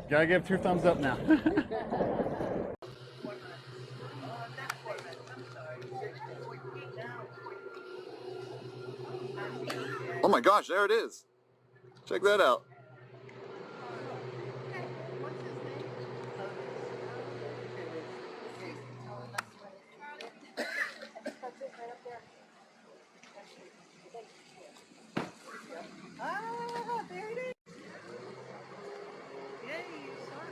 Gotta give 2 thumbs up now. Oh my gosh, there it is. Check that out. Ah, there it is. Yay, you saw it.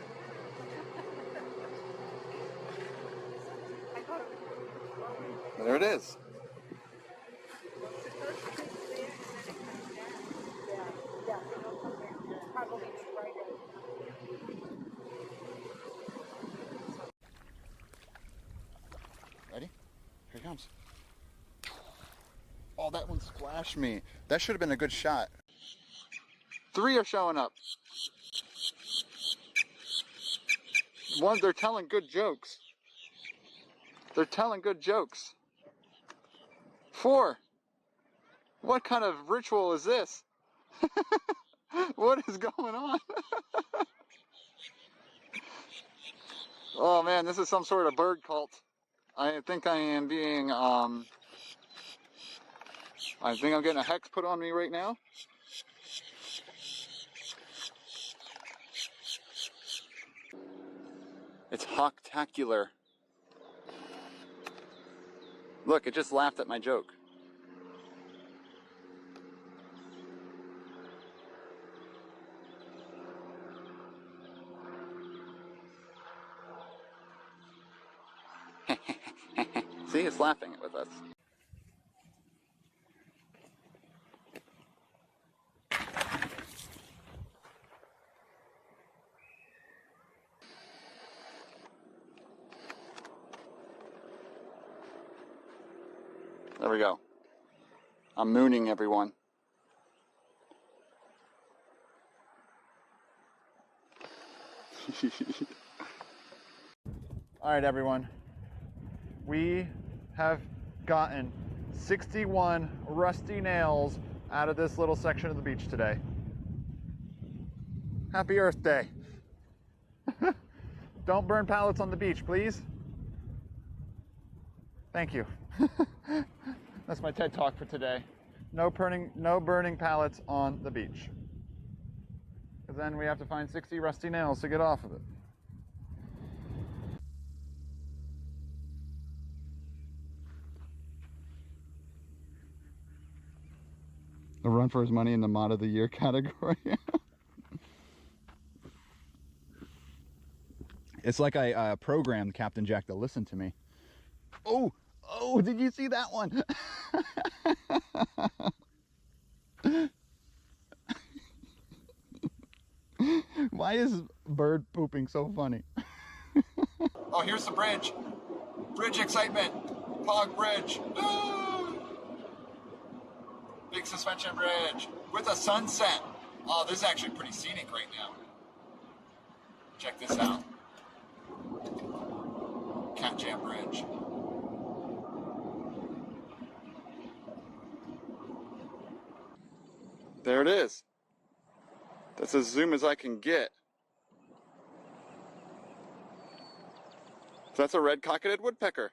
There it is. Ready? Here it comes. Oh, that one splashed me. That should have been a good shot. 3 are showing up. One, they're telling good jokes. They're telling good jokes. 4. What kind of ritual is this? What is going on? Oh man, this is some sort of bird cult. I think I am being, I think I'm getting a hex put on me right now. It's hawktacular. Look, it just laughed at my joke. See, it's laughing with us. There we go. I'm mooning everyone. Alright everyone, we have gotten 61 rusty nails out of this little section of the beach today. Happy Earth Day. Don't burn pallets on the beach, please. Thank you. That's my TED Talk for today. No burning pallets on the beach. Because then we have to find 60 rusty nails to get off of it. A run for his money in the mod of the year category. It's like I programmed Captain Jack to listen to me. Oh, did you see that one? Why is bird pooping so funny? Oh, here's the bridge. Bridge excitement. Pog Bridge. Big suspension bridge with a sunset. Oh, this is actually pretty scenic right now. Check this out. Cat Jam Bridge. There it is. That's as zoom as I can get. So that's a red-cocketed woodpecker.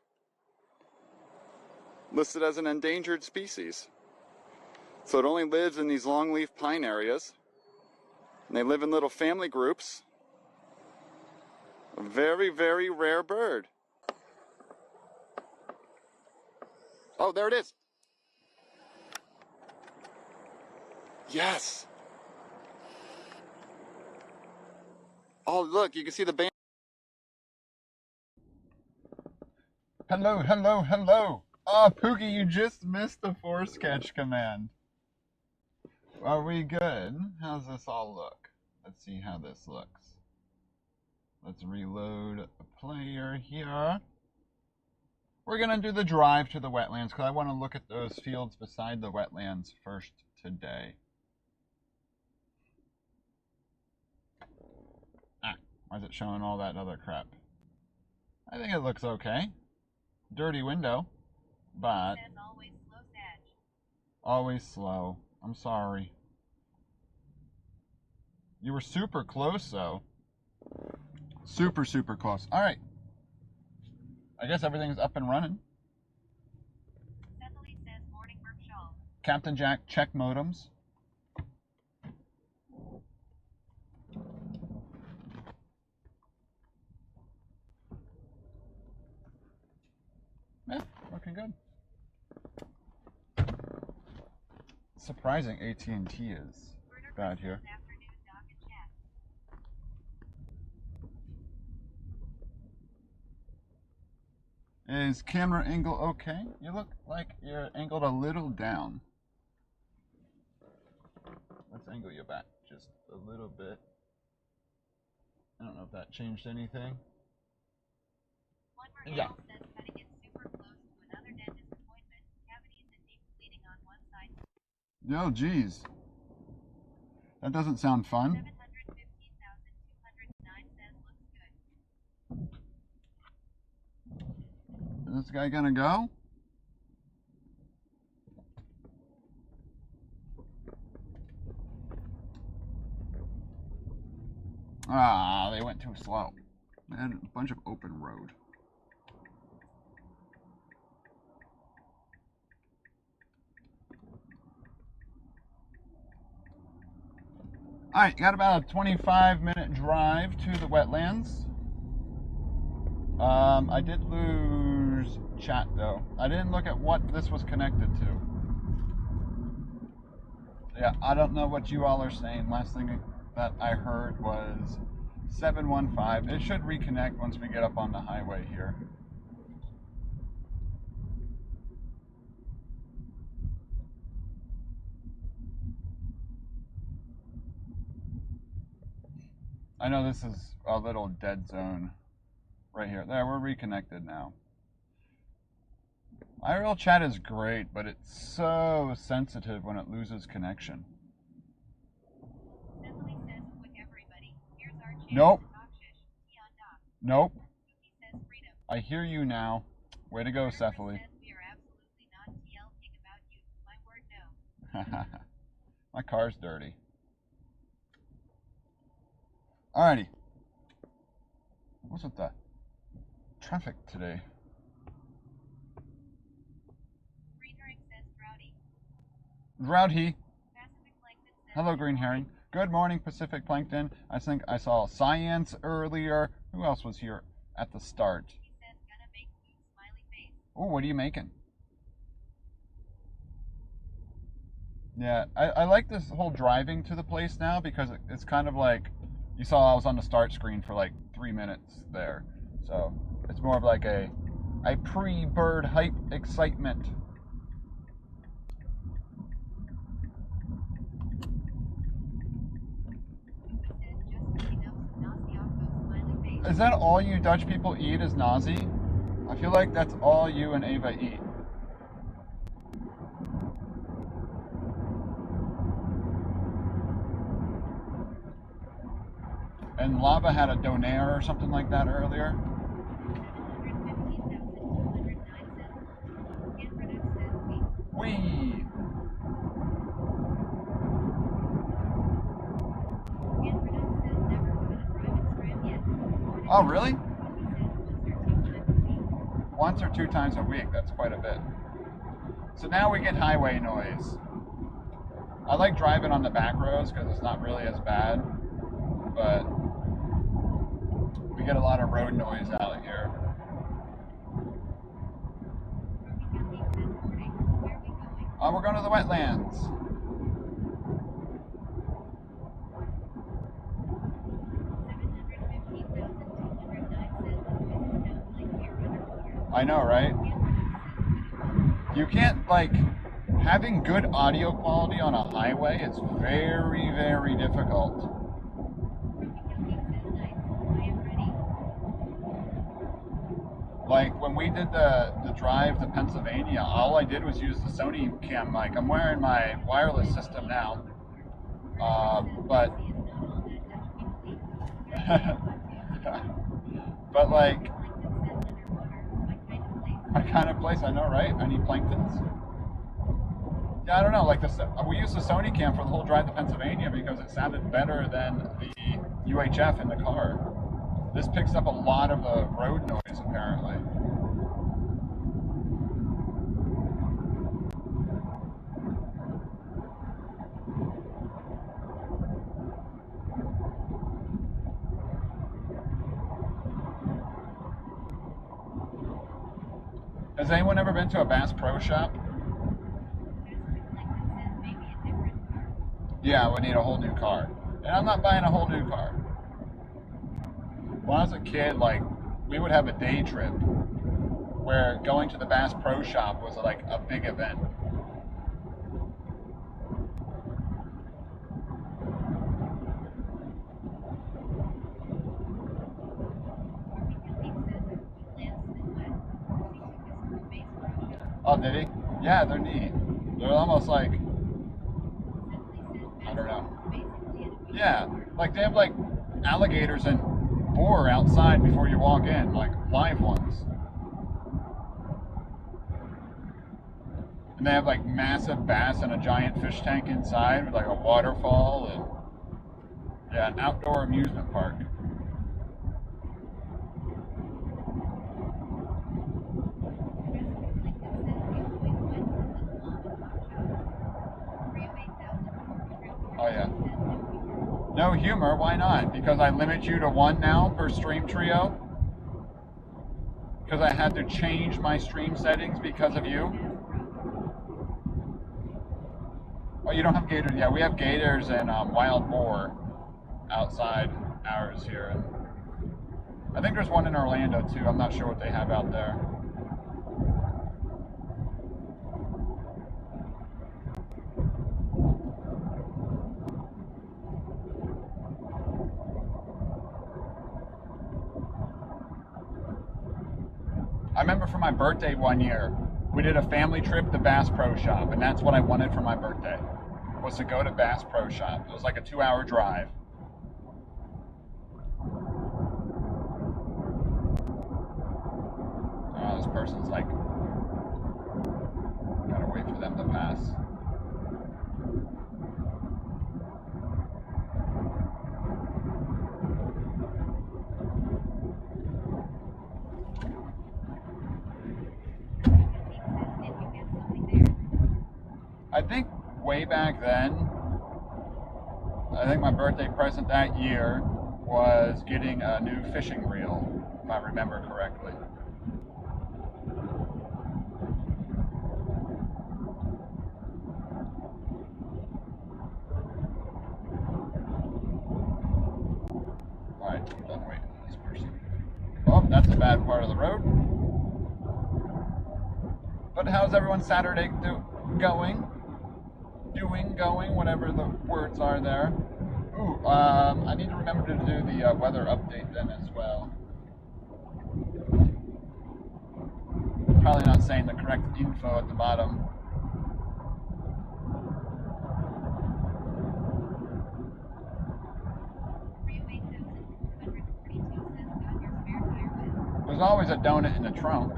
Listed as an endangered species. So it only lives in these longleaf pine areas. And they live in little family groups. A very, very rare bird. Oh, there it is. Yes. Oh, look, you can see the band. Hello, hello, hello. Oh, Pookie, you just missed the force catch command. Are we good? How's this all look? Let's see how this looks. Let's reload the player here. We're going to do the drive to the wetlands because I want to look at those fields beside the wetlands first today. Why is it showing all that other crap? I think it looks okay. Dirty window, but always slow. I'm sorry. You were super close though. Super, super close. All right. I guess everything's up and running. Cecily says morning Berkshall. Captain Jack, check modems. Yeah, looking good. Surprising AT&T is bad here. Afternoon doc and chat. Is camera angle okay? You look like you're angled a little down. Let's angle you back just a little bit. I don't know if that changed anything. One more Yeah. says cutting it super close to another dentist appointment. Cavities and deep bleeding on one side. Oh, geez. That doesn't sound fun. 715,209 says looks good. Is this guy gonna go? Ah, they went too slow. They had a bunch of open road. Alright, got about a 25-minute drive to the wetlands. I did lose chat though. I didn't look at what this was connected to. Yeah, I don't know what you all are saying. Last thing that I heard was 715. It should reconnect once we get up on the highway here. I know this is a little dead zone right here. There, we're reconnected now. IRL chat is great, but it's so sensitive when it loses connection. Cecily says quick everybody. Here's our chance. Nope. Talk shish. Keon doc. Nope. Cookie says freedom. I hear you now. Way to go, Jennifer Cephaly. says we are absolutely not TLing about you. My word no. My car's dirty. Alrighty. What's with the traffic today? Green herring says droughty. Rowdy. Pacific plankton says Hello, Green Herring. Good morning, Pacific Plankton. I think I saw Science earlier. Who else was here at the start? He says gonna make food smiley face. Oh, what are you making? Yeah, I like this whole driving to the place now because it's kind of like, you saw I was on the start screen for like 3 minutes there. So it's more of like a pre-bird hype excitement. He says just cooking up some nasi octo smiley face. Is that all you Dutch people eat is nazi? I feel like that's all you and Ava eat. And Lava had a donair or something like that earlier. 715,209 says Canfredo says we. Wee! Canfredo says never given a private scram yet. Oh, really? He says once or 2 times a week. Once or 2 times a week, that's quite a bit. So now we get highway noise. I like driving on the back roads because it's not really as bad, but we get a lot of road noise out here. Rocky County says morning. Where are we going? We're going to the wetlands. 715,209 says the noises sound like we're underwater. I know, right? You can't, like, having good audio quality on a highway is very, very difficult. Like, when we did the drive to Pennsylvania, all I did was use the Sony cam mic. I'm wearing my wireless system now. But but like, my kind of place, I know, right? I need planktons. Yeah, I don't know. Like we used the Sony cam for the whole drive to Pennsylvania because it sounded better than the UHF in the car. This picks up a lot of the road noise, apparently. Has anyone ever been to a Bass Pro Shop? Yeah, we need a whole new car. And I'm not buying a whole new car. When I was a kid, like, we would have a day trip where going to the Bass Pro Shop was like a big event. Oh, did he? Yeah, they're neat. They're almost like, I don't know. Yeah, like they have like alligators and boar outside before you walk in, like live ones. And they have like massive bass and a giant fish tank inside with like a waterfall and yeah, an outdoor amusement park. Oh yeah. No humor, why not? Because I limit you to one now per stream trio? Because I had to change my stream settings because of you? Oh, you don't have gators? Yeah, we have gators and wild boar outside ours here. And I think there's one in Orlando too. I'm not sure what they have out there. I remember for my birthday one year, we did a family trip to Bass Pro Shop, and that's what I wanted for my birthday, was to go to Bass Pro Shop. It was like a 2-hour drive. Oh, this person's like, gotta wait for them to pass. I think way back then, I think my birthday present that year was getting a new fishing reel, if I remember correctly. Alright, done waiting for this person. Oh, that's a bad part of the road. But how's everyone's Saturday going? Going, whatever the words are there. Ooh, I need to remember to do the weather update then as well. Probably not saying the correct info at the bottom. There's always a donut in the trunk.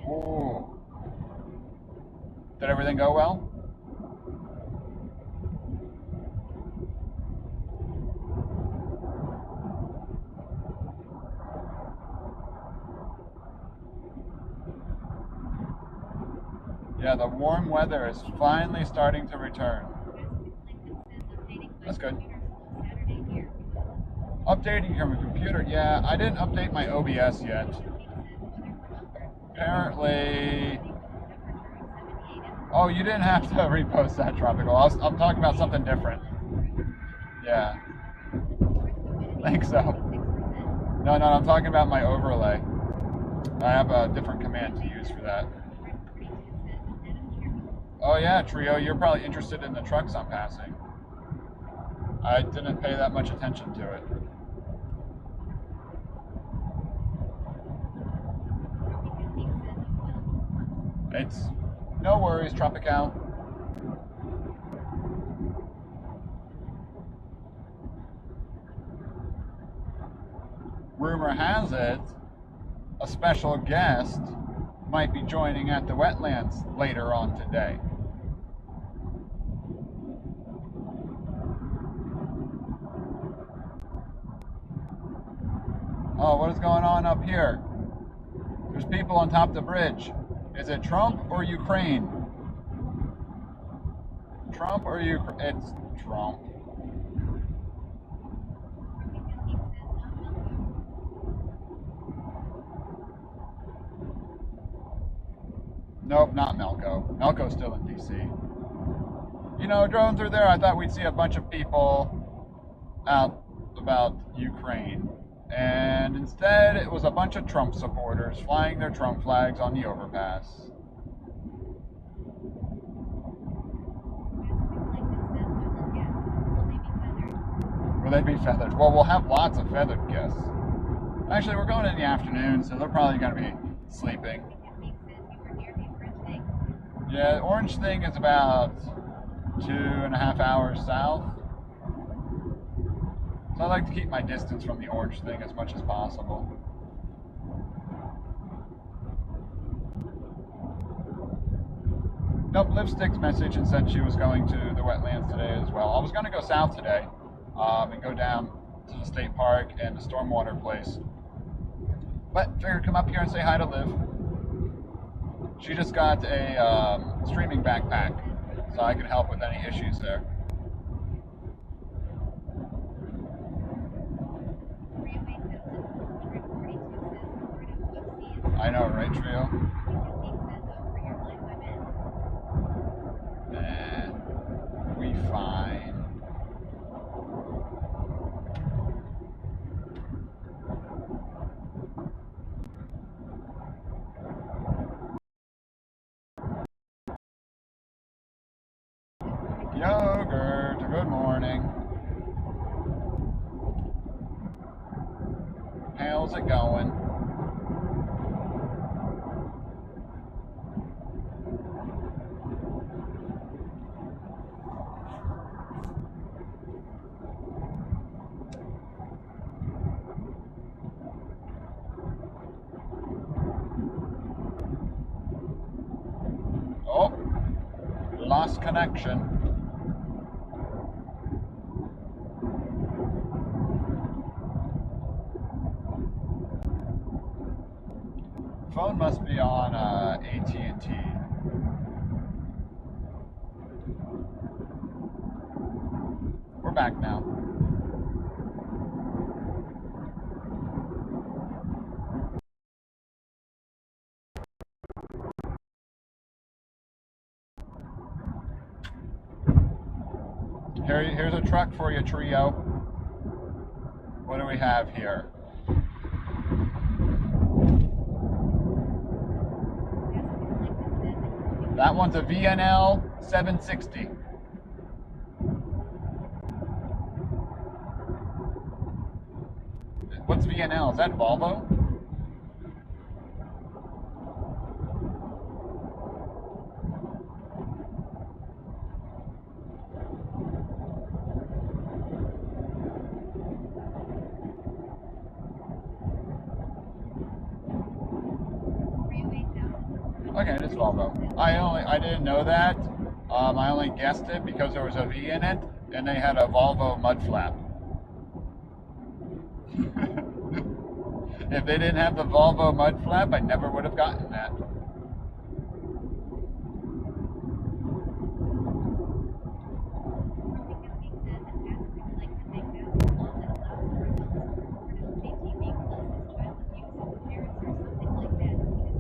Ooh. Did everything go well? Yeah, the warm weather is finally starting to return. That's good. Updating your computer. Yeah, I didn't update my OBS yet. Apparently... Oh, you didn't have to repost that, Tropical. I'm talking about something different. Yeah. I think so. No, I'm talking about my overlay. I have a different command to use for that. Oh yeah, Trio, you're probably interested in the trucks I'm passing. I didn't pay that much attention to it. It's no worries, Tropical. Rumor has it, a special guest might be joining at the wetlands later on today. Oh, what is going on up here? There's people on top of the bridge. Is it Trump or Ukraine? Trump or Ukraine? It's Trump. Nope, not Melco. Melco's still in DC. You know, drone through there, I thought we'd see a bunch of people out about Ukraine. And instead, it was a bunch of Trump supporters flying their Trump flags on the overpass. Will they be feathered? Well, we'll have lots of feathered guests. Actually, we're going in the afternoon, so they're probably going to be sleeping. Yeah, the orange thing is about 2.5 hours south. So I like to keep my distance from the orange thing as much as possible. Nope, Lipstick's message and said she was going to the wetlands today as well. I was going to go south today and go down to the state park and the stormwater place. But figured come up here and say hi to Liv. She just got a streaming backpack, so I can help with any issues there. I know, right, Trio? Nah, we fine. Yogurt, good morning. How's it going? Oh, lost connection. Phone must be on AT&T. We're back now. Here's a truck for you, Trio. What do we have here? That one's a VNL 760. What's VNL? Is that Volvo? Okay, it is Volvo. I didn't know that. I only guessed it because there was a V in it, and they had a Volvo mud flap. If they didn't have the Volvo mud flap, I never would have gotten that.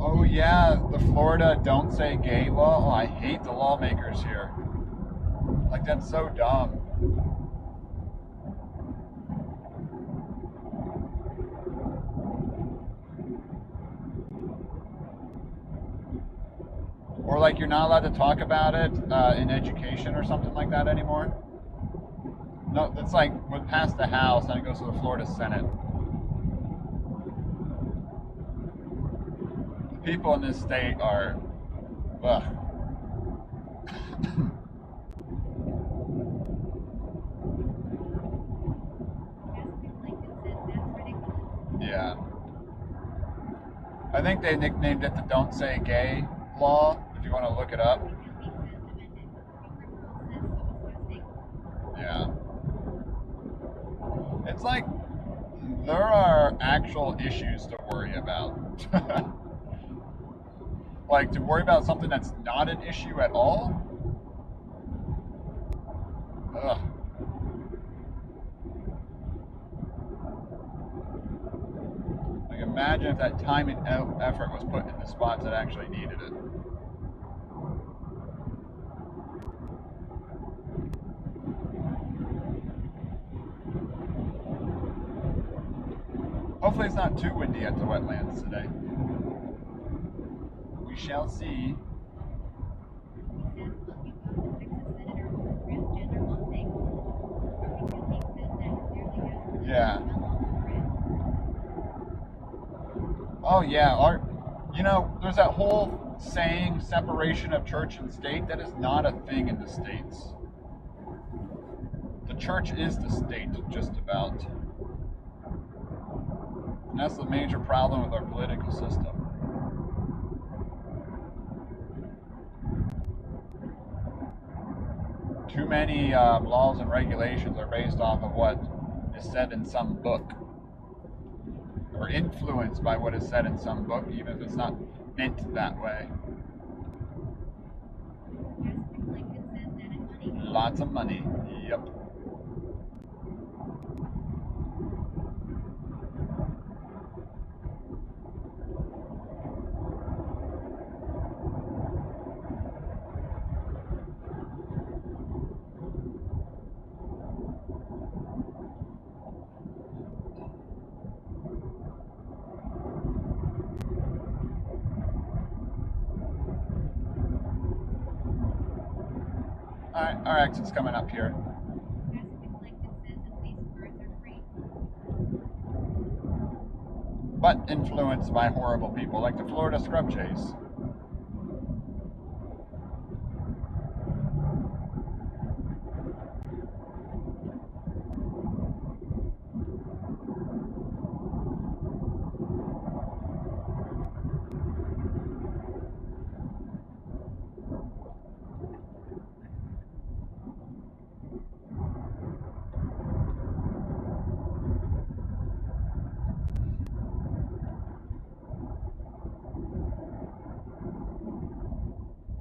Oh yeah, the Florida don't say gay law. Oh, I hate the lawmakers here. Like, that's so dumb. Or like you're not allowed to talk about it in education or something like that anymore. No, that's like would pass the House and it goes to the Florida Senate. The people in this state are, ugh. Yeah. I think they nicknamed it the Don't Say Gay law, if you want to look it up. Yeah. It's like there are actual issues to worry about. Like, to worry about something that's not an issue at all? Ugh. Like, imagine if that time and effort was put in the spots that actually needed it. Hopefully it's not too windy at the wetlands today. We shall see. He says, will you vote the Texas senator over transgender law thing? Republican says that clearly has political Yeah. smell on the grid. Oh yeah, there's that whole saying, separation of church and state. That is not a thing in the States. The church is the state, just about. And that's the major problem with our political system. Too many laws and regulations are based off of what is said in some book, or influenced by what is said in some book, even if it's not meant that way. Pacific Plankton says that and money. Lots of money. Yep. Alright, our exit's coming up here. Pacific Plankton says at least birds are free. But influenced by horrible people like the Florida scrub chase.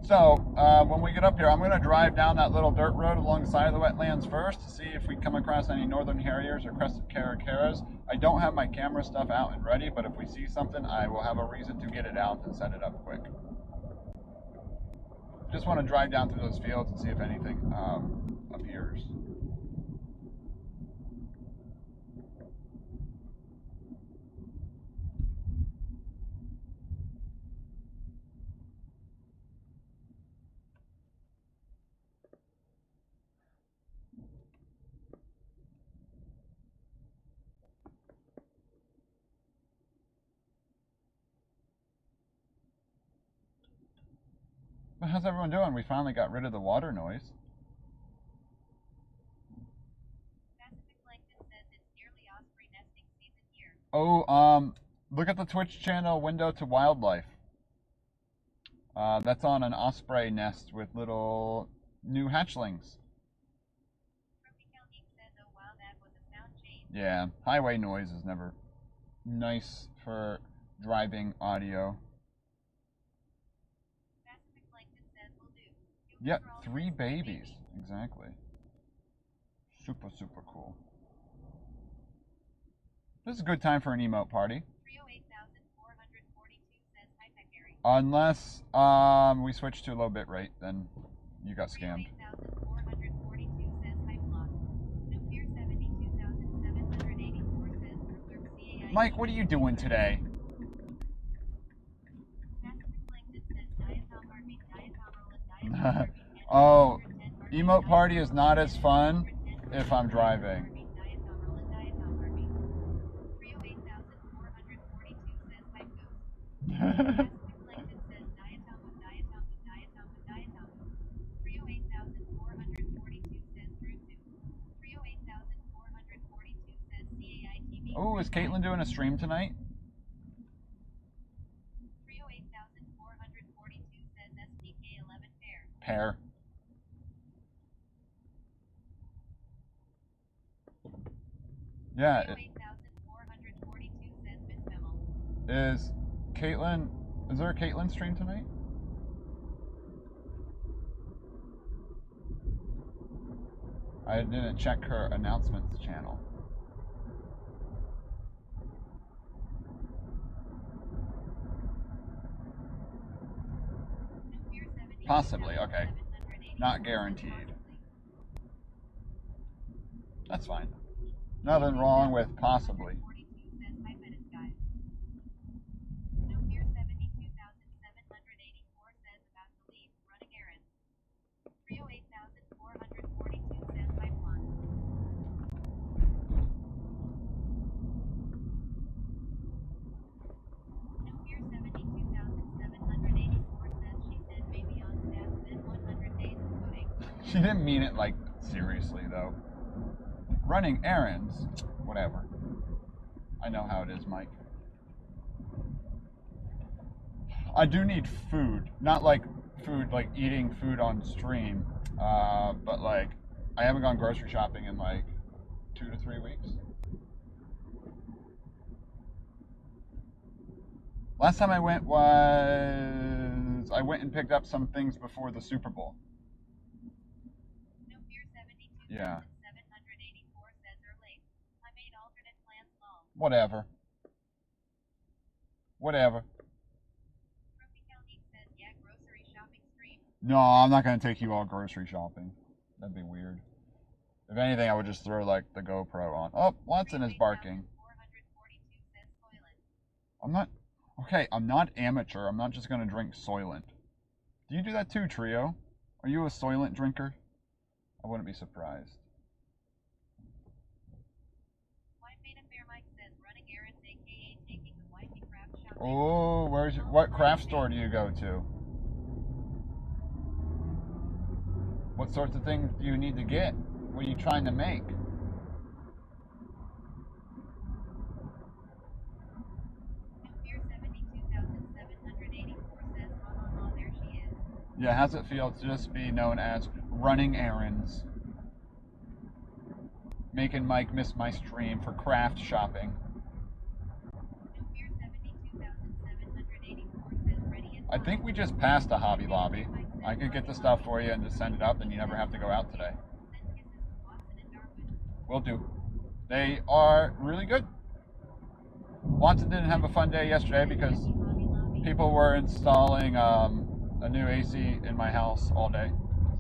So, when we get up here, I'm going to drive down that little dirt road alongside of the wetlands first to see if we come across any northern harriers or crested caracaras. I don't have my camera stuff out and ready, but if we see something, I will have a reason to get it out and set it up quick. Just want to drive down through those fields and see if anything appears. But how's everyone doing? We finally got rid of the water noise. Pacific Plankton says it's nearly osprey nesting season here. Oh, look at the Twitch channel Window to Wildlife. That's on an osprey nest with little new hatchlings. Tropical Geek says, oh wow, that was a sound change. Yeah, highway noise is never nice for driving audio. Pacific Plankton says, will do. Yep, 3 babies. Exactly. Super, super cool. This is a good time for an emote party. 308,442 says, hi, Harry. Unless we switch to low bit rate, then you got scammed. 308,442 says, hi, blog. No fear 72,784 says, alert CAI. Mike, what are you doing today? Pacific Plankton says, diatom heartbeat, diatom roll, diatom heartbeat. Oh, emote party is not as fun if I'm driving. 308,442 says, hi, Ghost. Pacific Plankton says, diatom with diatom with diatom with diatom. 308,442 says, Drew 2. 308,442 says, CAI TV. Oh, is Caitlin doing a stream tonight? 308,442 says, SDK 11 pair. Pair. Yeah. 308,442 Is Caitlin? Is there a Caitlin stream tonight? I didn't check her announcements channel. Possibly, okay. Not guaranteed. That's fine. Nothing wrong with possibly. She didn't mean it like seriously though. Running errands, whatever. I know how it is, Mike. I do need food, not like food, like eating food on stream, but like I haven't gone grocery shopping in like 2 to 3 weeks. Last time I went was I went and picked up some things before the Super Bowl. Yeah. Whatever. Whatever. No, I'm not going to take you all grocery shopping. That'd be weird. If anything, I would just throw like the GoPro on. Oh, Watson is barking. I'm not... Okay, I'm not amateur. I'm not just going to drink Soylent. Do you do that too, Trio? Are you a Soylent drinker? I wouldn't be surprised. Oh, where's your, what craft store do you go to? What sorts of things do you need to get? What are you trying to make? Yeah, how's it feel to just be known as running errands? Making Mike miss my stream for craft shopping. I think we just passed a Hobby Lobby. I could get the stuff for you and just send it up, and you never have to go out today. Will do. They are really good. Watson didn't have a fun day yesterday because people were installing a new AC in my house all day.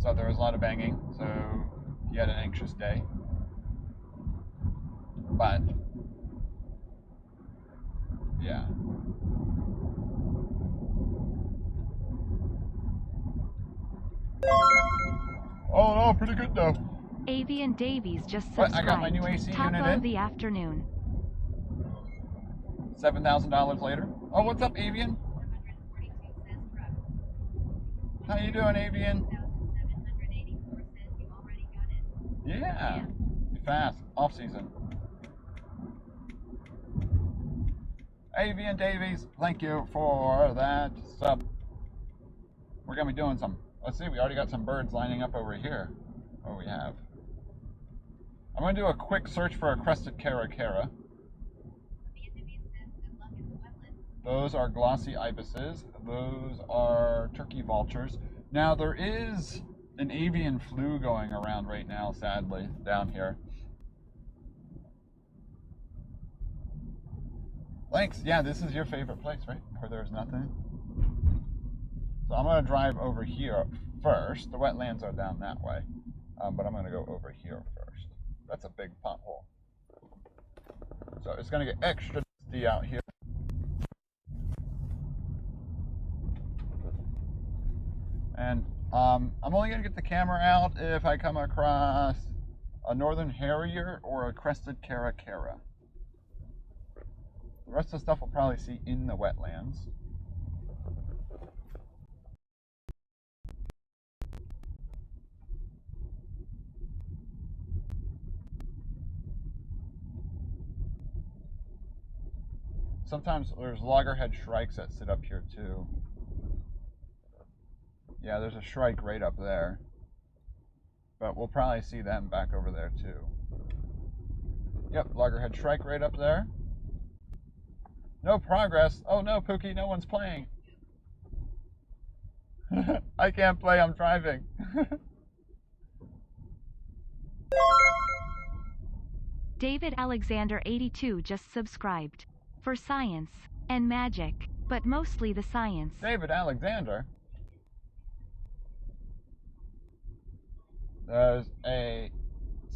So there was a lot of banging, so he had an anxious day. But, yeah. Oh no, pretty good though. Avian Davies just What? subscribed. I got my new AC Top unit of in. the afternoon. $7,000 later. Oh, what's up, Avian? How you doing, Avian? Yeah. Fast. Off season. Avian Davies, thank you for that sub. We're gonna be doing some. Let's see, we already got some birds lining up over here. What we have? I'm gonna do a quick search for a crested caracara. Those are glossy ibises. Those are turkey vultures. Now there is an avian flu going around right now, sadly, down here. Thanks. Yeah, this is your favorite place, right? Where there's nothing. So I'm going to drive over here first. The wetlands are down that way. But I'm going to go over here first. That's a big pothole. So it's going to get extra dusty out here. And I'm only going to get the camera out if I come across a northern harrier or a crested caracara. The rest of the stuff we'll probably see in the wetlands. Sometimes there's loggerhead shrikes that sit up here too. Yeah, there's a shrike right up there. But we'll probably see them back over there too. Yep, loggerhead shrike right up there. No progress. Oh no, Pookie, no one's playing. I can't play, I'm driving. David Alexander 82 just subscribed. For science and magic, but mostly the science. David Alexander. There's a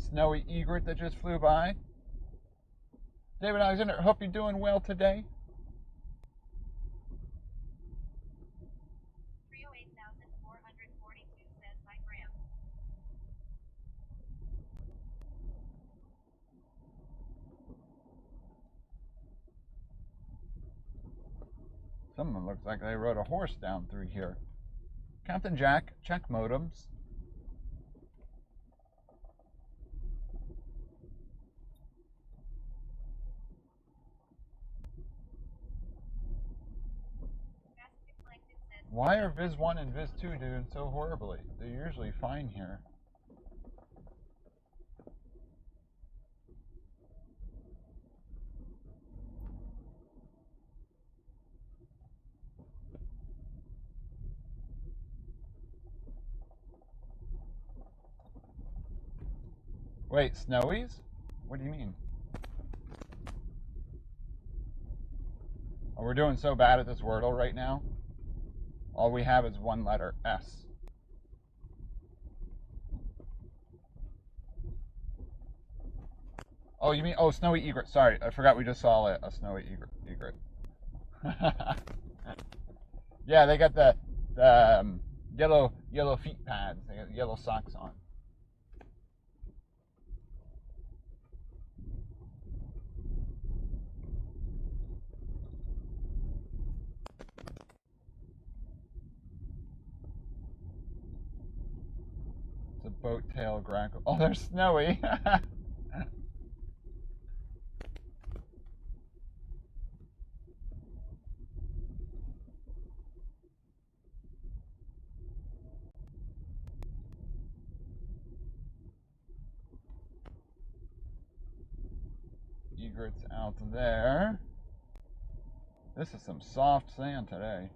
snowy egret that just flew by. David Alexander, hope you're doing well today. 308,442 says hi, Graham. Someone looks like they rode a horse down through here. Captain Jack, check modems. Basket Blanket says Why are Viz 1 and Viz 2 doing so horribly? They're usually fine here. Wait, Snowies? What do you mean? Oh, we're doing so bad at this Wordle right now. All we have is one letter, S. Oh, you mean, oh, snowy egret. Sorry, I forgot we just saw a snowy egret. Yeah, they got the yellow feet pads. They got yellow socks on. It's a boat tail grackle. Oh, they're snowy. Egret's out there. This is some soft sand today.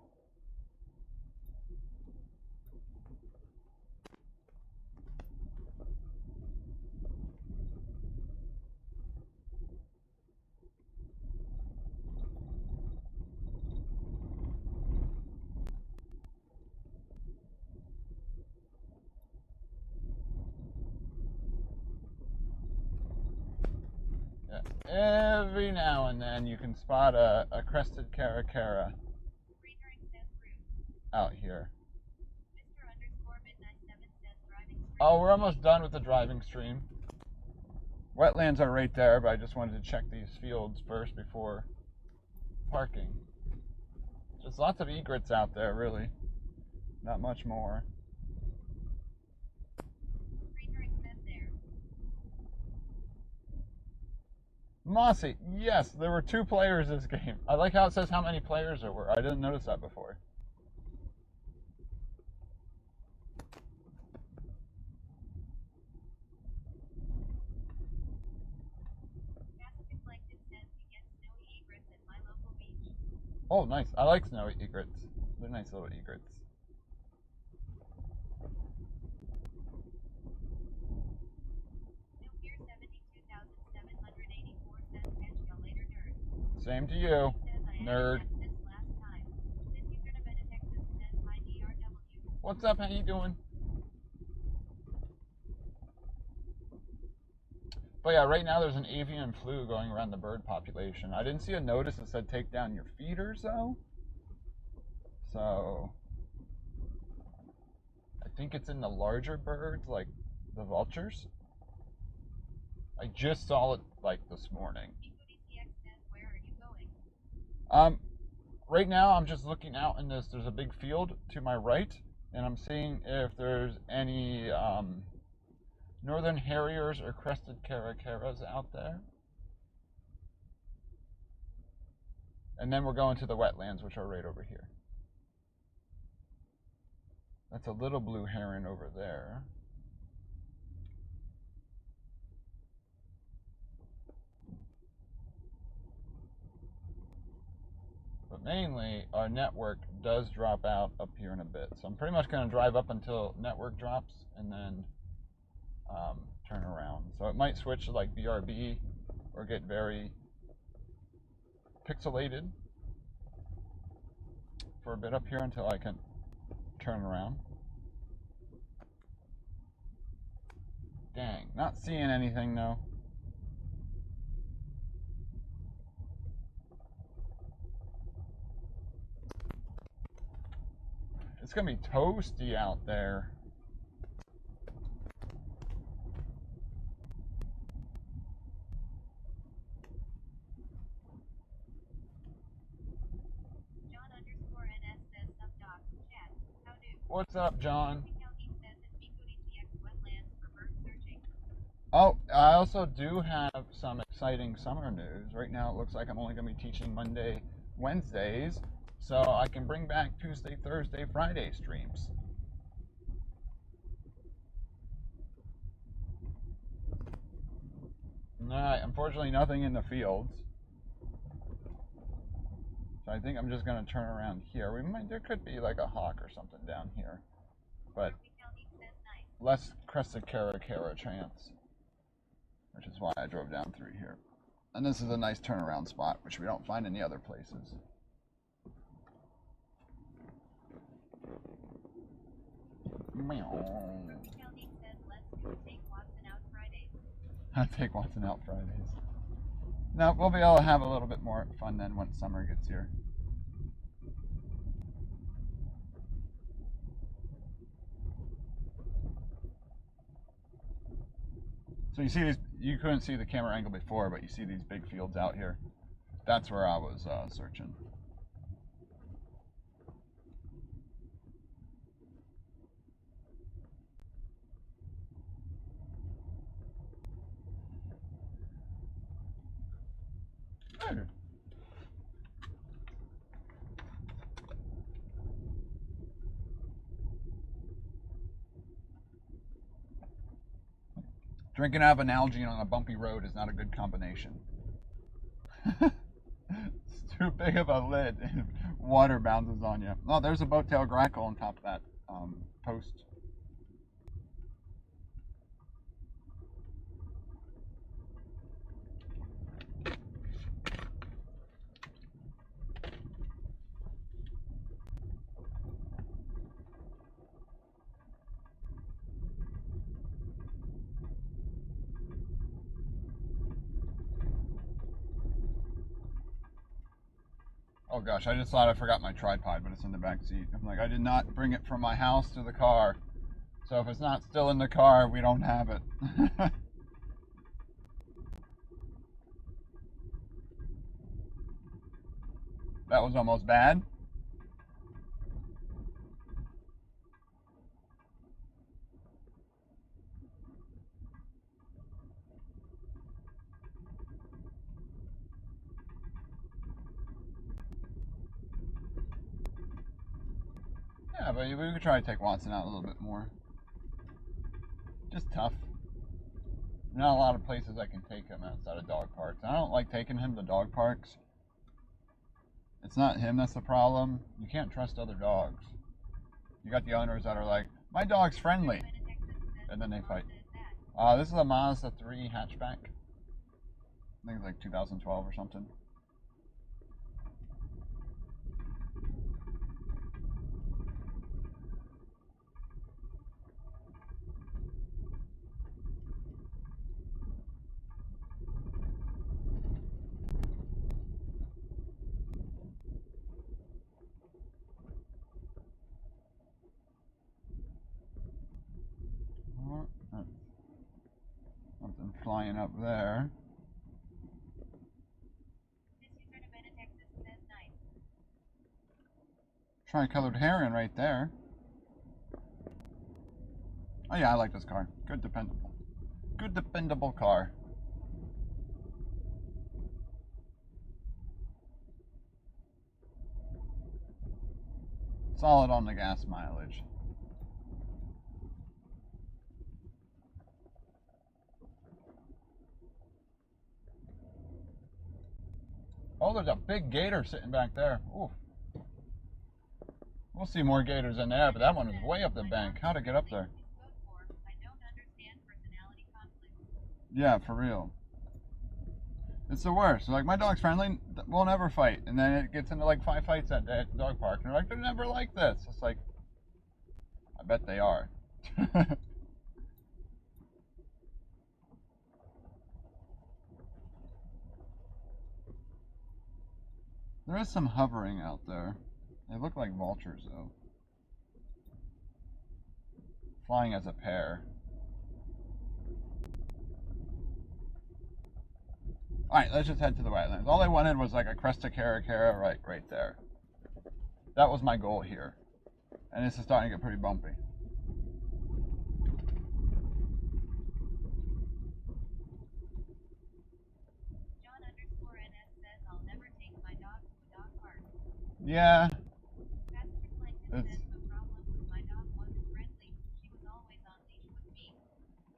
Yeah, every now and then you can spot a crested caracara Greenering says rude. out here. Mr_Midnight7 says driving straight. Oh, we're almost done with the driving stream. Wetlands are right there, but I just wanted to check these fields first before parking. Just lots of egrets out there, really. Not much more. Greenering says there. Mossy, yes, there were 2 players this game. I like how it says how many players there were. I didn't notice that before. Basket Blanket says you get snowy egrets at my local beach. Oh, nice. I like snowy egrets. They're nice little egrets. New Gear 72,784 says catch y'all later, nerd. Same to you, Says I nerd. added that since last time. This user Nevada, Texas says hi DRW. What's up? How you doing? But yeah, right now there's an avian flu going around the bird population. I didn't see a notice that said take down your feeders though. So I think it's in the larger birds like the vultures. I just saw it like this morning. DQDTX says where are you going? Right now I'm just looking out in this. There's a big field to my right, and I'm seeing if there's any northern harriers or crested caracaras out there. And then we're going to the wetlands, which are right over here. That's a little blue heron over there. mainly our network does drop out up here in a bit. So I'm pretty much going to drive up until network drops and then turn around. So it might switch to like BRB or get very pixelated for a bit up here until I can turn around. Dang, not seeing anything though. It's gonna be toasty out there. John_NS says some doc. Chat. How do? What's up, John? County says that VOD wetlands for bird searching. Oh, I also do have some exciting summer news. Right now it looks like I'm only going to be teaching Monday, Wednesdays, so I can bring back Tuesday, Thursday, Friday streams. Alright, unfortunately nothing in the fields. So I think I'm just going to turn around here. There could be like a hawk or something down here, but less crested cara chance, which is why I drove down through here. And this is a nice turnaround spot, which we don't find any other places. I take Watson out Fridays. No, we'll be able to have a little bit more fun then once summer gets here. So you see these, you couldn't see the camera angle before, but you see these big fields out here. That's where I was searching. Hey. Drinking out of an Nalgene on a bumpy road is not a good combination. It's too big of a lid and water bounces on you. Oh, there's a boat-tail grackle on top of that post. Oh gosh, I just thought I forgot my tripod, but it's in the back seat. I'm like, I did not bring it from my house to the car. So if it's not still in the car, we don't have it. That was almost bad. Yeah, but we could try to take Watson out a little bit more. Just tough. Not a lot of places I can take him outside of dog parks. I don't like taking him to dog parks. It's not him that's the problem. You can't trust other dogs. You got the owners that are like, my dog's friendly, and then they fight. This is a Mazda 3 hatchback. I think it's like 2012 or something. Something flying up there. Tri-colored heron right there. Oh yeah, I like this car. Good dependable. Good dependable car. Solid on the gas mileage. Oh, there's a big gator sitting back there. Ooh. We'll see more gators in there, but that one is way up the bank. How to get up there? Yeah, for real. It's the worst. Like, my dog's friendly, we'll never fight. And then it gets into like 5 fights that day at the dog park. And they're like, they're never like this. It's like, I bet they are. There is some hovering out there. They look like vultures, though. Flying as a pair. Alright, let's just head to the wetlands. All I wanted was like a Cresta Caracara right there. That was my goal here. And this is starting to get pretty bumpy. John_NS says I'll never take my dog to a dog park. Yeah. Pastor Plankton says the problem with my dog wasn't friendly. She was always on leash with me.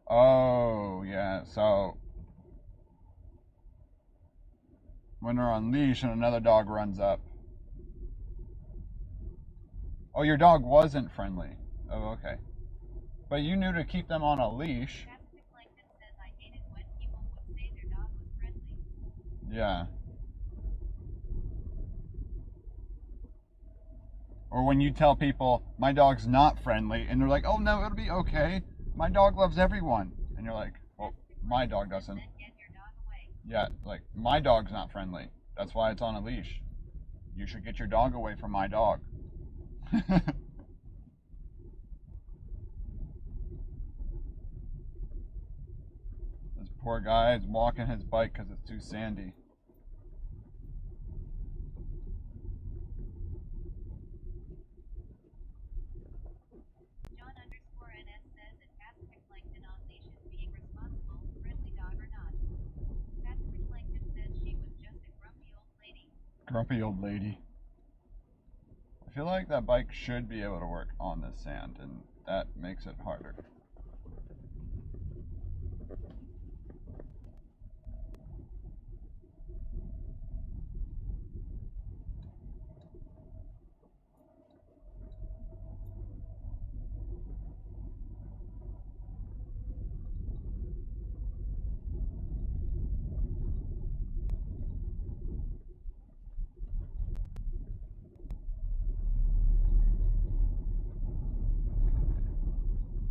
Oh, yeah. So when they're on leash and another dog runs up. Oh, your dog wasn't friendly. Oh, okay. But you knew to keep them on a leash. Pastor Plankton says I hated when people would say their dog was friendly. Yeah. Or when you tell people, my dog's not friendly, and they're like, oh no, it'll be okay. My dog loves everyone. And you're like, well, my dog doesn't. Then get your dog away. Yeah, like, my dog's not friendly. That's why it's on a leash. You should get your dog away from my dog. This poor guy is walking his bike because it's too sandy. John_NS says that Pastor Plankton on leash is being responsible, friendly dog or not. Pastor Plankton says she was just a grumpy old lady. Grumpy old lady. I feel like that bike should be able to work on this sand, and that makes it harder.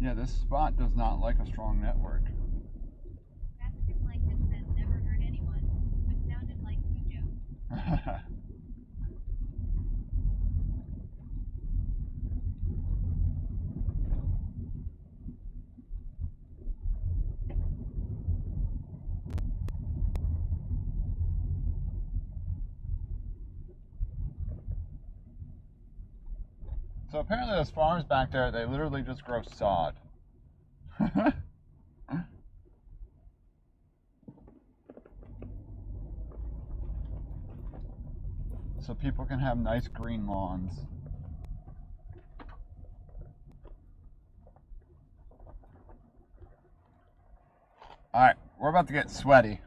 Yeah, this spot does not like a strong network. Pastor Plankton says never hurt anyone, but sounded like Cujo. So apparently those farms back there, they literally just grow sod. So people can have nice green lawns. Alright, we're about to get sweaty.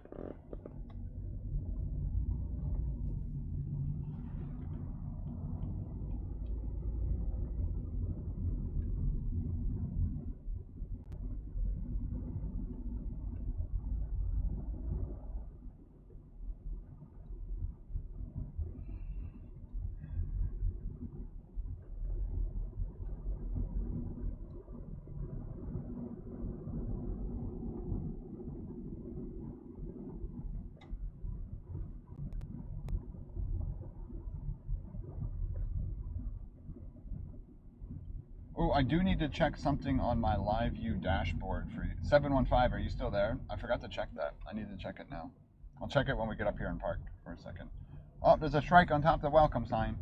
Oh, I do need to check something on my live view dashboard for you. 715, are you still there? I forgot to check that. I need to check it now. I'll check it when we get up here and park for a second. Oh, there's a strike on top of the welcome sign.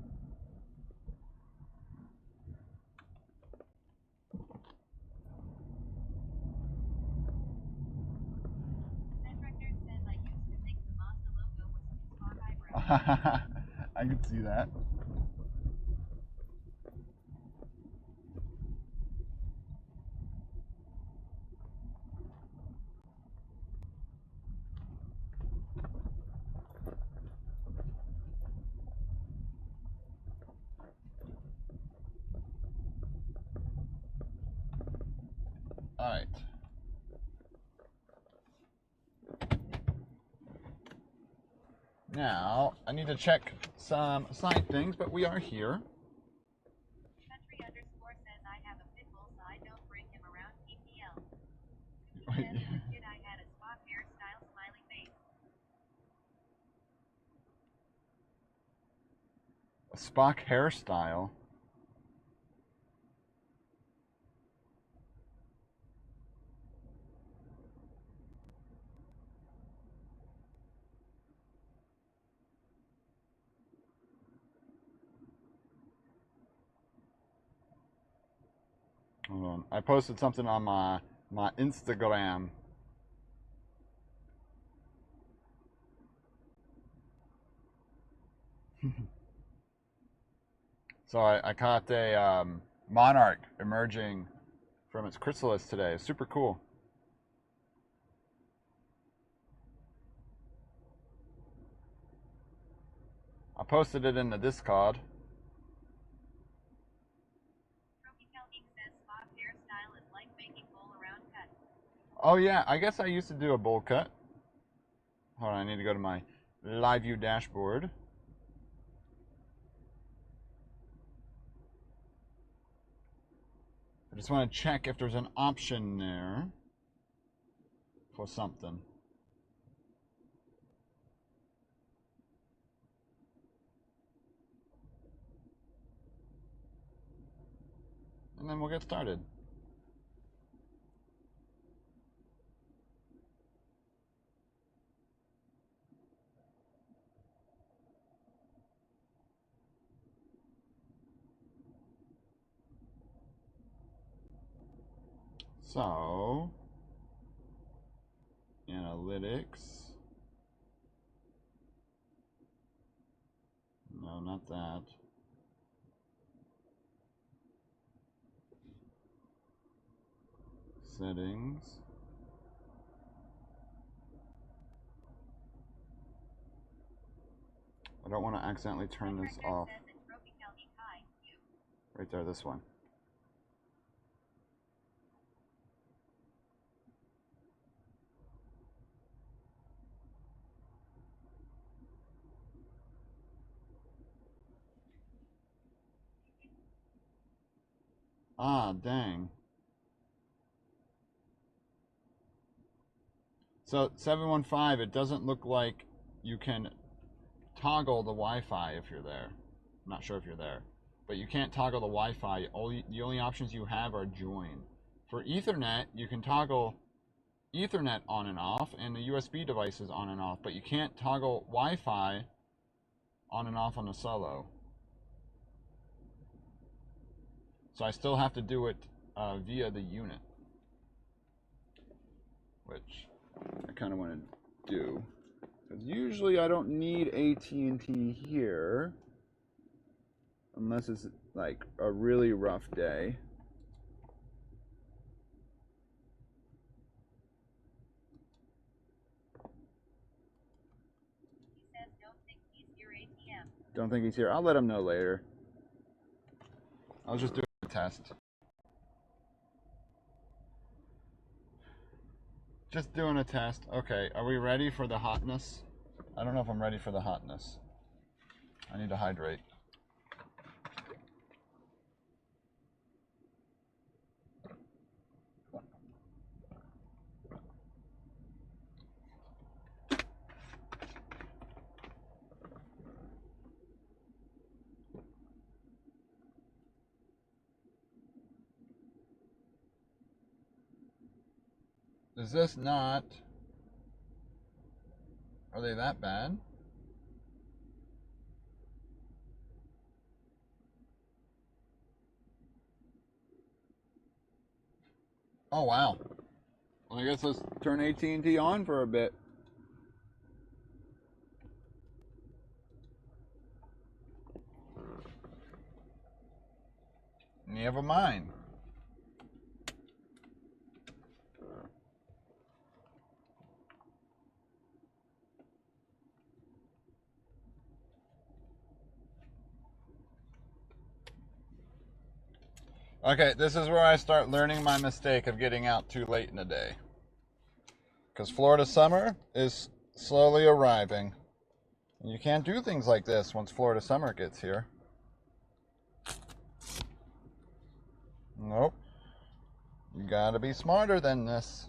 Nerd says I used to think the Mazda logo was too far highbrow. I can see that. Alright. Now, I need to check some side things, but we are here. Country underscore says I have a pit bull, so I don't bring him around PPL. Wait. Says as a kid I had a Spock hairstyle smiley face. A Spock hairstyle. Hold on. I posted something on my Instagram. So I caught a monarch emerging from its chrysalis today. Super cool. I posted it in the Discord. Tropical Geek says Spock hairstyle is like making bowl around cut. Oh yeah, I guess I used to do a bowl cut. Hold on, I need to go to my live view dashboard. I just want to check if there's an option there for something. And then we'll get started. So, analytics. No, not that. Settings. I don't want to accidentally turn this off. Says that Tropical Geek hi, you. Right there, this one. Ah, dang. So 715, it doesn't look like you can toggle the Wi-Fi if you're there. I'm not sure if you're there, but you can't toggle the Wi-Fi. The only options you have are join. For Ethernet, you can toggle Ethernet on and off, and the USB devices on and off, but you can't toggle Wi-Fi on and off on the solo. So I still have to do it via the unit, which I kind of want to do. Because usually I don't need AT&T here, unless it's like a really rough day. He says don't think he's your ATM. Don't think he's here. I'll let him know later. I was just doing a test. Just doing a test. Okay, are we ready for the hotness? I don't know if I'm ready for the hotness. I need to hydrate. Is this not... Are they that bad? Oh, wow. Well, I guess let's turn AT&T on for a bit. Never mind. Okay, this is where I start learning my mistake of getting out too late in the day. Because Florida summer is slowly arriving. And you can't do things like this once Florida summer gets here. Nope. You gotta be smarter than this.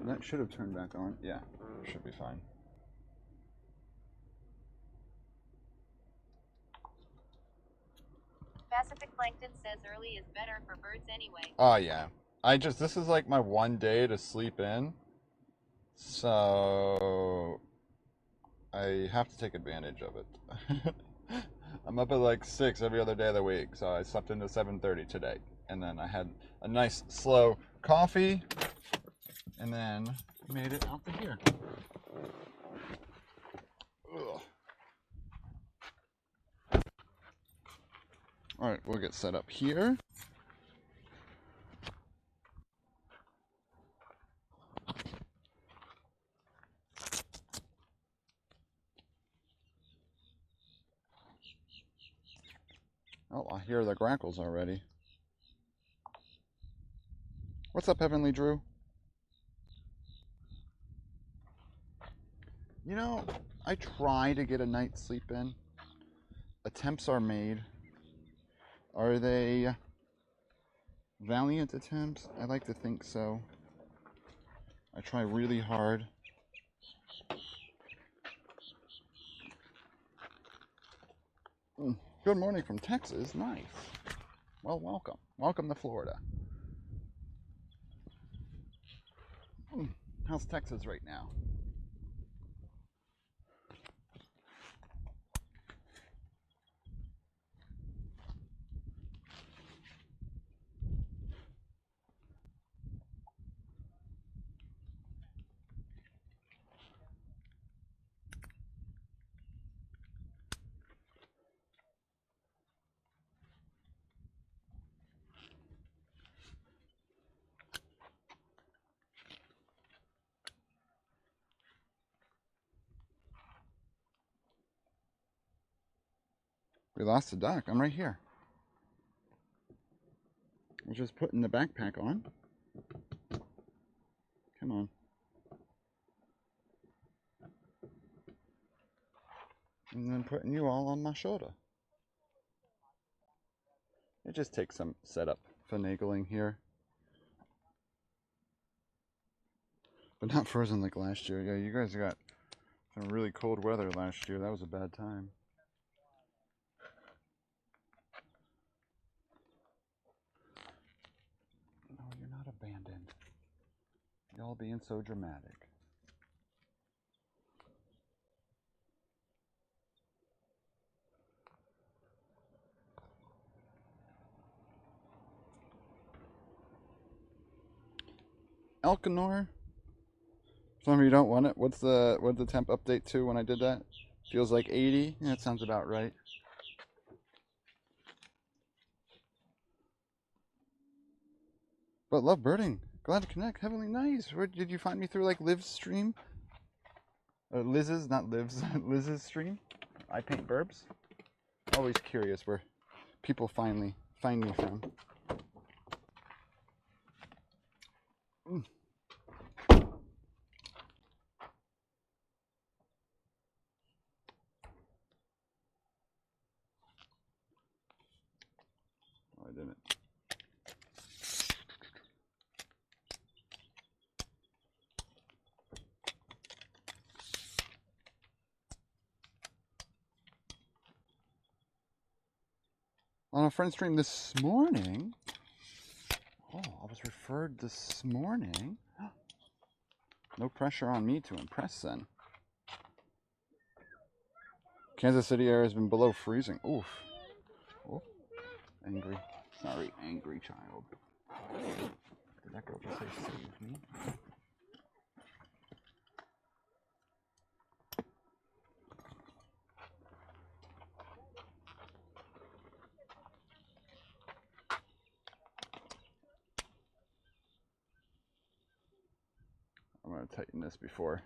That should have turned back on. Yeah, should be fine. Pacific Plankton says early is better for birds anyway. Oh yeah. This is like my one day to sleep in. So I have to take advantage of it. I'm up at like 6 every other day of the week, so I slept into 7:30 today. And then I had a nice slow coffee and then made it out to here. Ugh. All right, we'll get set up here. Oh, I hear the grackles already. What's up, Heavenly Drew? You know, I try to get a night's sleep in. Attempts are made. Are they valiant attempts? I like to think so. I try really hard. Good morning from Texas. Nice. Well, welcome. Welcome to Florida. How's Texas right now? We lost the dock. I'm right here. I'm just putting the backpack on. Come on. And then putting you all on my shoulder. It just takes some setup finagling here. But not frozen like last year. Yeah, you guys got some really cold weather last year. That was a bad time. No, you're not abandoned. Y'all being so dramatic. Elkinor? Some of you don't want it. What's the temp update to when I did that? Feels like 80? Yeah, that sounds about right. But love birding. Glad to connect. Heavenly nice. Where did you find me through like Liv's stream? Liz's, not Liv's. Liz's stream. I paint burbs. Always curious where people finally find me from. Oh, I didn't. On a friend stream this morning. Oh, I was referred this morning. No pressure on me to impress then. Kansas City area has been below freezing. Oof. Oh, angry. Sorry, angry child. Did that girl just say save me? I'm going to tighten this before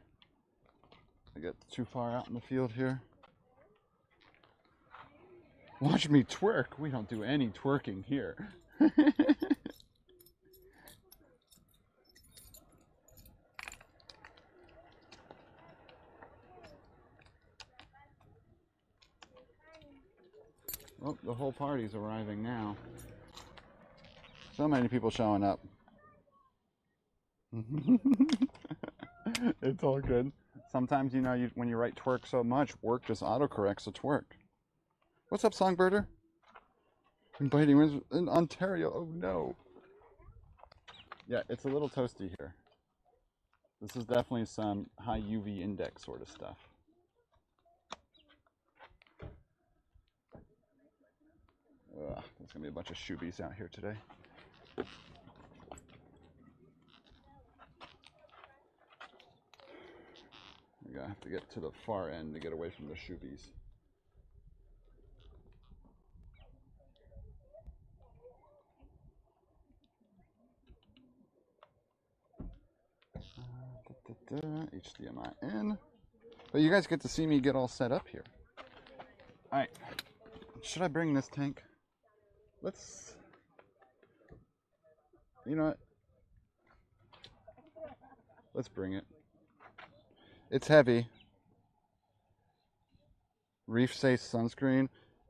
I get too far out in the field here. Watch me twerk. We don't do any twerking here. Oh, the whole party's arriving now. So many people showing up. It's all good. Sometimes, you know, when you write twerk so much, work just autocorrects a twerk. What's up, Songbirder? Biting winds in Ontario. Oh no. Yeah, it's a little toasty here. This is definitely some high UV index sort of stuff. Ugh, there's gonna be a bunch of shoobies out here today. We're gonna have to get to the far end to get away from the shoobies. HDMI in. But you guys get to see me get all set up here. Alright. Should I bring this tank? Let's... You know what? Let's bring it. It's heavy. Reef safe sunscreen.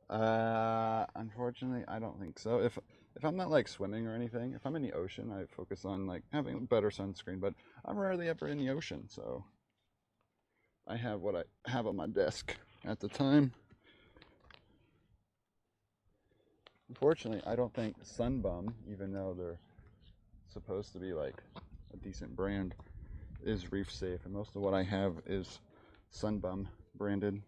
Unfortunately, I don't think so. If I'm not like swimming or anything, if I'm in the ocean, I focus on like having better sunscreen. But I'm rarely ever in the ocean, so I have what I have on my desk at the time. Unfortunately, I don't think Sunbum, even though they're supposed to be like a decent brand, is reef safe, and most of what I have is Sunbum branded.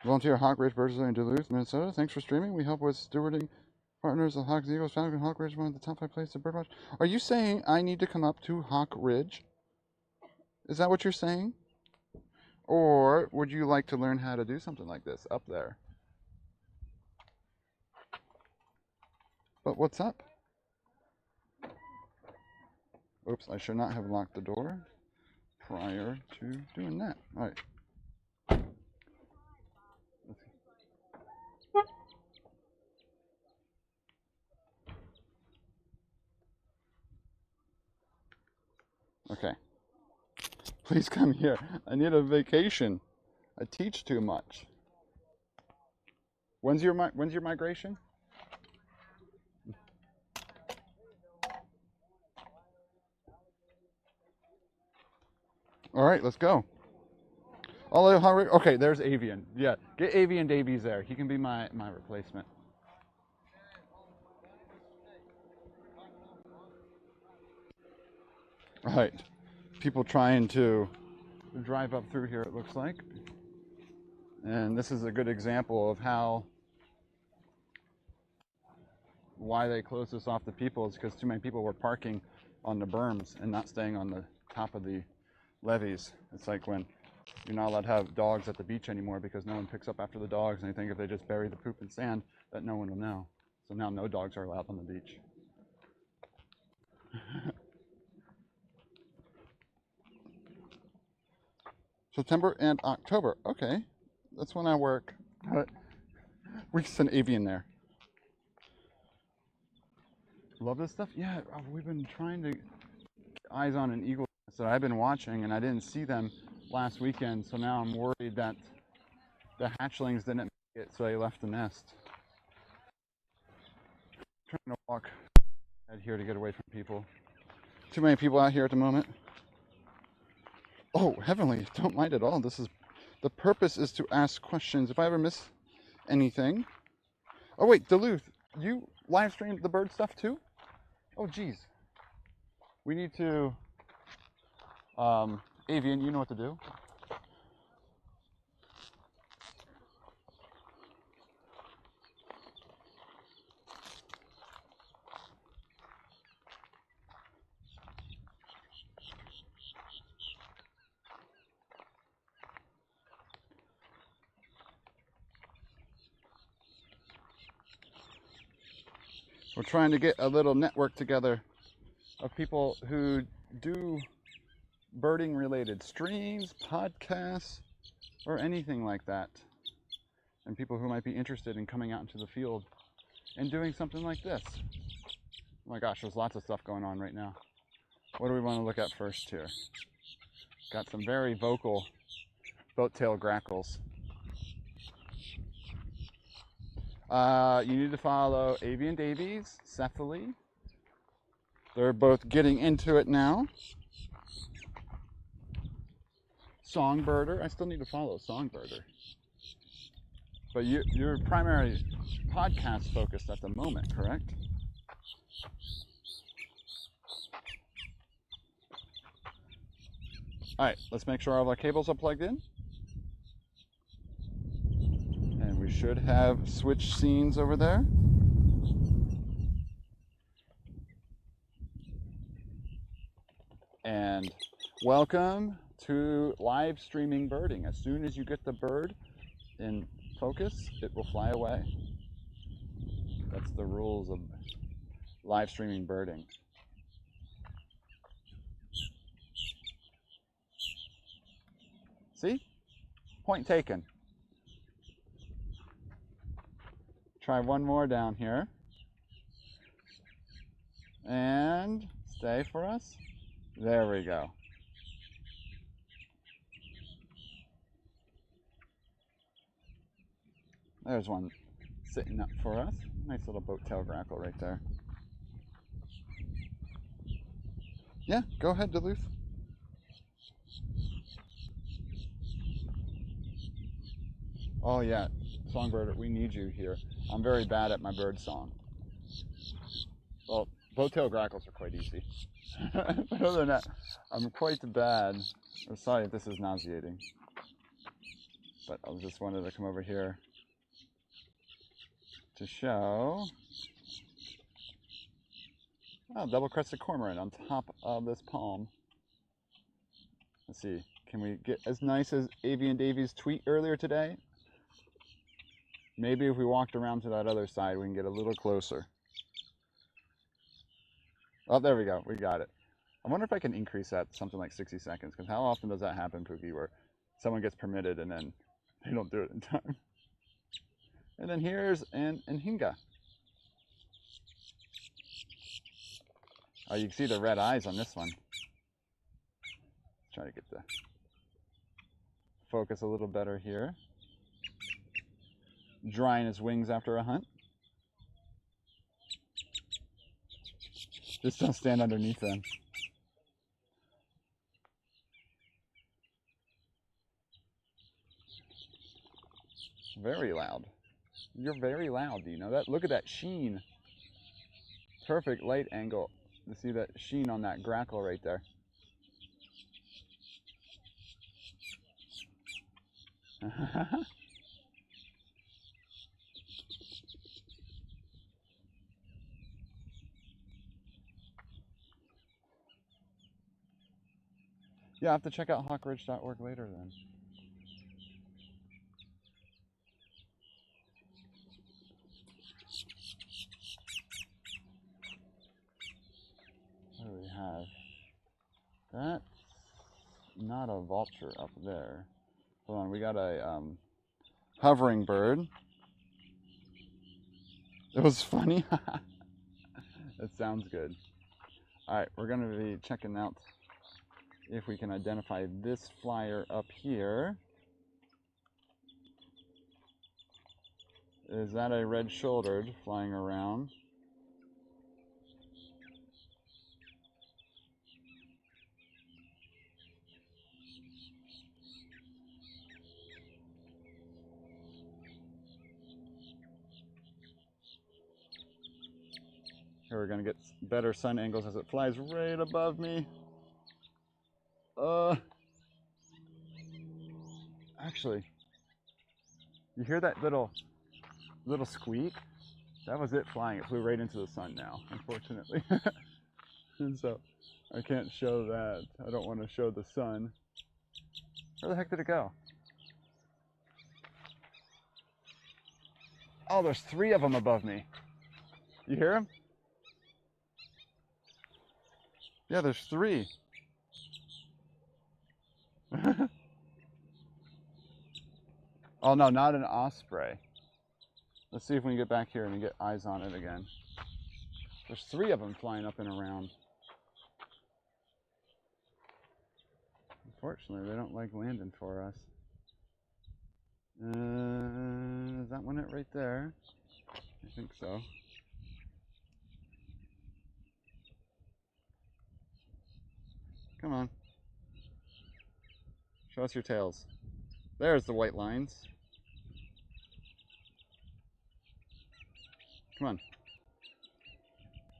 Volunteer Hawk Ridge Birds in Duluth, Minnesota. Thanks for streaming. We help with stewarding partners of Hawks Eagles. Falcon Hawk Ridge, one of the top 5 places to birdwatch. Are you saying I need to come up to Hawk Ridge? Is that what you're saying? Or would you like to learn how to do something like this up there? But what's up? Oops, I should not have locked the door prior to doing that. All right. Okay. Please come here. I need a vacation. I teach too much. When's your migration? All right, let's go. Okay, there's Avian. Yeah, get Avian Davies there. He can be my replacement. All right, people trying to drive up through here, it looks like. And this is a good example of why they closed this off to people, is because too many people were parking on the berms and not staying on the top of the levees. It's like when you're not allowed to have dogs at the beach anymore because no one picks up after the dogs, and they think if they just bury the poop in sand that no one will know. So now no dogs are allowed on the beach. September and October. Okay, that's when I work. We can send Avian there. Love this stuff? Yeah, we've been trying to get eyes on an eagle that I've been watching, and I didn't see them last weekend, so now I'm worried that the hatchlings didn't make it, so they left the nest. I'm trying to walk out here to get away from people. Too many people out here at the moment. Oh, heavenly, don't mind at all. The purpose is to ask questions. If I ever miss anything. Oh wait, Duluth, you live streamed the bird stuff too? Oh geez. We need to, Avian, you know what to do. We're trying to get a little network together of people who do birding related streams, podcasts, or anything like that. And people who might be interested in coming out into the field and doing something like this. Oh my gosh, there's lots of stuff going on right now. What do we want to look at first here? Got some very vocal boat-tailed grackles. You need to follow Avian Davies, Cephaly. They're both getting into it now. Songbirder, I still need to follow Songbirder. But you're primary podcast focused at the moment, correct? All right, let's make sure all of our cables are plugged in. And we should have switch scenes over there. And welcome to live streaming birding. As soon as you get the bird in focus, it will fly away. That's the rules of live streaming birding. See? Point taken. Try one more down here. And stay for us. There we go. There's one sitting up for us. Nice little boat-tail grackle right there. Yeah, go ahead, Duluth. Oh yeah, Songbird, we need you here. I'm very bad at my bird song. Well, boat-tail grackles are quite easy. But other than that, I'm quite bad. I'm sorry if this is nauseating. But I just wanted to come over here to show double-crested cormorant on top of this palm. Let's see, can we get as nice as Avian Davies' tweet earlier today? Maybe if we walked around to that other side, we can get a little closer. Oh, there we go. We got it. I wonder if I can increase that to something like 60 seconds, because how often does that happen, Pookie, where someone gets permitted and then they don't do it in time? And then here's an Hinga. Oh, you can see the red eyes on this one. Try to get the focus a little better here. Drying his wings after a hunt. Just don't stand underneath them. Very loud. You're very loud, do you know that? Look at that sheen. Perfect light angle to see that sheen on that grackle right there. Yeah, I have to check out hawkridge.org later then. What do we have? That's not a vulture up there. Hold on, we got a hovering bird. It was funny. It sounds good. All right, we're gonna be checking out if we can identify this flyer up here. Is that a red-shouldered flying around? Here we're gonna get better sun angles as it flies right above me. Actually, you hear that little squeak? That was it flying. It flew right into the sun now, unfortunately. And so I can't show that. I don't want to show the sun. Where the heck did it go? Oh, there's 3 of them above me. You hear them? Yeah, there's 3. Oh no, not an osprey. Let's see if we can get back here and get eyes on it again. There's 3 of them flying up and around. Unfortunately, they don't like landing for us. Is that one it right there? I think so. Come on. Show us your tails. There's the white lines. Come on.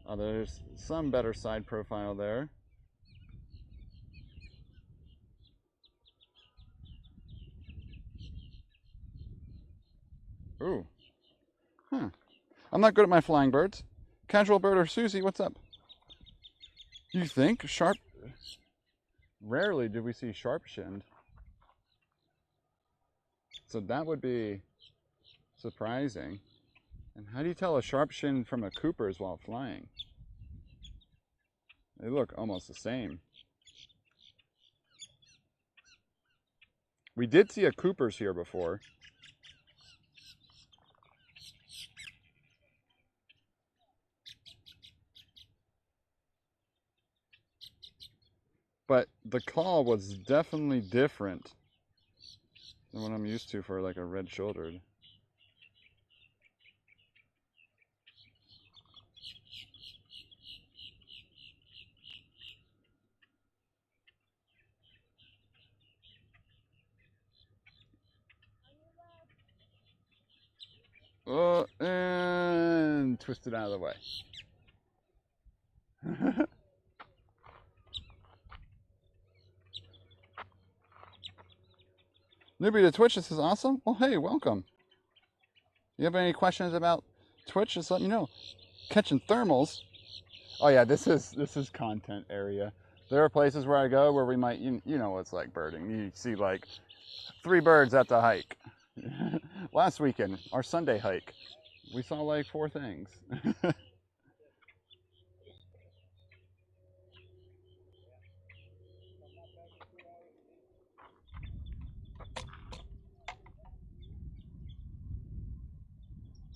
Oh, there's some better side profile there. Ooh. Huh. I'm not good at my flying birds. Casual birder Susie, what's up? You think sharp? Rarely do we see sharp-shinned. So that would be surprising. And how do you tell a sharp-shinned from a Cooper's while flying? They look almost the same. We did see a Cooper's here before. But the call was definitely different than what I'm used to for like a red-shouldered. And twist it out of the way. Newbie to Twitch, this is awesome. Well, hey, welcome. You have any questions about Twitch? Just let me know. Catching thermals. Oh yeah, this is content area. There are places where I go where we might, you know what it's like birding. You see like 3 birds at the hike. Last weekend, our Sunday hike, we saw like 4 things.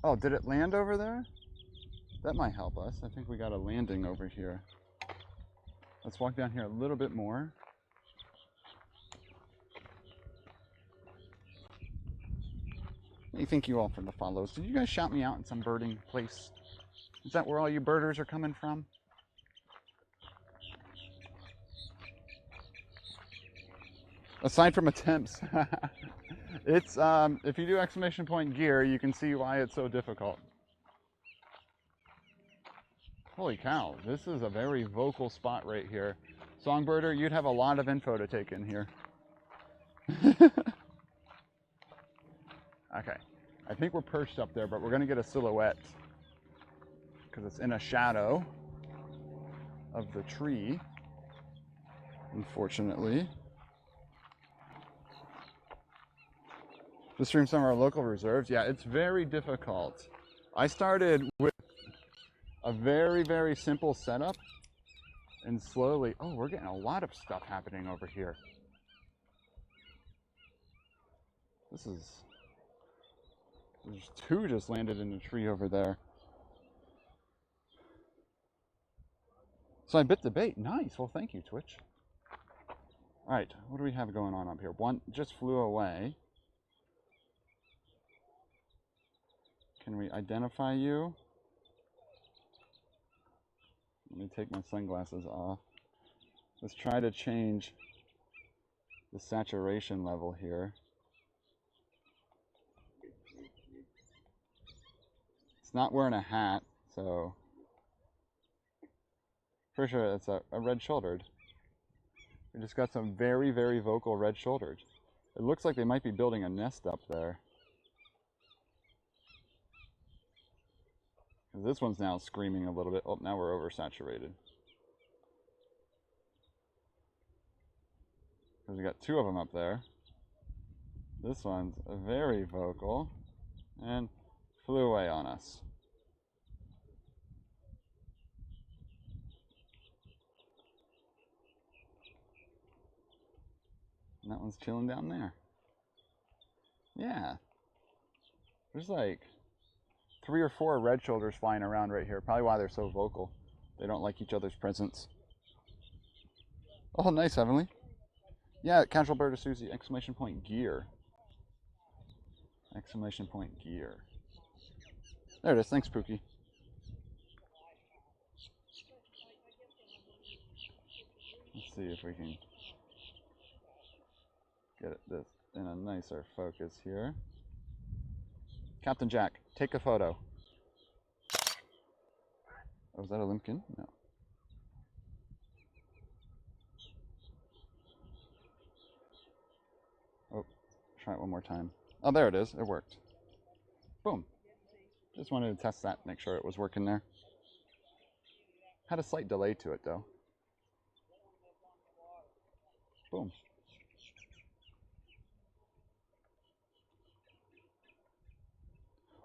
Oh, did it land over there? That might help us. I think we got a landing over here. Let's walk down here a little bit more. Thank you all for the follows. Did you guys shout me out in some birding place? Is that where all you birders are coming from? Aside from attempts, it's if you do exclamation point gear, you can see why it's so difficult. Holy cow, this is a very vocal spot right here. Songbirder, you'd have a lot of info to take in here. Okay, I think we're perched up there, but we're gonna get a silhouette because it's in a shadow of the tree, unfortunately. To stream some of our local reserves, yeah, it's very difficult. I started with a very, very simple setup and slowly, oh, we're getting a lot of stuff happening over here. There's 2 just landed in the tree over there. So I bit the bait. Nice. Well, thank you, Twitch. All right, what do we have going on up here? One just flew away. Can we identify you? Let me take my sunglasses off. Let's try to change the saturation level here. It's not wearing a hat, so for sure it's a red-shouldered. We just got some very, very vocal red-shouldered. It looks like they might be building a nest up there. This one's now screaming a little bit. Oh, now we're oversaturated. Because we got 2 of them up there. This one's very vocal and flew away on us. And that one's chilling down there. Yeah. There's like 3 or 4 red shoulders flying around right here. Probably why they're so vocal. They don't like each other's presence. Oh, nice, Heavenly. Yeah, casual bird of Susie, exclamation point gear. Exclamation point gear. There it is. Thanks, Pookie. Let's see if we can get this in a nicer focus here. Captain Jack, take a photo. Oh, is that a limpkin? No. Oh, try it one more time. Oh, there it is. It worked. Boom. Just wanted to test that, make sure it was working there. Had a slight delay to it, though. Boom.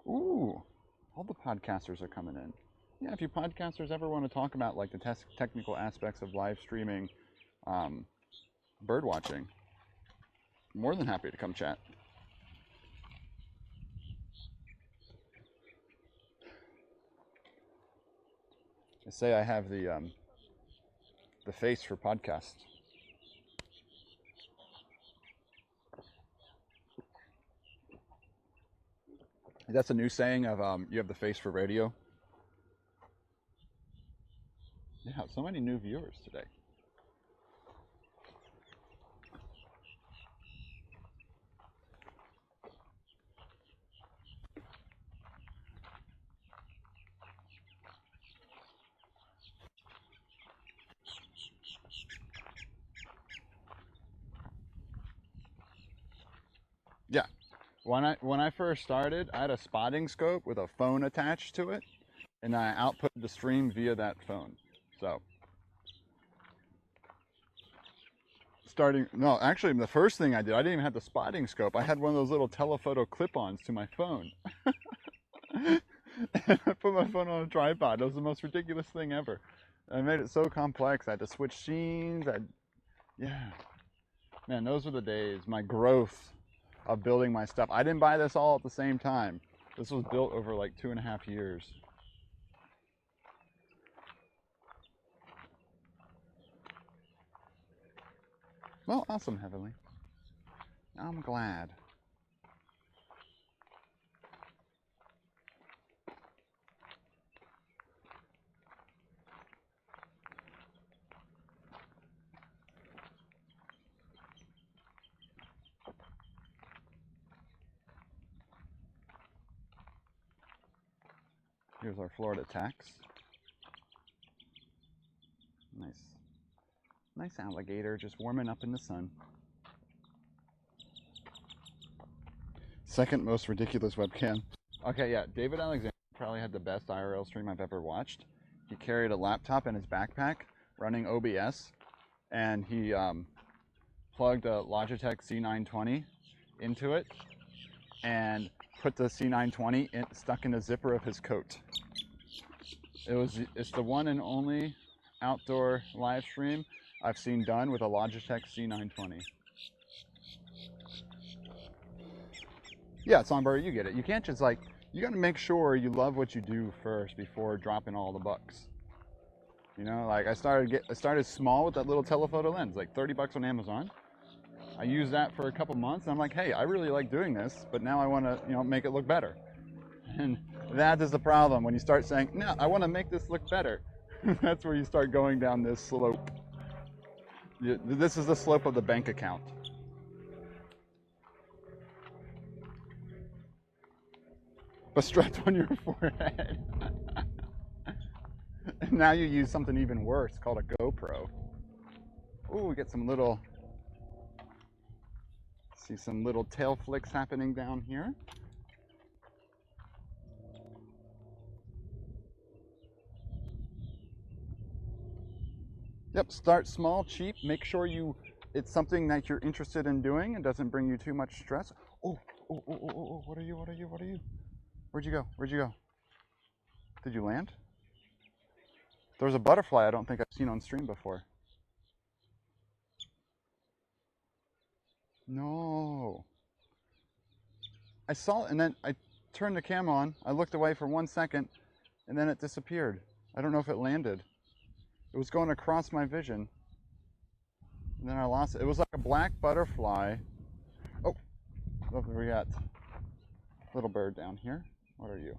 Ooh, all the podcasters are coming in. Yeah, if you podcasters ever want to talk about like the technical aspects of live streaming bird watching, more than happy to come chat. I say I have the face for podcasts. That's a new saying of you have the face for radio. Yeah, so many new viewers today. Yeah. When I first started, I had a spotting scope with a phone attached to it, and I output the stream via that phone. So, actually, the first thing I did, I didn't even have the spotting scope. I had one of those little telephoto clip-ons to my phone. And I put my phone on a tripod. It was the most ridiculous thing ever. I made it so complex. I had to switch scenes. Yeah. Man, those were the days. My growth of building my stuff. I didn't buy this all at the same time. This was built over like 2.5 years. Well, awesome, Heavenly. I'm glad. Here's our Florida tax. Nice alligator just warming up in the sun. Second most ridiculous webcam. Okay, yeah, David Alexander probably had the best IRL stream I've ever watched. He carried a laptop in his backpack running OBS, and he plugged a Logitech C920 into it and put the C920 stuck in the zipper of his coat. It's the one and only outdoor live stream I've seen done with a Logitech C920. Yeah, Songbird, you get it. You can't just you got to make sure you love what you do first before dropping all the bucks. You know, like I started small with that little telephoto lens, like $30 on Amazon. I used that for a couple months, and I'm like, hey, I really like doing this, but now I want to, make it look better. And that is the problem when you start saying, no, I want to make this look better. That's where you start going down this slope. This is the slope of the bank account. But strapped on your forehead. And now you use something even worse called a GoPro. Ooh, we get some little tail flicks happening down here. Yep, start small, cheap. Make sure it's something that you're interested in doing and doesn't bring you too much stress. Oh, what are you? Where'd you go? Did you land? There was a butterfly I don't think I've seen on stream before. No. I saw it and then I turned the camera on. I looked away for 1 second and then it disappeared. I don't know if it landed. It was going across my vision. And then I lost it. It was like a black butterfly. Oh, look, we got a little bird down here. What are you?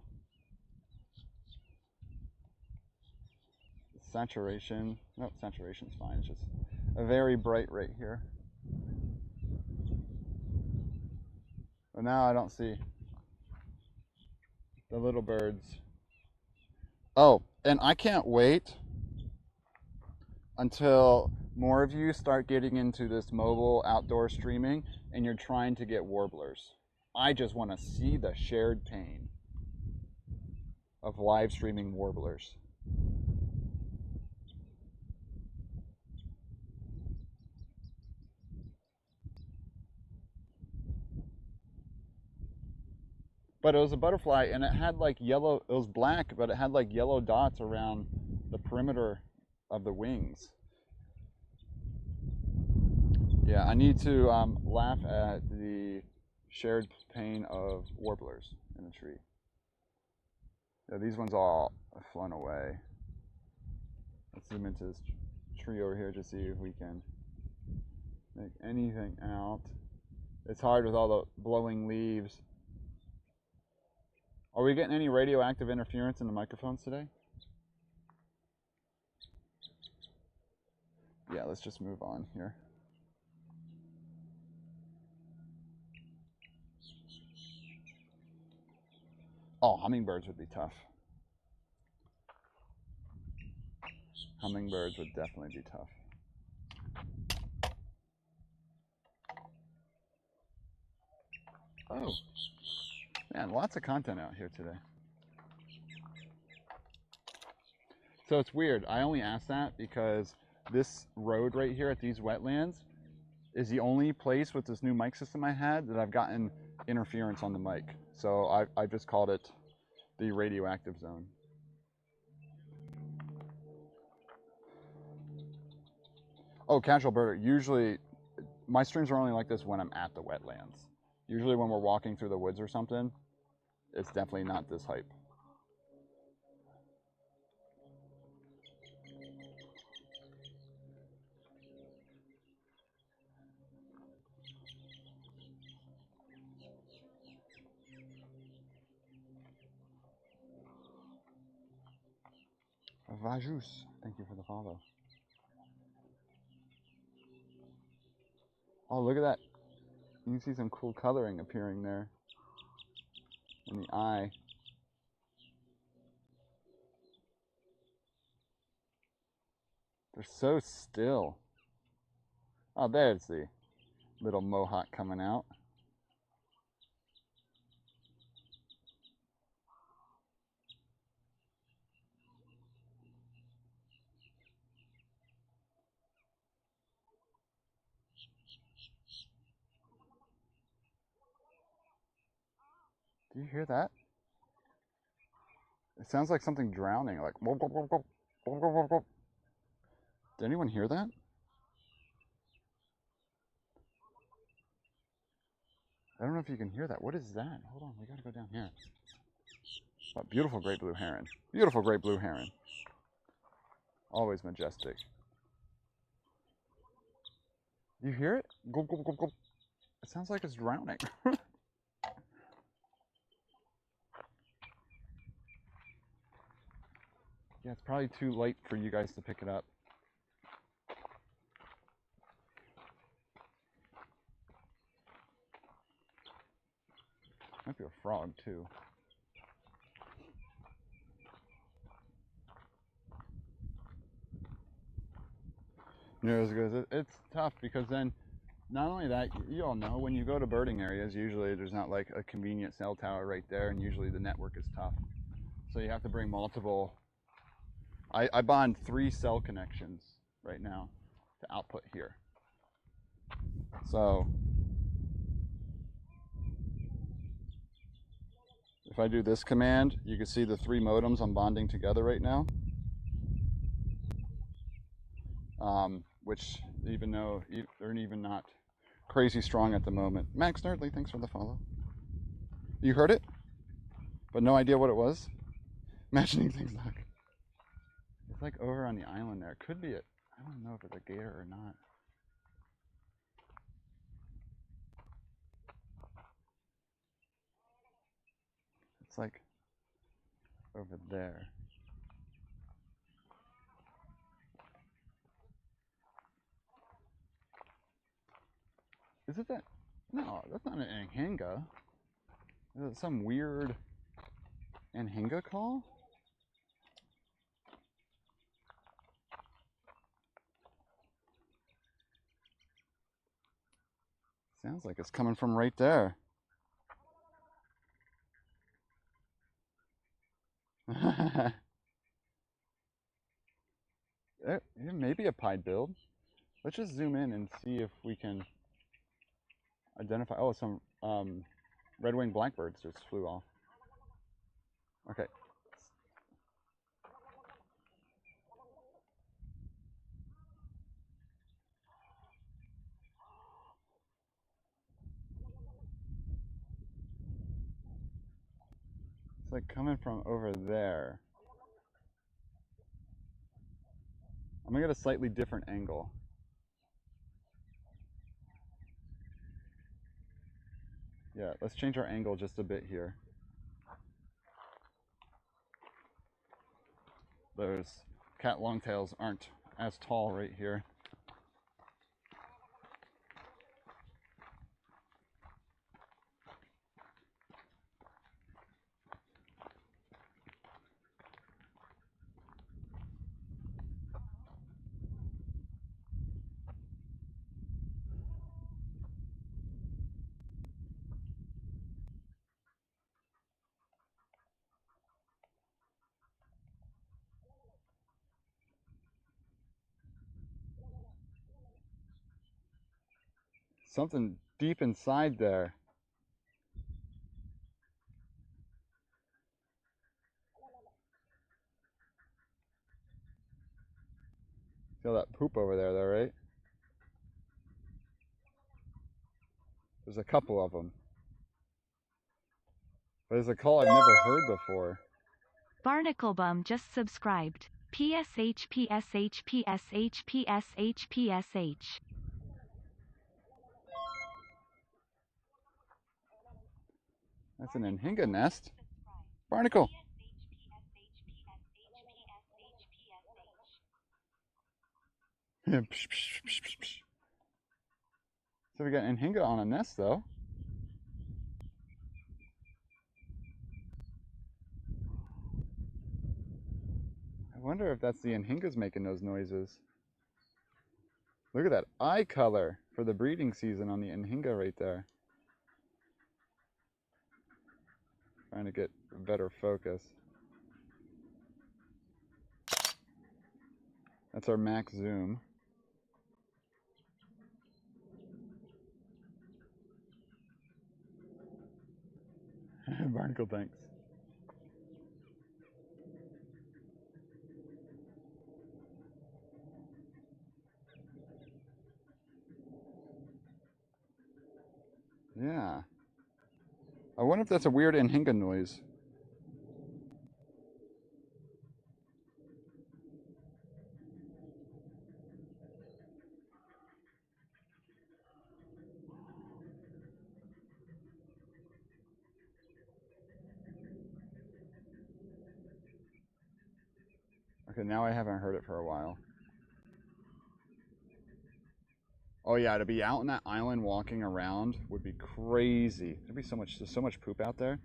Saturation. Nope, saturation's fine. It's just a very bright right here. But now I don't see the little birds. Oh, and I can't wait until more of you start getting into this mobile outdoor streaming and you're trying to get warblers. I just want to see the shared pain of live streaming warblers. But it was a butterfly and it had like yellow, it was black, but it had like yellow dots around the perimeter of the wings. Yeah, I need to laugh at the shared pain of warblers in the tree. Yeah, these ones all have flown away. Let's zoom into this tree over here to see if we can make anything out. It's hard with all the blowing leaves. Are we getting any radioactive interference in the microphones today? Yeah, let's just move on here. Oh, hummingbirds would be tough. Hummingbirds would definitely be tough. Oh, man, lots of content out here today. So it's weird. I only asked that because this road right here at these wetlands is the only place with this new mic system I had that I've gotten interference on the mic. So I just called it the radioactive zone. Oh, casual birder. Usually, my streams are only like this when I'm at the wetlands. Usually when we're walking through the woods or something, it's definitely not this hype. Vajus, thank you for the follow. Oh, look at that. You can see some cool coloring appearing there in the eye. They're so still. Oh, there's the little mohawk coming out. Do you hear that? It sounds like something drowning, like whoop, whoop, whoop, whoop, whoop, whoop, whoop. Did anyone hear that? I don't know if you can hear that. What is that? Hold on, we gotta go down here. Oh, beautiful great blue heron. Beautiful great blue heron. Always majestic. You hear it? Gulp, gulp, gulp, gulp. It sounds like it's drowning. Yeah, it's probably too late for you guys to pick it up. Might be a frog too. It's tough because then, not only that, you all know when you go to birding areas, usually there's not like a convenient cell tower right there, and usually the network is tough. So you have to bring multiple. I bond 3 cell connections right now to output here. So if I do this command, you can see the 3 modems I'm bonding together right now. Which even though they're even not crazy strong at the moment. Max Nerdly, thanks for the follow. You heard it, but no idea what it was? Imagining things like it's like over on the island there. It could be it. I don't know if it's a gator or not. It's like over there. Is it that? No, that's not an anhinga. Is it some weird anhinga call? Sounds like it's coming from right there. It may be a pied build. Let's just zoom in and see if we can identify. Oh, some red-winged blackbirds just flew off. Okay. It's like coming from over there. I'm gonna get a slightly different angle. Yeah, let's change our angle just a bit here. Those cat longtails aren't as tall right here. Something deep inside there. Feel that poop over there though, right? There's a couple of them. But it's a call I've never heard before. Barnaclebum just subscribed. PSH PSH PSH PSH PSH. That's an anhinga nest. Barnacle. So we got anhinga on a nest though. I wonder if that's the anhingas making those noises. Look at that eye color for the breeding season on the anhinga right there. Trying to get a better focus. That's our max zoom. Barnacle, thanks. Yeah. I wonder if that's a weird anhinga noise. Okay, now I haven't heard it for a while. Oh yeah, to be out on that island walking around would be crazy. There'd be there's so much poop out there.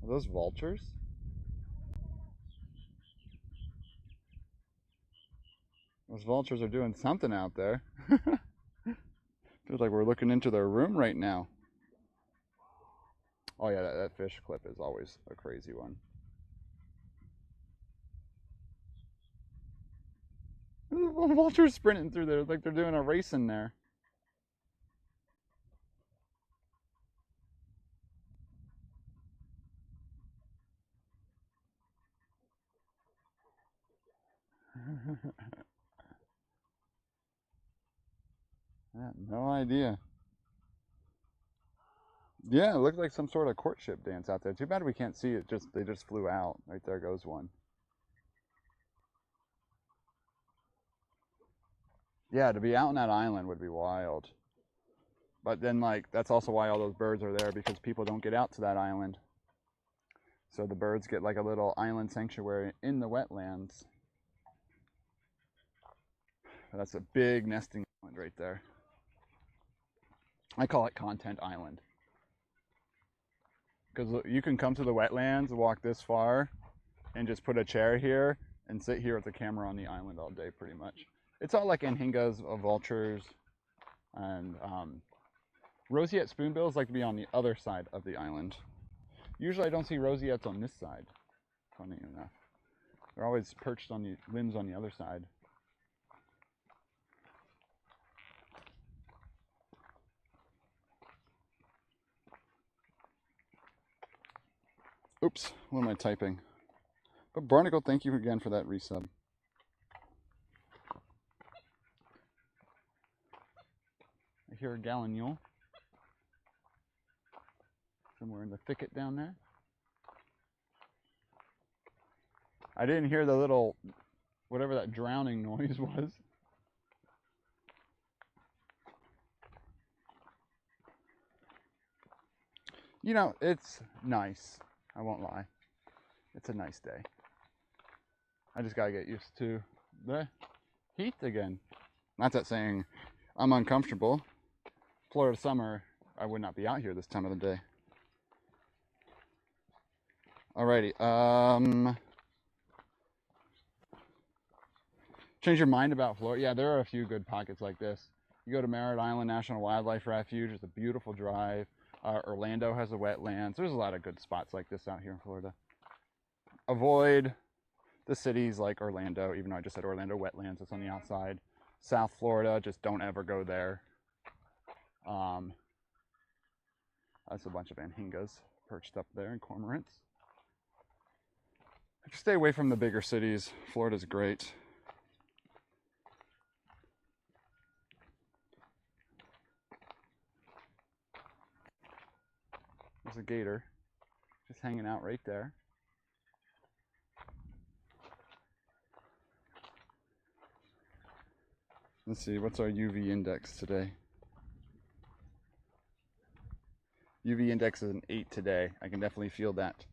Are those vultures? Those vultures are doing something out there. Feels like we're looking into their room right now. Oh yeah, that fish clip is always a crazy one. Vultures sprinting through there like they're doing a race in there. Yeah, no idea. Yeah, it looked like some sort of courtship dance out there. Too bad we can't see it. They just flew out. Right there goes one. Yeah, to be out on that island would be wild. But then, like, that's also why all those birds are there, because people don't get out to that island. So the birds get like a little island sanctuary in the wetlands. That's a big nesting island right there. I call it Content Island. Because you can come to the wetlands, walk this far, and just put a chair here and sit here with the camera on the island all day, pretty much. It's all like anhingas, vultures, and roseate spoonbills like to be on the other side of the island. Usually I don't see roseates on this side, funny enough. They're always perched on the limbs on the other side. Oops, what am I typing? But Barnacle, thank you again for that resub. I hear a gallinule somewhere in the thicket down there. I didn't hear the little, whatever that drowning noise was. You know, it's nice. I won't lie. It's a nice day. I just gotta get used to the heat again. Not that saying I'm uncomfortable. Florida summer, I would not be out here this time of the day. Alrighty, change your mind about Florida. Yeah, there are a few good pockets like this. You go to Merritt Island National Wildlife Refuge, it's a beautiful drive. Orlando has the wetlands. There's a lot of good spots like this out here in Florida. Avoid the cities like Orlando, even though I just said Orlando wetlands, it's on the outside. South Florida, just don't ever go there. That's a bunch of anhingas perched up there and cormorants. Just stay away from the bigger cities. Florida's great. There's a gator just hanging out right there. Let's see, what's our UV index today? UV index is an 8 today. I can definitely feel that.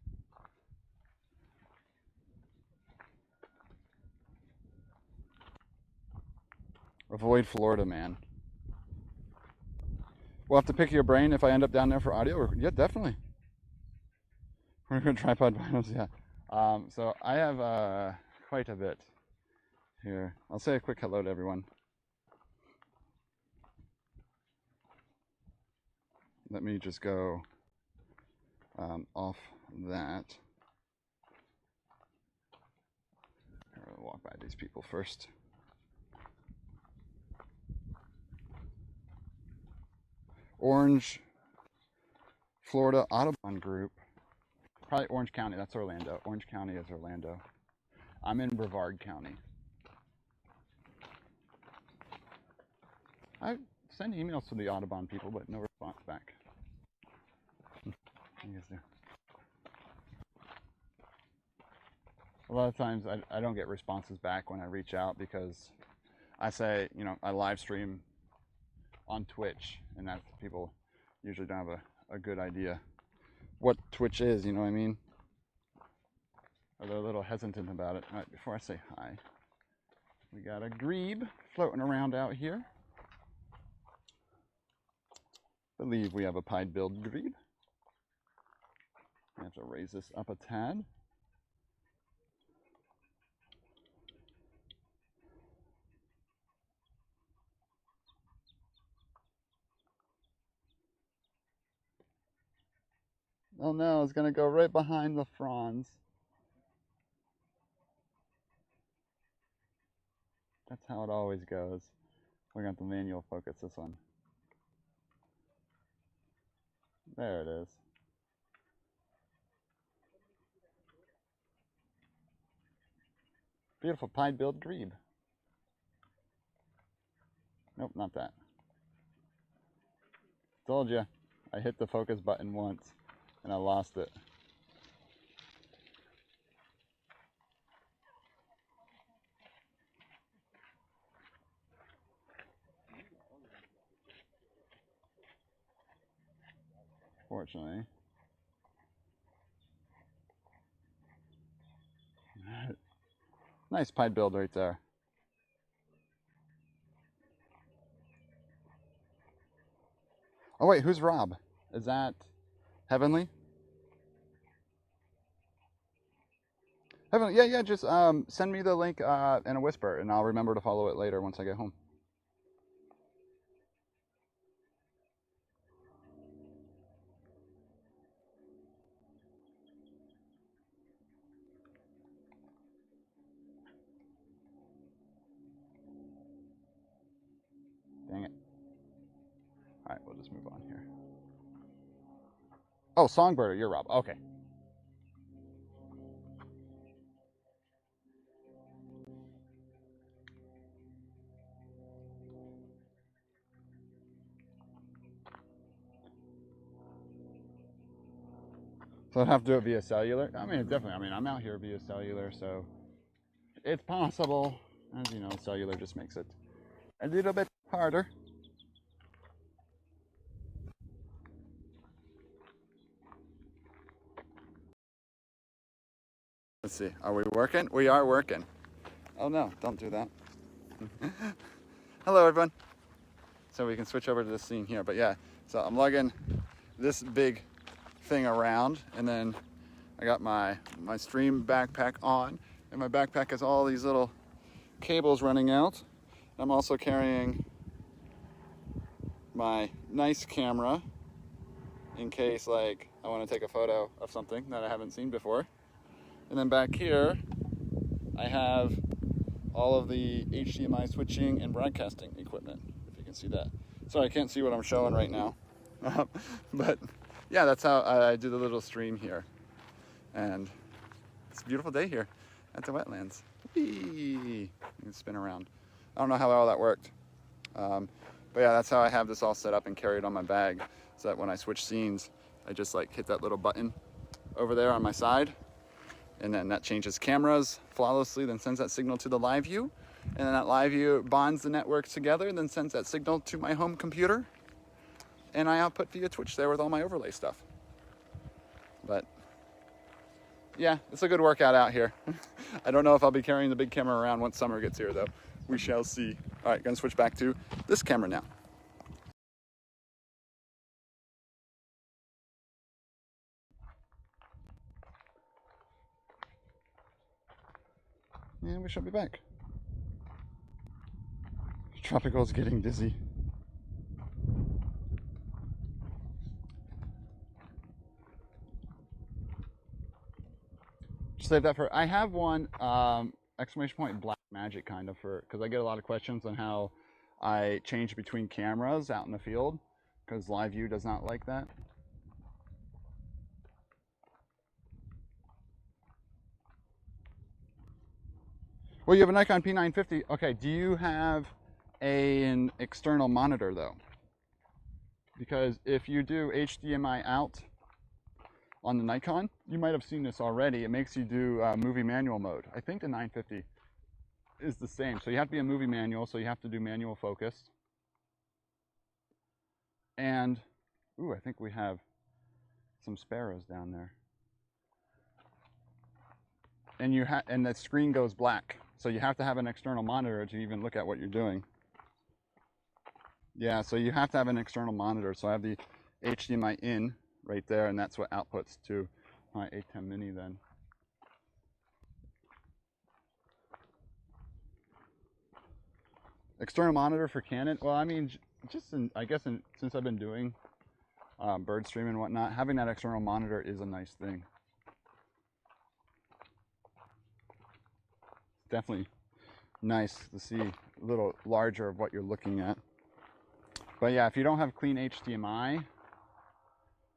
Avoid Florida, man. We'll have to pick your brain if I end up down there for audio. Yeah, definitely. We're going to tripod vinyls, yeah. So I have quite a bit here. I'll say a quick hello to everyone. Let me just go off that. I'll walk by these people first. Orange, Florida Audubon Group. Probably Orange County, that's Orlando. Orange County is Orlando. I'm in Brevard County. I send emails to the Audubon people, but no response back. You guys do. A lot of times I don't get responses back when I reach out because I say, you know, I live stream on Twitch, and that people usually don't have a good idea what Twitch is, you know what I mean? Or they're a little hesitant about it. All right, before I say hi, we got a grebe floating around out here. I believe we have a pied-billed grebe. I have to raise this up a tad. Oh no, it's gonna go right behind the fronds. That's how it always goes. We're going to have to manual focus this one. There it is. Beautiful pied-billed grebe. Nope, not that. Told you. I hit the focus button once and I lost it. Fortunately. Nice pied build right there. Oh wait, who's Rob? Is that Heavenly? Heavenly, yeah, just send me the link in a whisper and I'll remember to follow it later once I get home. Dang it. Alright, we'll just move on here. Oh, Songbirder, you're Rob. Okay. So I'd have to do it via cellular. I mean, definitely. I mean, I'm out here via cellular, so it's possible. As you know, cellular just makes it a little bit harder. Let's see. Are we working? We are working. Oh no, don't do that. Hello, everyone. So we can switch over to this scene here. But yeah, so I'm lugging this big thing around, and then I got my stream backpack on, and my backpack has all these little cables running out. I'm also carrying my nice camera in case like I want to take a photo of something that I haven't seen before. And then back here I have all of the HDMI switching and broadcasting equipment, if you can see that. Sorry, I can't see what I'm showing right now. But yeah, that's how I do the little stream here. And it's a beautiful day here at the wetlands. Whee! You can spin around. I don't know how all that worked. But yeah, that's how I have this all set up and carried on my bag, so that when I switch scenes, I just like hit that little button over there on my side, and then that changes cameras flawlessly, then sends that signal to the live view, and then that live view bonds the network together and then sends that signal to my home computer, and I output via Twitch there with all my overlay stuff. But yeah, it's a good workout out here. I don't know if I'll be carrying the big camera around once summer gets here though. We shall see. All right, gonna switch back to this camera now. And we shall be back. Tropical's getting dizzy. Save that for, I have one exclamation point black magic kind of for, because I get a lot of questions on how I change between cameras out in the field, because live view does not like that. Well, you have a Nikon P950. Okay, do you have an external monitor though? Because if you do HDMI out on the Nikon, you might have seen this already. It makes you do movie manual mode. I think the 950 is the same. So you have to be a movie manual, so you have to do manual focus. And, ooh, I think we have some sparrows down there. And and the screen goes black. So you have to have an external monitor to even look at what you're doing. Yeah, so you have to have an external monitor. So I have the HDMI in right there, and that's what outputs to my A10 Mini then. External monitor for Canon? Well, I mean, just since I've been doing bird stream and whatnot, having that external monitor is a nice thing. Definitely nice to see a little larger of what you're looking at. But yeah, if you don't have clean HDMI,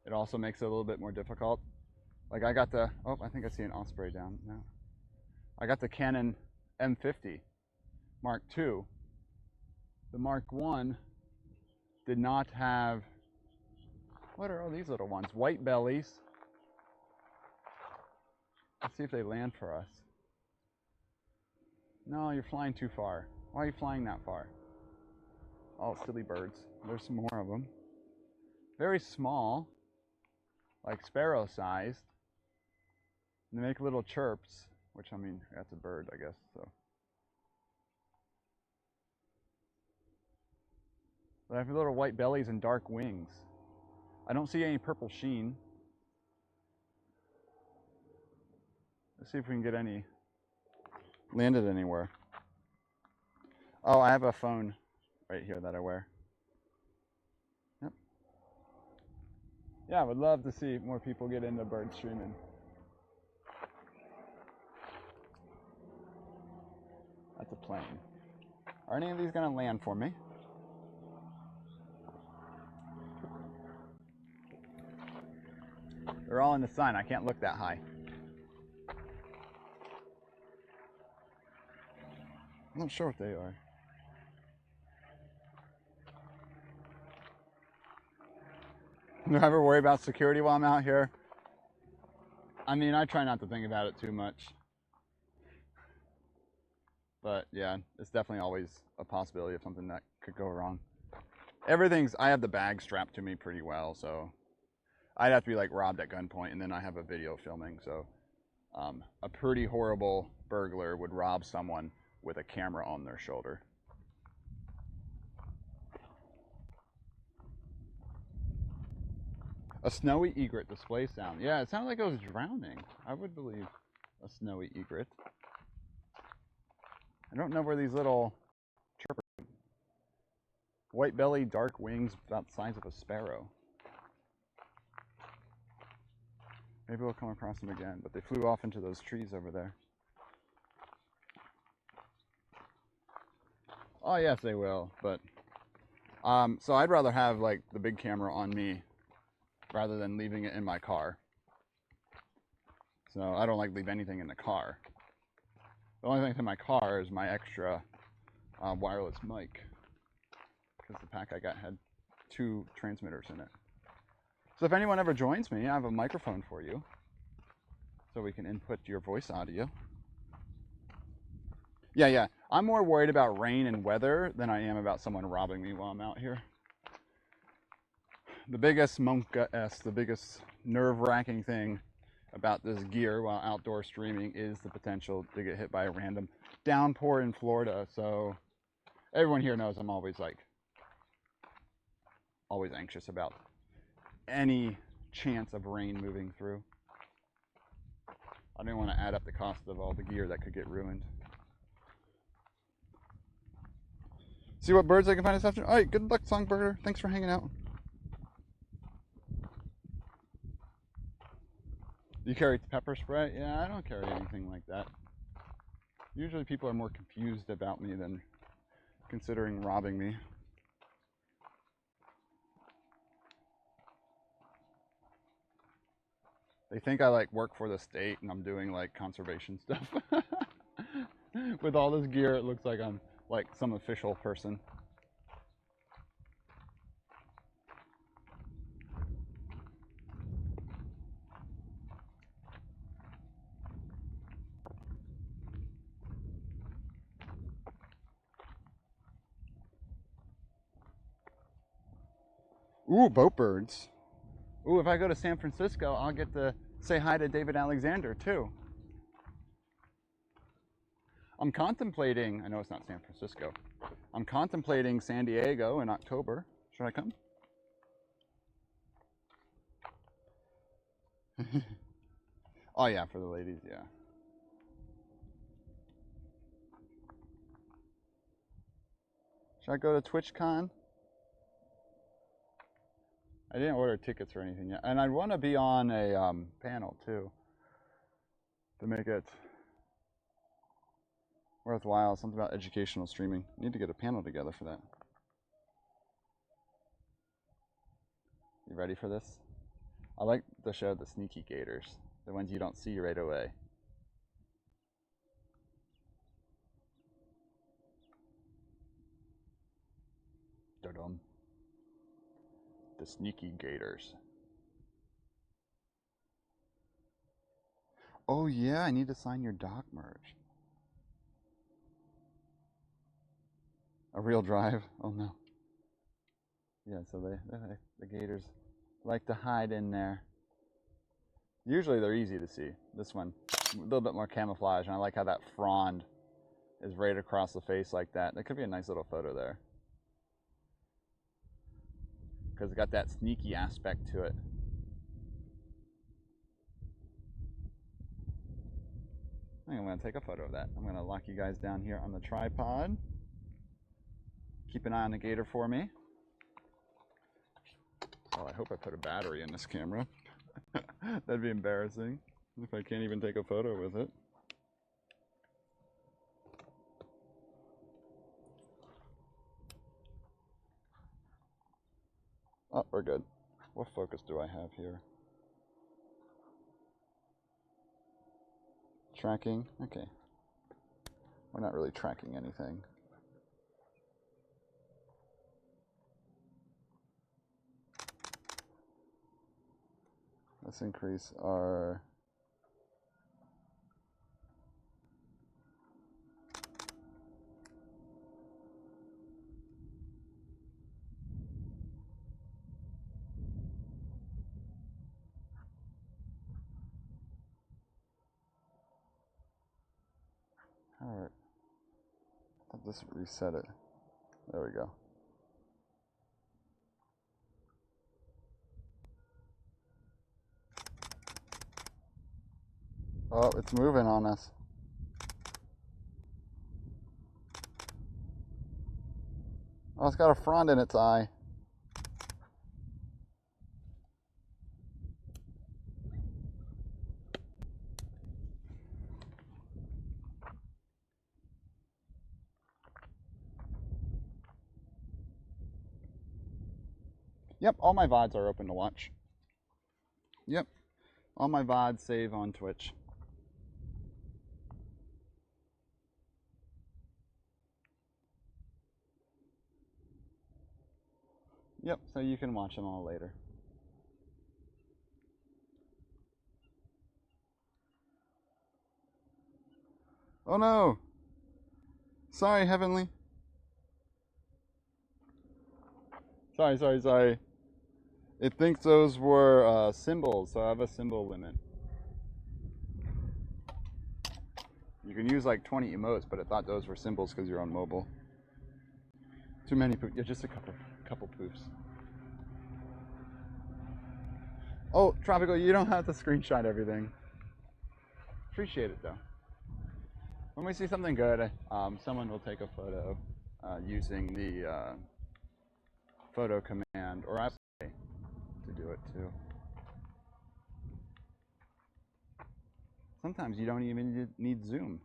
it also makes it a little bit more difficult. Like I got the, oh, I think I see an osprey down now. I got the Canon M50 Mark II. The Mark I did not have, what are all these little ones? White bellies. Let's see if they land for us. No, you're flying too far. Why are you flying that far? Oh, silly birds. There's some more of them. Very small, like sparrow sized. And they make little chirps, which, I mean, that's a bird, I guess, so. They have little white bellies and dark wings. I don't see any purple sheen. Let's see if we can get any landed anywhere. Oh, I have a phone right here that I wear. Yep. Yeah, I would love to see more people get into bird streaming. That's a plane. Are any of these gonna land for me? They're all in the sun. I can't look that high. I'm not sure what they are. Do I ever worry about security while I'm out here? I mean, I try not to think about it too much. But yeah, it's definitely always a possibility of something that could go wrong. I have the bag strapped to me pretty well, so I'd have to be like robbed at gunpoint, and then I have a video filming, so a pretty horrible burglar would rob someone with a camera on their shoulder. A snowy egret display sound. Yeah, it sounded like I was drowning. I would believe a snowy egret. I don't know where these little chirpers. White belly, dark wings, about the size of a sparrow. Maybe we'll come across them again, but they flew off into those trees over there. Oh yes, they will, but so I'd rather have like the big camera on me rather than leaving it in my car. So I don't like leave anything in the car. The only thing that's in my car is my extra wireless mic, because the pack I got had 2 transmitters in it. So if anyone ever joins me, I have a microphone for you, so we can input your voice audio. Yeah. I'm more worried about rain and weather than I am about someone robbing me while I'm out here. The biggest the biggest nerve-wracking thing about this gear while outdoor streaming is the potential to get hit by a random downpour in Florida. So everyone here knows I'm always anxious about any chance of rain moving through. I didn't want to add up the cost of all the gear that could get ruined. See what birds I can find this afternoon. All right, good luck, Songbirder. Thanks for hanging out. You carry pepper spray? Yeah, I don't carry anything like that. Usually people are more confused about me than considering robbing me. They think I like work for the state and I'm doing like conservation stuff. With all this gear, it looks like I'm like some official person. Ooh, boat birds. Ooh, if I go to San Francisco, I'll get to say hi to David Alexander too. I'm contemplating, I know it's not San Francisco, I'm contemplating San Diego in October. Should I come? Oh yeah, for the ladies, yeah. Should I go to TwitchCon? I didn't order tickets or anything yet. And I want to be on a panel too, to make it worthwhile. Something about educational streaming. Need to get a panel together for that. You ready for this? I like to show the sneaky gators, the ones you don't see right away. Dum. The sneaky gators. Oh yeah, I need to sign your doc merge. A real drive? Oh no. Yeah, so the gators like to hide in there. Usually they're easy to see. This one, a little bit more camouflage, and I like how that frond is right across the face like that. That could be a nice little photo there. Because it's got that sneaky aspect to it. I think I'm going to take a photo of that. I'm going to lock you guys down here on the tripod. Keep an eye on the gator for me. Oh, I hope I put a battery in this camera. That'd be embarrassing if I can't even take a photo with it. Oh, we're good. What focus do I have here? Tracking? Okay. We're not really tracking anything. Let's increase our... Alright. I'll just reset it. There we go. Oh, it's moving on us. Oh, it's got a frond in its eye. Yep, all my VODs are open to watch. Yep, all my VODs save on Twitch. Yep, so you can watch them all later. Oh no! Sorry, Heavenly. Sorry. It thinks those were symbols, so I have a symbol limit. You can use like 20 emotes, but it thought those were symbols because you're on mobile. Too many poofs. Yeah, just a couple poofs. Oh, Tropical, you don't have to screenshot everything. Appreciate it though. When we see something good, someone will take a photo using the photo command, or I pay to do it too. Sometimes you don't even need zoom.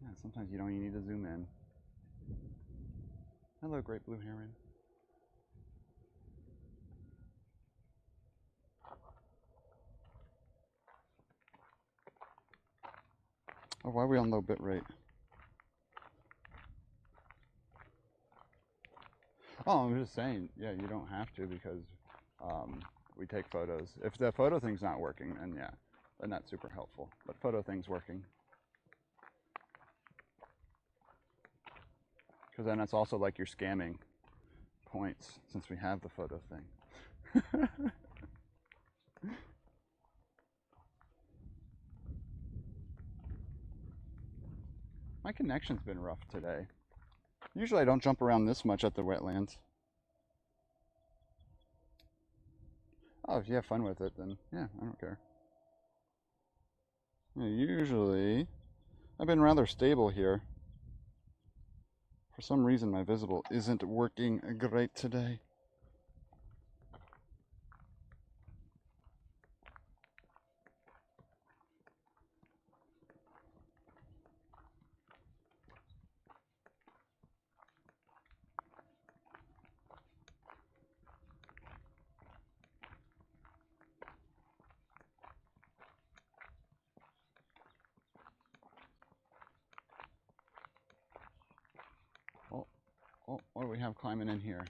Yeah, sometimes you don't even need to zoom in. Hello, great blue heron. Oh, why are we on low bit rate? Oh, I'm just saying, yeah, you don't have to because we take photos. If the photo thing's not working, then yeah, then that's super helpful. But photo thing's working. Because then it's also like you're scamming points since we have the photo thing. My connection's been rough today. Usually I don't jump around this much at the wetlands. Oh, if you have fun with it, then yeah, I don't care. Yeah, usually, I've been rather stable here. For some reason, my visible isn't working great today. we have climbing in here?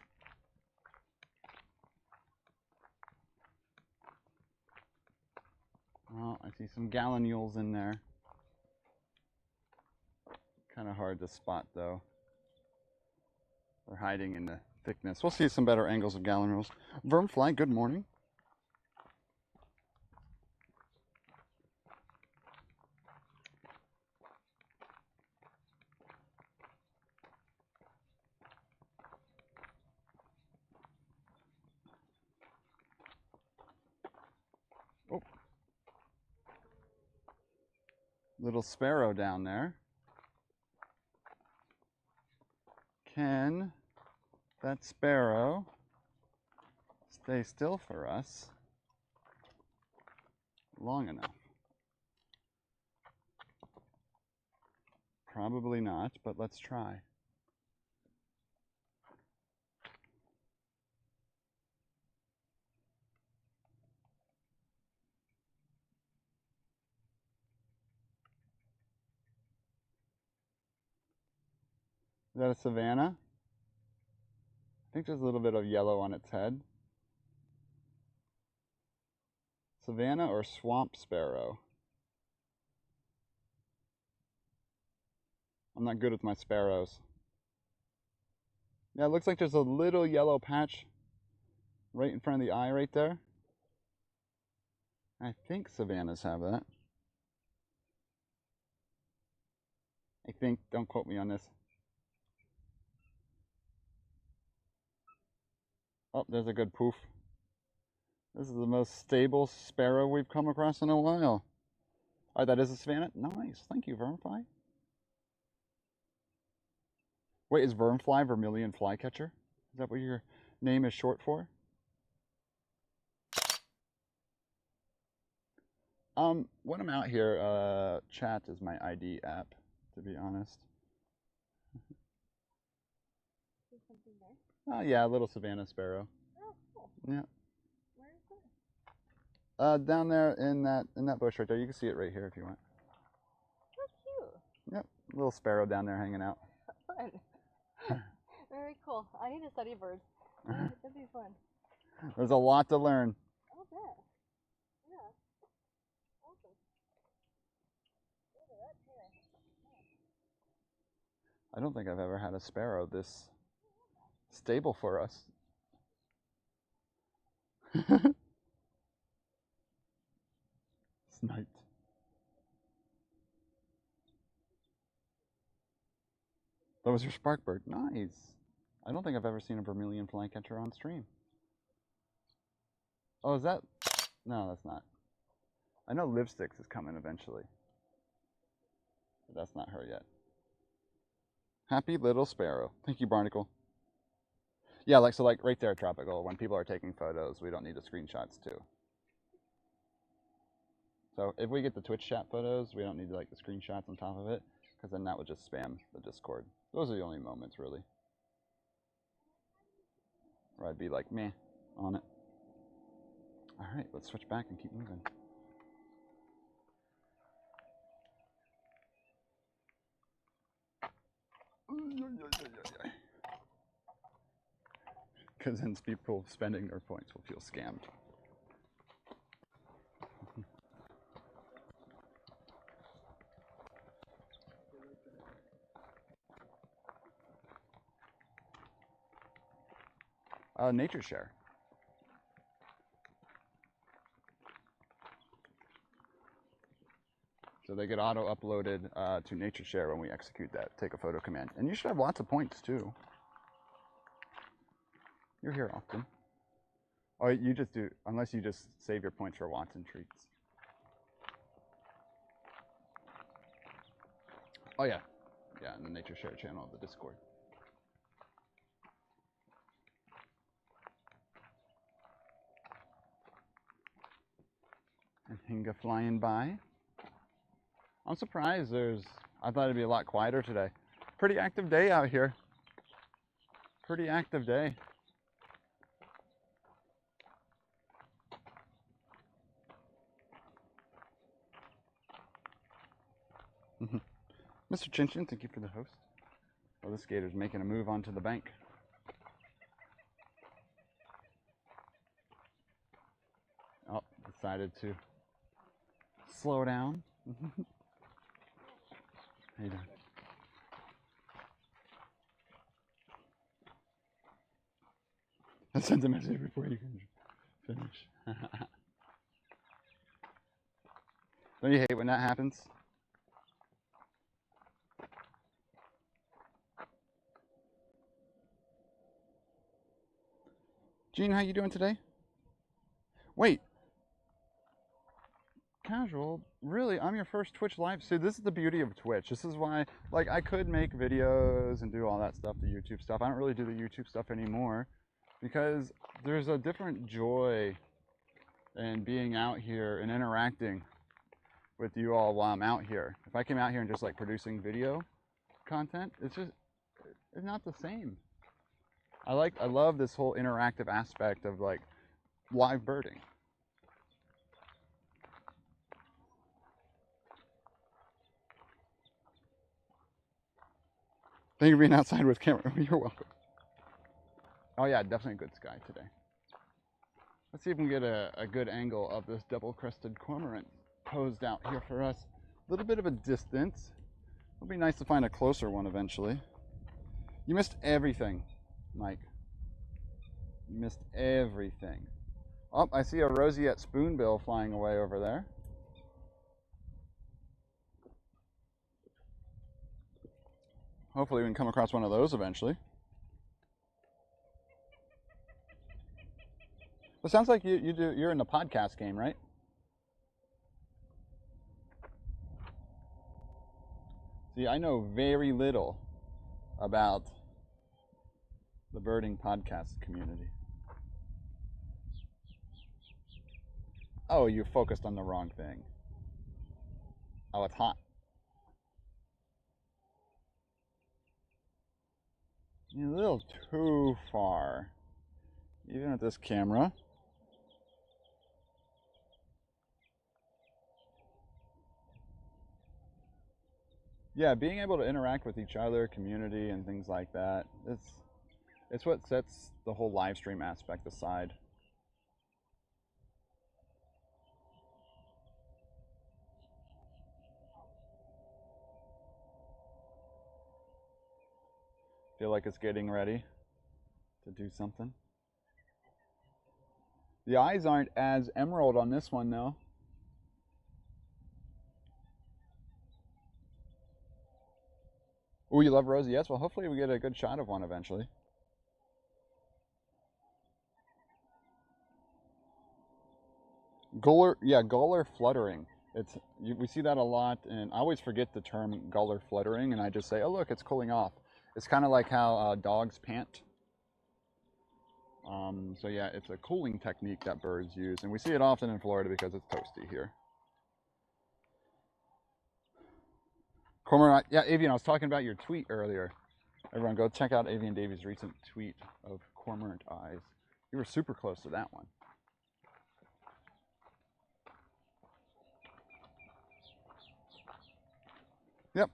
Oh, I see some gallinules in there. Kind of hard to spot though. They're hiding in the thickness. We'll see some better angles of gallinules. Vermfly, good morning. Oh. Little sparrow down there. Can that sparrow stay still for us long enough? Probably not, but let's try. Is that a savanna? I think there's a little bit of yellow on its head. Savanna or swamp sparrow? I'm not good with my sparrows. Yeah, it looks like there's a little yellow patch right in front of the eye right there. I think savannas have that. I think, don't quote me on this. Oh, there's a good poof. This is the most stable sparrow we've come across in a while. Oh, that is a savanna? Nice. Thank you, Vermfly. Wait, is Vermfly Vermilion Flycatcher? Is that what your name is short for? When I'm out here, chat is my ID app, to be honest. Is something there? Oh yeah, a little savanna sparrow. Oh, cool. Yeah. Where is that? Down there in that bush right there. You can see it right here if you want. How cute. Yep, little sparrow down there hanging out. Fun. Very cool. I need to study birds. That'd be fun. There's a lot to learn. I'll bet. Yeah. Awesome. Look at that tail. I don't think I've ever had a sparrow this stable for us. Sniped. That was your spark bird. Nice. I don't think I've ever seen a vermilion flycatcher on stream. Oh, is that? No, that's not. I know Lipsticks is coming eventually. But that's not her yet. Happy little sparrow. Thank you, Barnacle. Yeah, like right there, Tropical. When people are taking photos, we don't need the screenshots too. So if we get the Twitch chat photos, we don't need like the screenshots on top of it, because then that would just spam the Discord. Those are the only moments really where I'd be like meh on it. All right, let's switch back and keep moving. Because then people spending their points will feel scammed. Nature share. So they get auto uploaded to Nature Share when we execute that take a photo command. And you should have lots of points too. You're here often. Oh, you just do, unless you just save your points for Watson treats. Oh yeah, yeah, in the Nature Share channel of the Discord. And Hinga flying by. I'm surprised I thought it'd be a lot quieter today. Pretty active day out here. Pretty active day. Mr. Chinchin, thank you for the host. Oh, this gator's making a move onto the bank. decided to slow down. How you doing? I sent a message before you can finish. Don't you hate when that happens? Gene, how you doing today? Wait. Casual? Really? I'm your first Twitch live? See, this is the beauty of Twitch. This is why, like, I could make videos and do all that stuff, the YouTube stuff. I don't really do the YouTube stuff anymore because there's a different joy in being out here and interacting with you all while I'm out here. If I came out here and just like producing video content, it's not the same. I love this whole interactive aspect of like live birding. Thank you for being outside with camera. You're welcome. Oh yeah, definitely a good sky today. Let's see if we can get a good angle of this double-crested cormorant posed out here for us. A little bit of a distance. It'll be nice to find a closer one eventually. You missed everything, Mike. You missed everything. Oh, I see a roseate spoonbill flying away over there. Hopefully we can come across one of those eventually. Well, it sounds like you're in the podcast game, right? See, I know very little about the birding podcast community. Oh, you focused on the wrong thing. Oh, it's hot. You're a little too far, even with this camera. Yeah, being able to interact with each other, community, and things like that, it's what sets the whole live stream aspect aside. Feel like it's getting ready to do something. The eyes aren't as emerald on this one though. Oh, you love Rosie? Yes. Well, hopefully we get a good shot of one eventually. Guller, yeah, guller fluttering. We see that a lot, and I always forget the term guller fluttering, and I just say, oh look, it's cooling off. It's kind of like how dogs pant. So yeah, it's a cooling technique that birds use, and we see it often in Florida because it's toasty here. Cormorant, yeah, Avian, I was talking about your tweet earlier. Everyone go check out Avian Davies' recent tweet of cormorant eyes. You were super close to that one. Yep.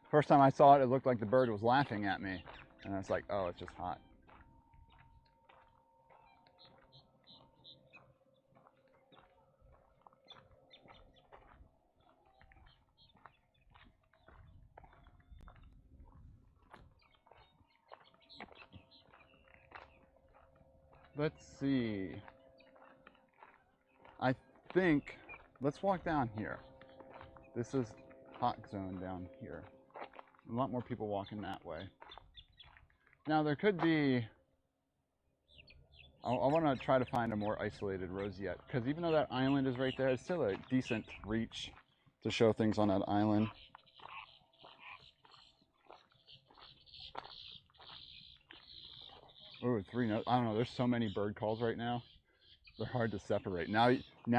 First time I saw it, it looked like the bird was laughing at me. And I was like, oh, it's just hot. Let's see. I think, let's walk down here. This is hot zone down here. A lot more people walking that way. Now there could be, I want to try to find a more isolated roseate, because even though that island is right there, it's still a decent reach to show things on that island. Oh, three notes. I don't know, there's so many bird calls right now. They're hard to separate. Now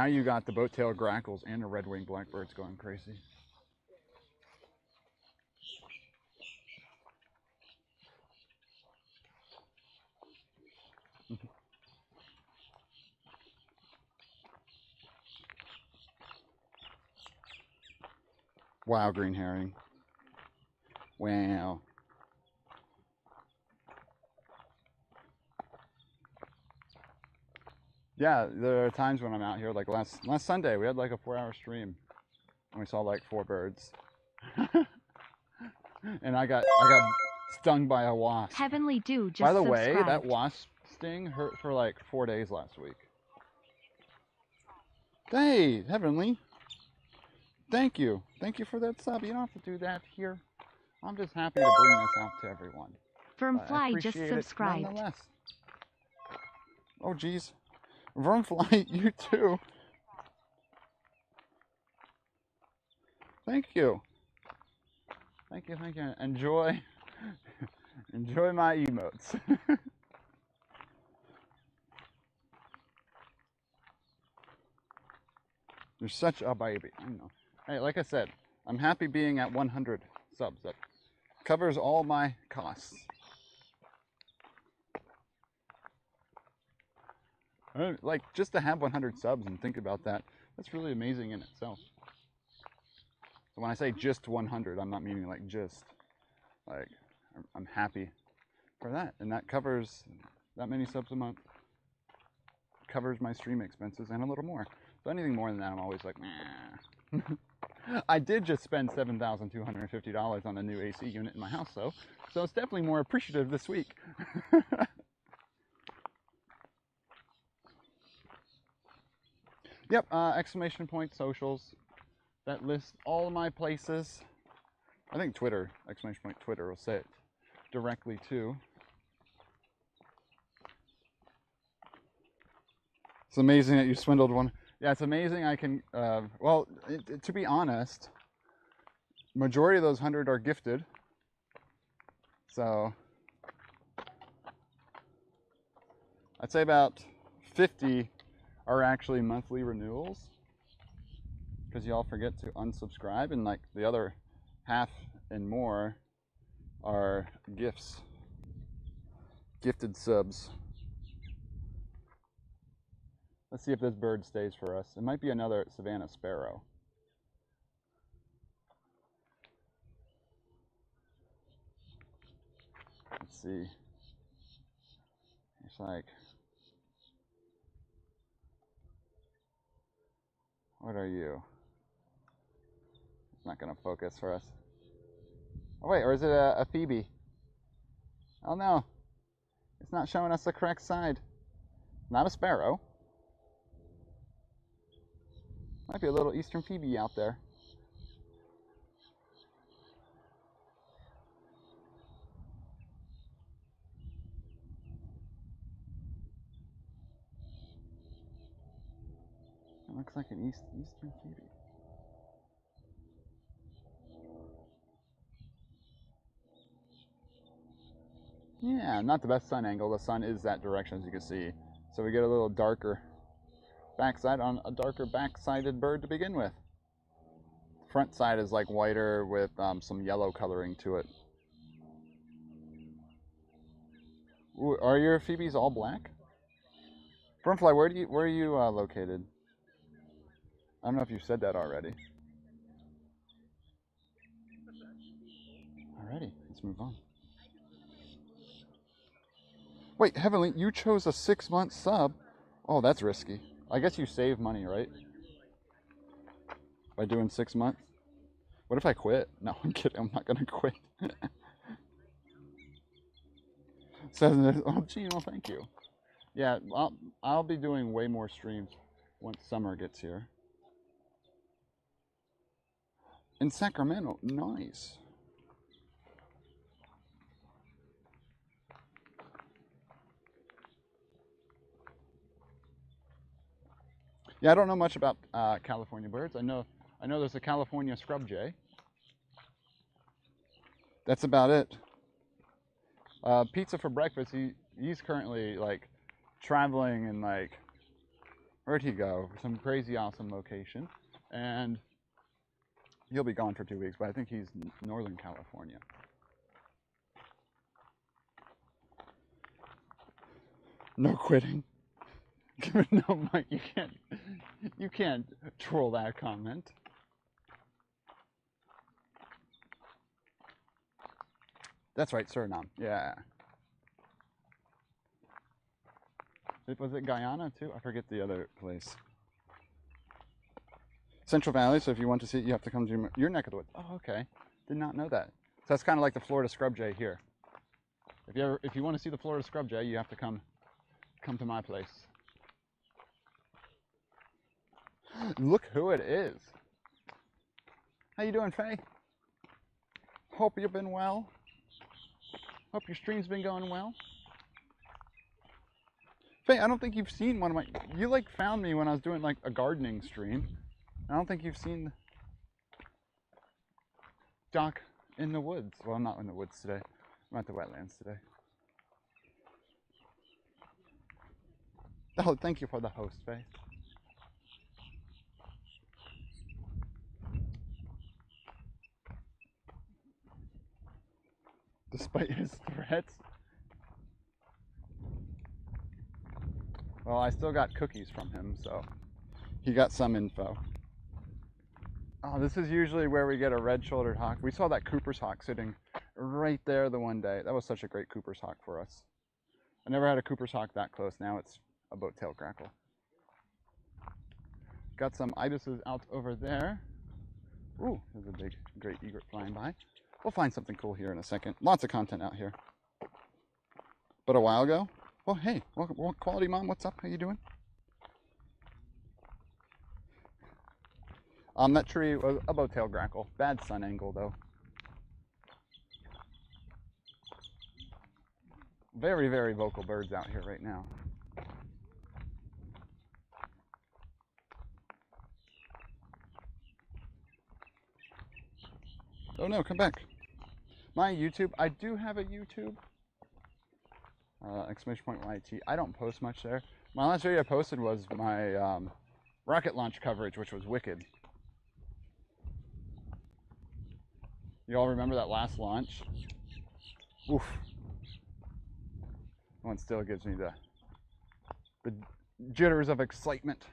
you got the boat-tailed grackles and the red-winged blackbirds going crazy. Wow, green herring. Wow. Yeah, there are times when I'm out here, like last Sunday, we had like a 4-hour stream, and we saw like 4 birds, and I got stung by a wasp. Heavenly Dew just By the way, subscribed. that wasp sting hurt for like 4 days last week. Hey, Heavenly. Thank you for that sub. You don't have to do that here. I'm just happy to bring this out to everyone. I Firmfly just appreciate it subscribed. nonetheless. Oh, geez. Wormfly, you too. Thank you. Thank you. Enjoy my emotes. You're such a baby. I know. Hey, like I said, I'm happy being at 100 subs. That covers all my costs. Like, just to have 100 subs and think about that, that's really amazing in itself. So when I say just 100, I'm not meaning like just. Like, I'm happy for that. And that covers that many subs a month. Covers my stream expenses and a little more. So anything more than that, I'm always like, nah. I did just spend $7,250 on a new AC unit in my house, though. So it's definitely more appreciative this week. Yep, exclamation point socials. That lists all of my places. I think Twitter, exclamation point Twitter, will say it directly too. It's amazing that you swindled one. Yeah, it's amazing I can, well, to be honest, majority of those 100 are gifted. So, I'd say about 50 are actually monthly renewals, because y'all forget to unsubscribe, and like the other half and more are gifts, gifted subs. Let's see if this bird stays for us. It might be another Savannah sparrow. Let's see. It's like, what are you? It's not gonna focus for us. Oh wait, or is it a Phoebe? Oh no, it's not showing us the correct side. Not a sparrow. Might be a little eastern Phoebe out there. It looks like an eastern Phoebe. Yeah, not the best sun angle. The sun is that direction, as you can see. So we get a little darker backside on a darker back-sided bird to begin with. Front side is like whiter with some yellow coloring to it. Ooh, are your Phoebes all black? Firmfly, where are you located? I don't know if you said that already. Alrighty, let's move on. Wait, Heavenly, you chose a 6-month sub. Oh, that's risky. I guess you save money, right? By doing 6 months? What if I quit? No, I'm kidding. I'm not gonna quit. Says, oh, gee, well, thank you. Yeah, I'll be doing way more streams once summer gets here. In Sacramento, nice. Yeah, I don't know much about California birds. I know there's a California scrub jay. That's about it. Pizza for breakfast. He's currently like traveling in like, where'd he go? Some crazy awesome location, and he'll be gone for 2 weeks. But I think he's Northern California. No quitting. No, Mike, you can't troll that comment. That's right, Suriname. Yeah. Was it Guyana too? I forget the other place. Central Valley, so if you want to see it, you have to come to your neck of the woods. Oh, okay. Did not know that. So that's kind of like the Florida scrub jay here. If you want to see the Florida scrub jay, you have to come to my place. Look who it is. How you doing, Faye? Hope you've been well. Hope your stream's been going well. Faye, I don't think you've seen one of my... You, like, found me when I was doing, like, a gardening stream. I don't think you've seen Doc in the woods. Well, I'm not in the woods today. I'm at the wetlands today. Oh, thank you for the host, Faye. Despite his threats. Well, I still got cookies from him, so he got some info. Oh, this is usually where we get a red-shouldered hawk. We saw that Cooper's hawk sitting right there the one day. That was such a great Cooper's hawk for us. I never had a Cooper's hawk that close. Now it's a boat-tailed grackle. Got some ibises out over there. Ooh, there's a big, great egret flying by. We'll find something cool here in a second. Lots of content out here. But a while ago, well, hey, welcome, Quality Mom, what's up? How you doing? That tree was a boat-tailed grackle. Bad sun angle, though. Very, very vocal birds out here right now. Oh no, come back. My YouTube, I do have a YouTube. Exclamation point YT. I don't post much there. My last video I posted was my rocket launch coverage, which was wicked. You all remember that last launch? Oof. That one still gives me the jitters of excitement.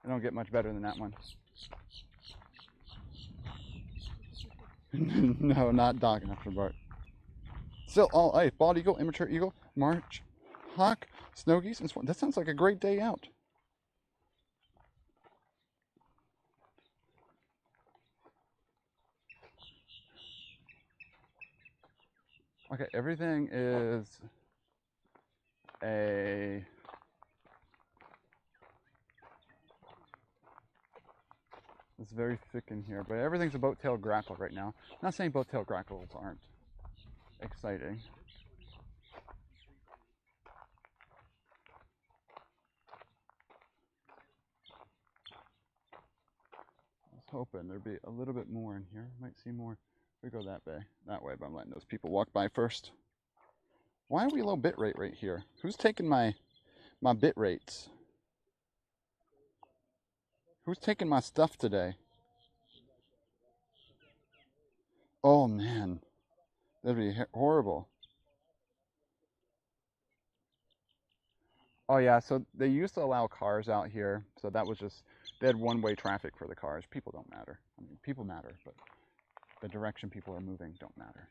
I don't get much better than that one. No, not Doc after Bart. Still all ice. Bald eagle, immature eagle, march, hawk, snow geese, and swan. That sounds like a great day out. Okay, everything is a... It's very thick in here, but everything's a boat-tailed grackle right now. I'm not saying boat-tailed grackles aren't exciting. I was hoping there'd be a little bit more in here. Might see more. We go that way, but I'm letting those people walk by first. Why are we low bit rate right here? Who's taking my bit rates? Who's taking my stuff today? Oh man, that'd be horrible. Oh yeah, so they used to allow cars out here, so that was just, they had one-way traffic for the cars. People don't matter. I mean, people matter, but the direction people are moving don't matter.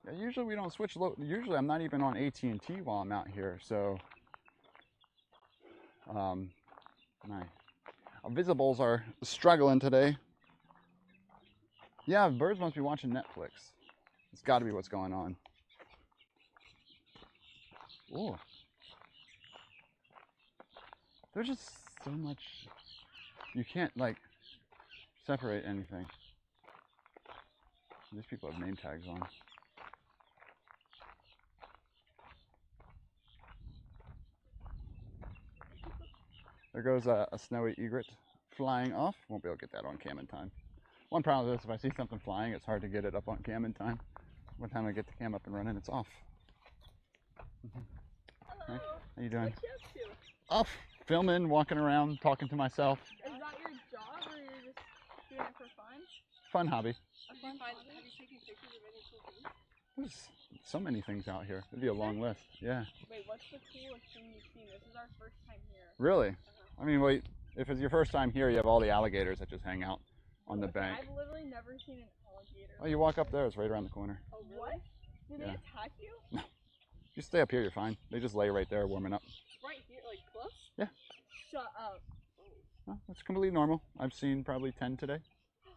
Yeah, usually we don't switch usually I'm not even on AT&T while I'm out here, so my visibles are struggling today. Yeah, birds must be watching Netflix. It's got to be what's going on. Ooh. There's just so much, you can't like separate anything. These people have name tags on. There goes a snowy egret flying off. Won't be able to get that on cam in time. One problem is if I see something flying, it's hard to get it up on cam in time. By the time I get the cam up and running, it's off. Hello. How you doing? What you up to? Off, filming, walking around, talking to myself. Is that your job or you're just doing it for fun? Fun hobby. A fun hobby? Have you taken pictures of any cool things? There's so many things out here. It'd be a long list. Yeah. Wait, what's the coolest thing you've seen? This is our first time here. Really? I mean, wait. If it's your first time here, you have all the alligators that just hang out. on the bank. I've literally never seen an alligator. Oh, you walk up there, it's right around the corner. Oh, really? What? Did they attack you? You stay up here, you're fine. They just lay right there warming up. Right here, like close? Yeah. Shut up. Oh, that's completely normal. I've seen probably 10 today.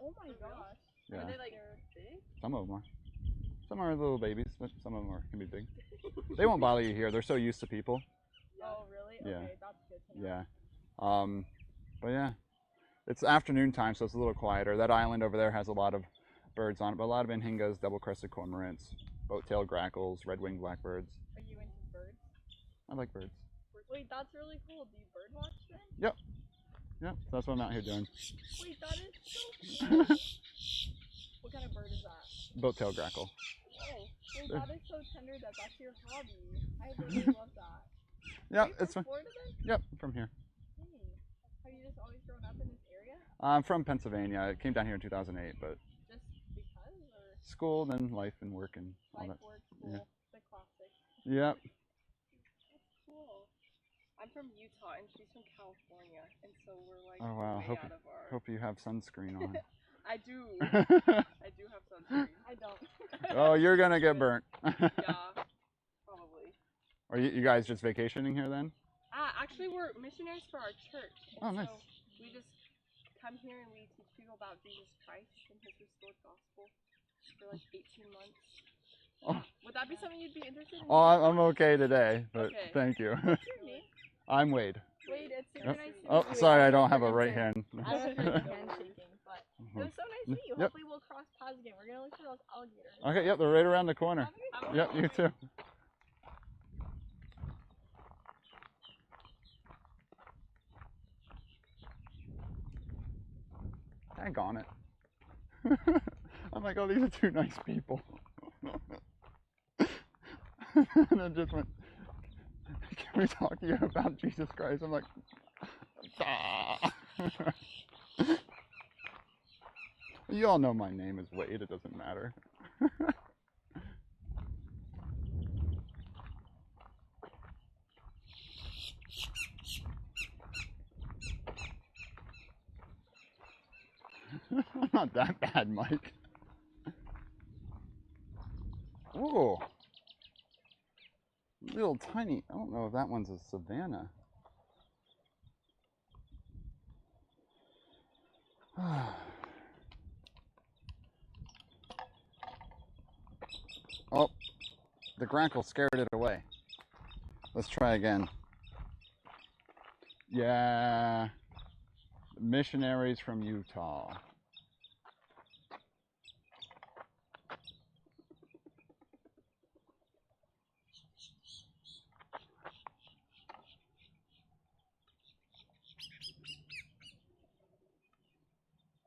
Oh my gosh. Yeah. Are they like big? Some of them are. Some are little babies, but some of them can be big. They won't bother you here. They're so used to people. Oh, really? Yeah. Okay, that's good to know. Yeah. But yeah, it's afternoon time, so it's a little quieter. That island over there has a lot of birds on it, but a lot of anhingas, double-crested cormorants, boat-tailed grackles, red-winged blackbirds. Are you into birds? I like birds. Wait, that's really cool. Do you bird watch then? Yep. Yep, that's what I'm out here doing. Wait, that is so cool. What kind of bird is that? Boat-tailed grackle. Whoa. Wait, that is so tender that that's your hobby. I really love that. Yeah, Are you it's from fun. Florida then? Yep, from here. Hey. Have you just always grown up in this area? I'm from Pennsylvania. I came down here in 2008, but Just because, or school, then life and work and all life, that. work, school, Yeah. the classic? Yep. That's cool. I'm from Utah and she's from California, and so we're like Oh wow. way out of our. Hope you have sunscreen on. I do. I do have sunscreen. I don't. Oh, you're gonna get burnt. Yeah, probably. Are you guys just vacationing here then? Actually, we're missionaries for our church. Oh, nice. So we just come here and we teach people about Jesus Christ and His restored gospel for like 18 months. Oh. Would that be something you'd be interested in? Oh, I'm okay today, but Okay. thank you. What's your name? I'm Wade. Wade, it's super Yep. nice to meet Oh, you. sorry, I don't have a right hand. I haven't heard of handshaking, but it was so nice to meet you. Yep. Hopefully we'll cross paths again. We're gonna look for those alligators. Okay, yep, they're right around the corner. Have a good Yep, you too. Daggone it. I'm like, oh, these are two nice people. And I just went, can we talk to you about Jesus Christ? I'm like, ah. You all know my name is Wade, it doesn't matter. I'm not that bad, Mike. Whoa. Little tiny, I don't know if that one's a savanna. Oh, the grackle scared it away. Let's try again. Yeah, missionaries from Utah.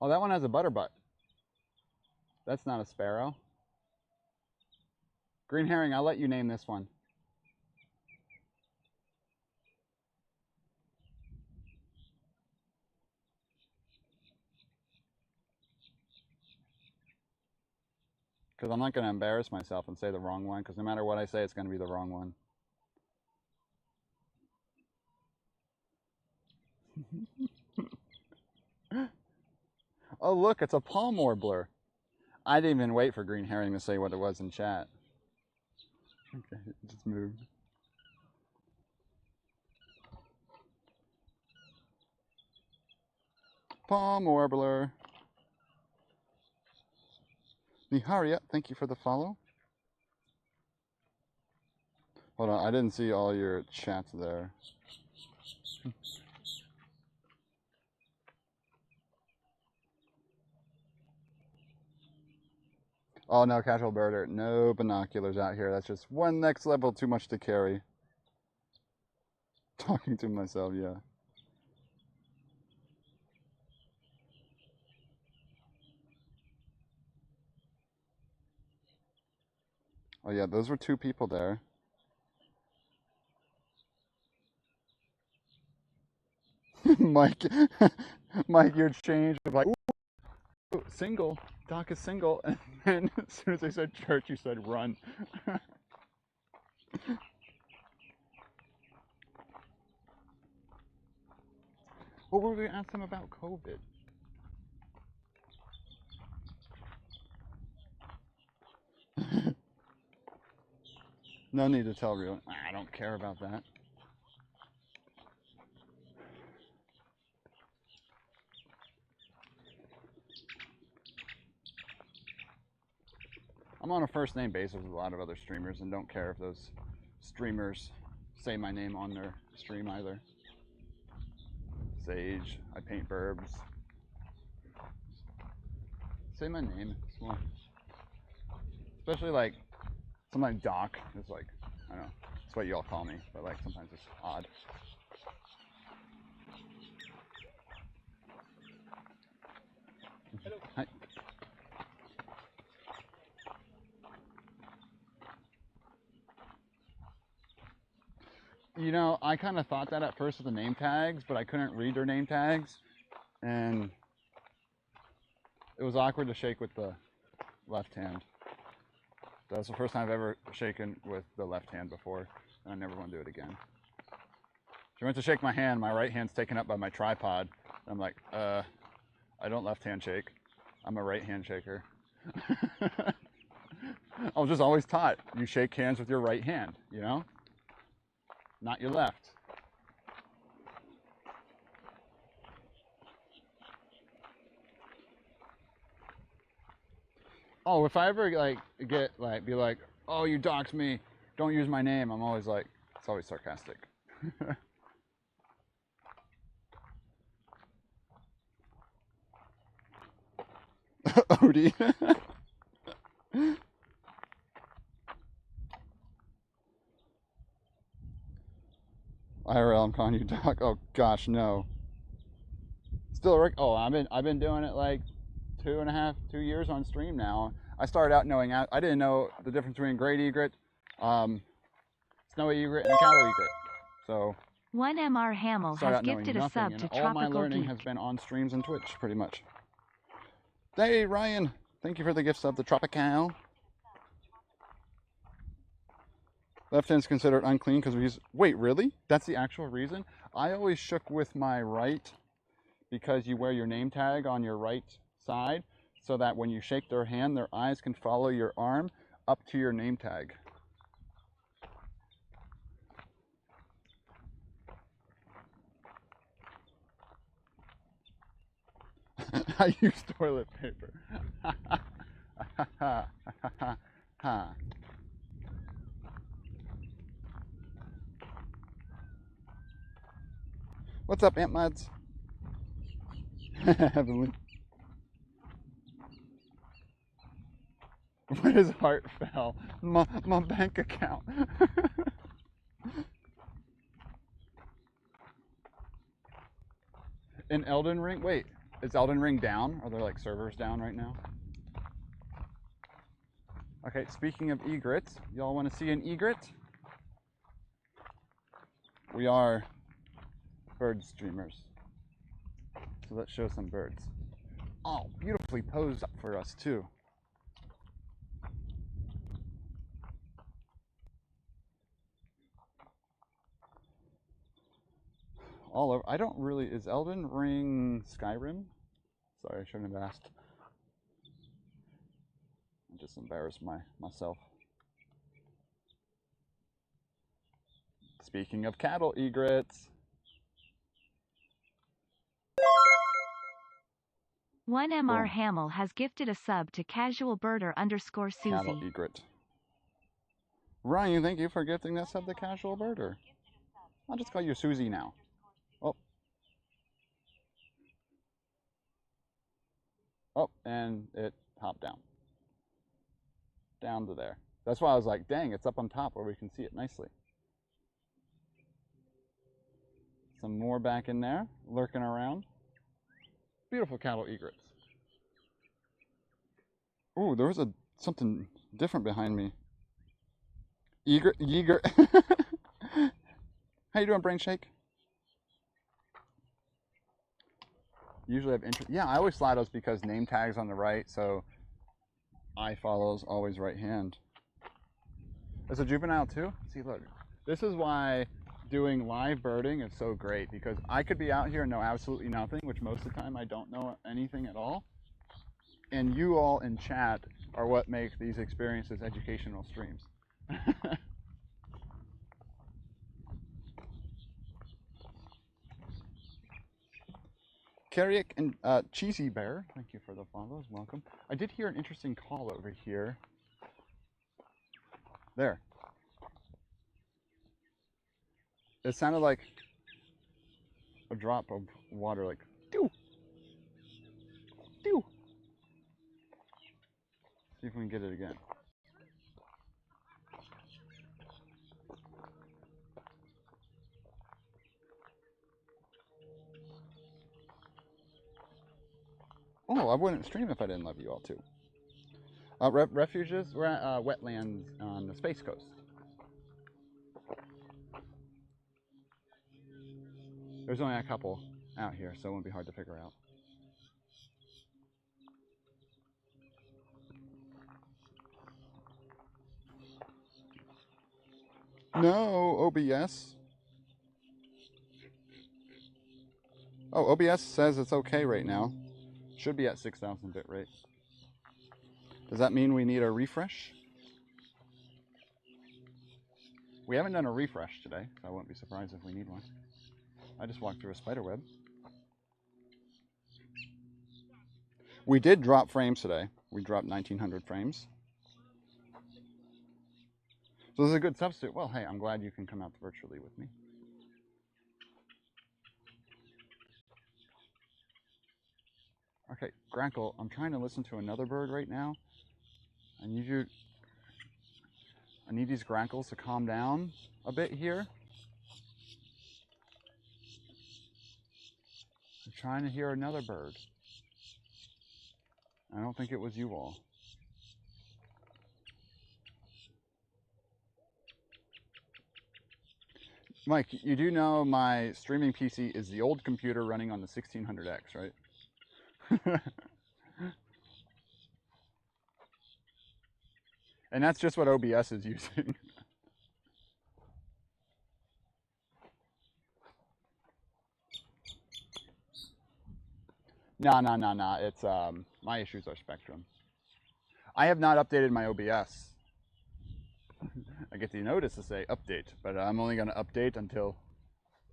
Oh, that one has a butterbutt. That's not a sparrow. Green herring, I'll let you name this one. Because I'm not going to embarrass myself and say the wrong one, because no matter what I say, it's going to be the wrong one. Oh, look, it's a palm warbler. I didn't even wait for Green Herring to say what it was in chat. Okay, it just moved. Palm warbler. Niharia, thank you for the follow. Hold on, I didn't see all your chats there. Oh no, casual birder, no binoculars out here. That's just one next level too much to carry. Talking to myself, yeah. Oh yeah, those were two people there. Mike, Mike, your change of like, ooh, single, Doc is single, and then as soon as I said church, you said run. What were we going to ask them about COVID? No need to tell real. I don't care about that. I'm on a first name basis with a lot of other streamers and don't care if those streamers say my name on their stream either. Sage, I paint burbs. Say my name. Well, especially like sometimes Doc is like, I don't know, that's what you all call me, but like sometimes it's odd. Hello. Hi. You know, I kind of thought that at first with the name tags, but I couldn't read their name tags, and it was awkward to shake with the left hand. That's the first time I've ever shaken with the left hand before, and I never want to do it again. She went to shake my hand, my right hand's taken up by my tripod. I'm like, I don't left hand shake. I'm a right hand shaker. I was just always taught, you shake hands with your right hand, you know? Not your left. Oh, if I ever like be like, oh, you doxed me, don't use my name, I'm always like, it's always sarcastic. Odie. IRL, I'm calling you Doc. Oh gosh, no. Still, oh, I've been doing it like 2 years on stream now. I started out knowing, I didn't know the difference between great egret, snowy egret, and a cattle egret. So 1MR Hamill has gifted a sub to all my Tropical learning Geek. has been on streams and Twitch, pretty much. Hey, Ryan, thank you for the gift sub to Tropical. Left hand's considered unclean because we use. Wait, really? That's the actual reason? I always shook with my right because you wear your name tag on your right side so that when you shake their hand, their eyes can follow your arm up to your name tag. I use toilet paper. What's up, Aunt Muds? Heavenly. What is heartfelt? My bank account. In Elden Ring, wait, is Elden Ring down? Are there like servers down right now? Okay, speaking of egrets, y'all want to see an egret? We are bird streamers. So let's show some birds. Oh, beautifully posed up for us too. All over. I don't really. Is Elden Ring Skyrim? Sorry, I shouldn't have asked. I just embarrassed myself. Speaking of cattle egrets. 1MR Hamill has gifted a sub to Casual Birder _ Susie. Cattle egret. Ryan, thank you for gifting that sub to Casual Birder. I'll just call you Susie now. Oh. Oh, and it hopped down. Down to there. That's why I was like, dang, it's up on top where we can see it nicely. Some more back in there, lurking around. Beautiful cattle egrets. Ooh, there was something different behind me. Egret. How you doing, Brain Shake? Usually have interest. Yeah, I always slide those because name tags on the right, so eye follows always right hand. It's a juvenile too. See, look. This is why doing live birding is so great, because I could be out here and know absolutely nothing, which most of the time I don't know anything at all. And you all in chat are what make these experiences educational streams. Carrick and Cheesy Bear, thank you for the follows. Welcome. I did hear an interesting call over here. There. It sounded like a drop of water, like doo, doo. See if we can get it again. Oh, I wouldn't stream if I didn't love you all too. Refuges, we're at wetlands on the Space Coast. There's only a couple out here, so it won't be hard to figure out. No, OBS. Oh, OBS says it's okay right now. Should be at 6,000 bit rate. Does that mean we need a refresh? We haven't done a refresh today, so I wouldn't be surprised if we need one. I just walked through a spider web. We did drop frames today. We dropped 1,900 frames. So this is a good substitute. Well, hey, I'm glad you can come out virtually with me. Okay, Grankle, I'm trying to listen to another bird right now. I need these Grankles to calm down a bit here. I'm trying to hear another bird. I don't think it was you all. Mike, you do know my streaming PC is the old computer running on the 1600X, right? And that's just what OBS is using. No. It's my issues are Spectrum. I have not updated my OBS. I get the notice to say update, but I'm only going to update until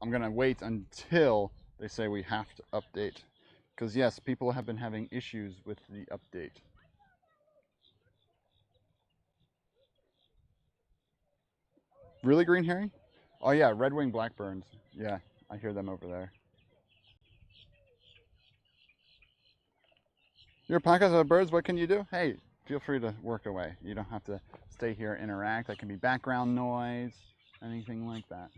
I'm going to wait until they say we have to update. Because yes, people have been having issues with the update. Really, green herring? Oh yeah, red-winged blackbirds. Yeah, I hear them over there. Your podcast of birds, what can you do? Hey, feel free to work away. You don't have to stay here and interact. That can be background noise, anything like that.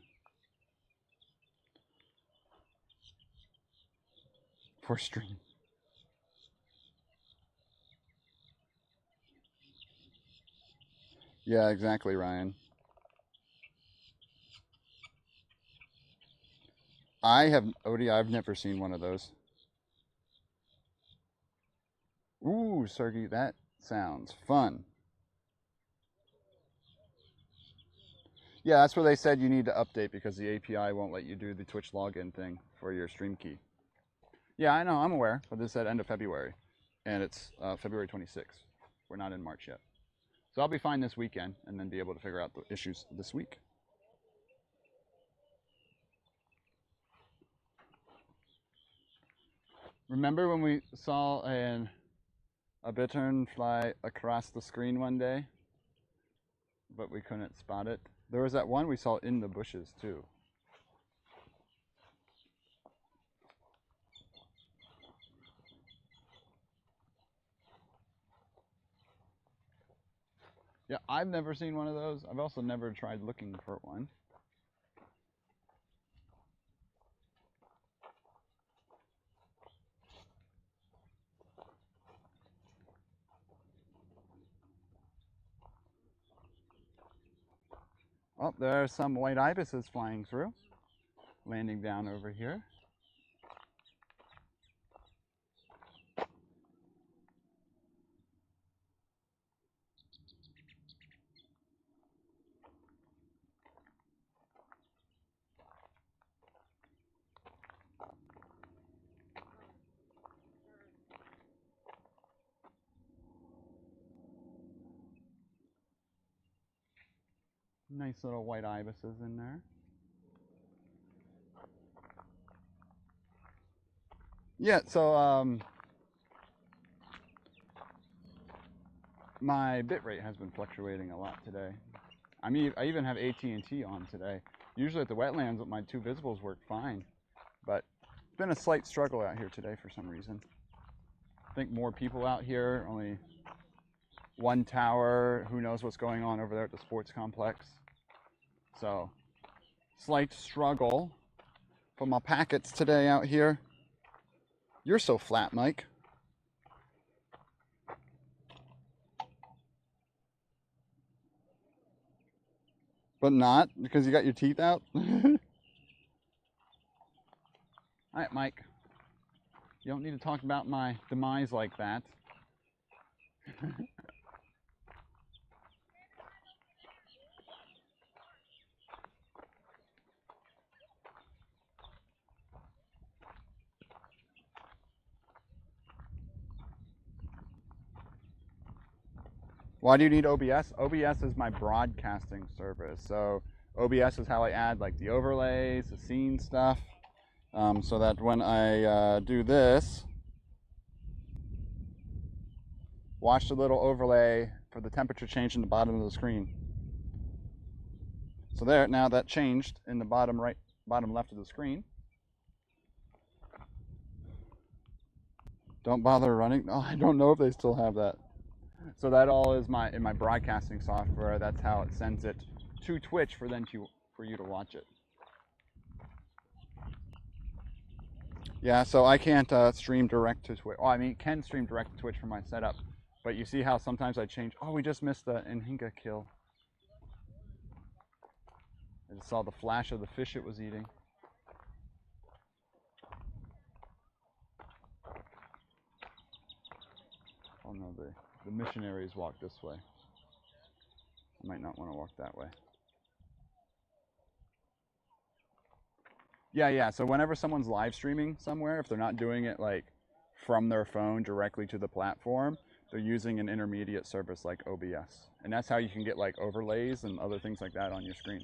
For stream. Yeah, exactly, Ryan. Odie, I've never seen one of those. Ooh, Sergey, that sounds fun. Yeah, that's where they said you need to update because the API won't let you do the Twitch login thing for your stream key. Yeah, I know, I'm aware, but this said end of February, and it's February 26th. We're not in March yet. So I'll be fine this weekend and then be able to figure out the issues this week. Remember when we saw a bittern fly across the screen one day, but we couldn't spot it? There was that one we saw in the bushes too. Yeah, I've never seen one of those. I've also never tried looking for one. Oh, there are some white ibises flying through, landing down over here. Nice little white ibises in there. Yeah, so my bitrate has been fluctuating a lot today. I even have AT&T on today. Usually at the wetlands, my two visibles work fine, but it's been a slight struggle out here today for some reason. I think more people out here, only one tower, who knows what's going on over there at the sports complex. So, slight struggle for my packets today out here. You're so flat, Mike. But not because you got your teeth out? All right, Mike. You don't need to talk about my demise like that. Why do you need OBS? OBS is my broadcasting service. So OBS is how I add like the overlays, the scene stuff, so that when I do this, watch the little overlay for the temperature change in the bottom of the screen. So there, now that changed in the bottom right, bottom left of the screen. Don't bother running. Oh, I don't know if they still have that. So that all is in my broadcasting software. That's how it sends it to Twitch for you to watch it. Yeah, so I can't stream direct to Twitch. Oh, I mean, can stream direct to Twitch from my setup, but you see how sometimes I change. Oh, we just missed the Inhinga kill. I just saw the flash of the fish it was eating. Oh no, the missionaries walk this way. I might not want to walk that way. Yeah, so whenever someone's live streaming somewhere, if they're not doing it like from their phone directly to the platform, they're using an intermediate service like OBS. And that's how you can get like overlays and other things like that on your screen.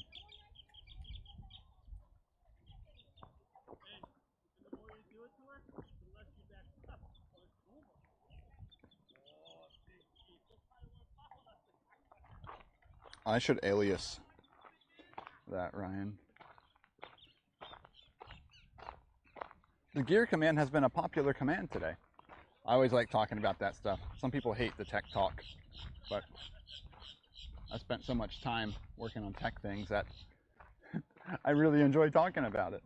I should alias that, Ryan. The gear command has been a popular command today. I always like talking about that stuff. Some people hate the tech talk, but I spent so much time working on tech things that I really enjoy talking about it.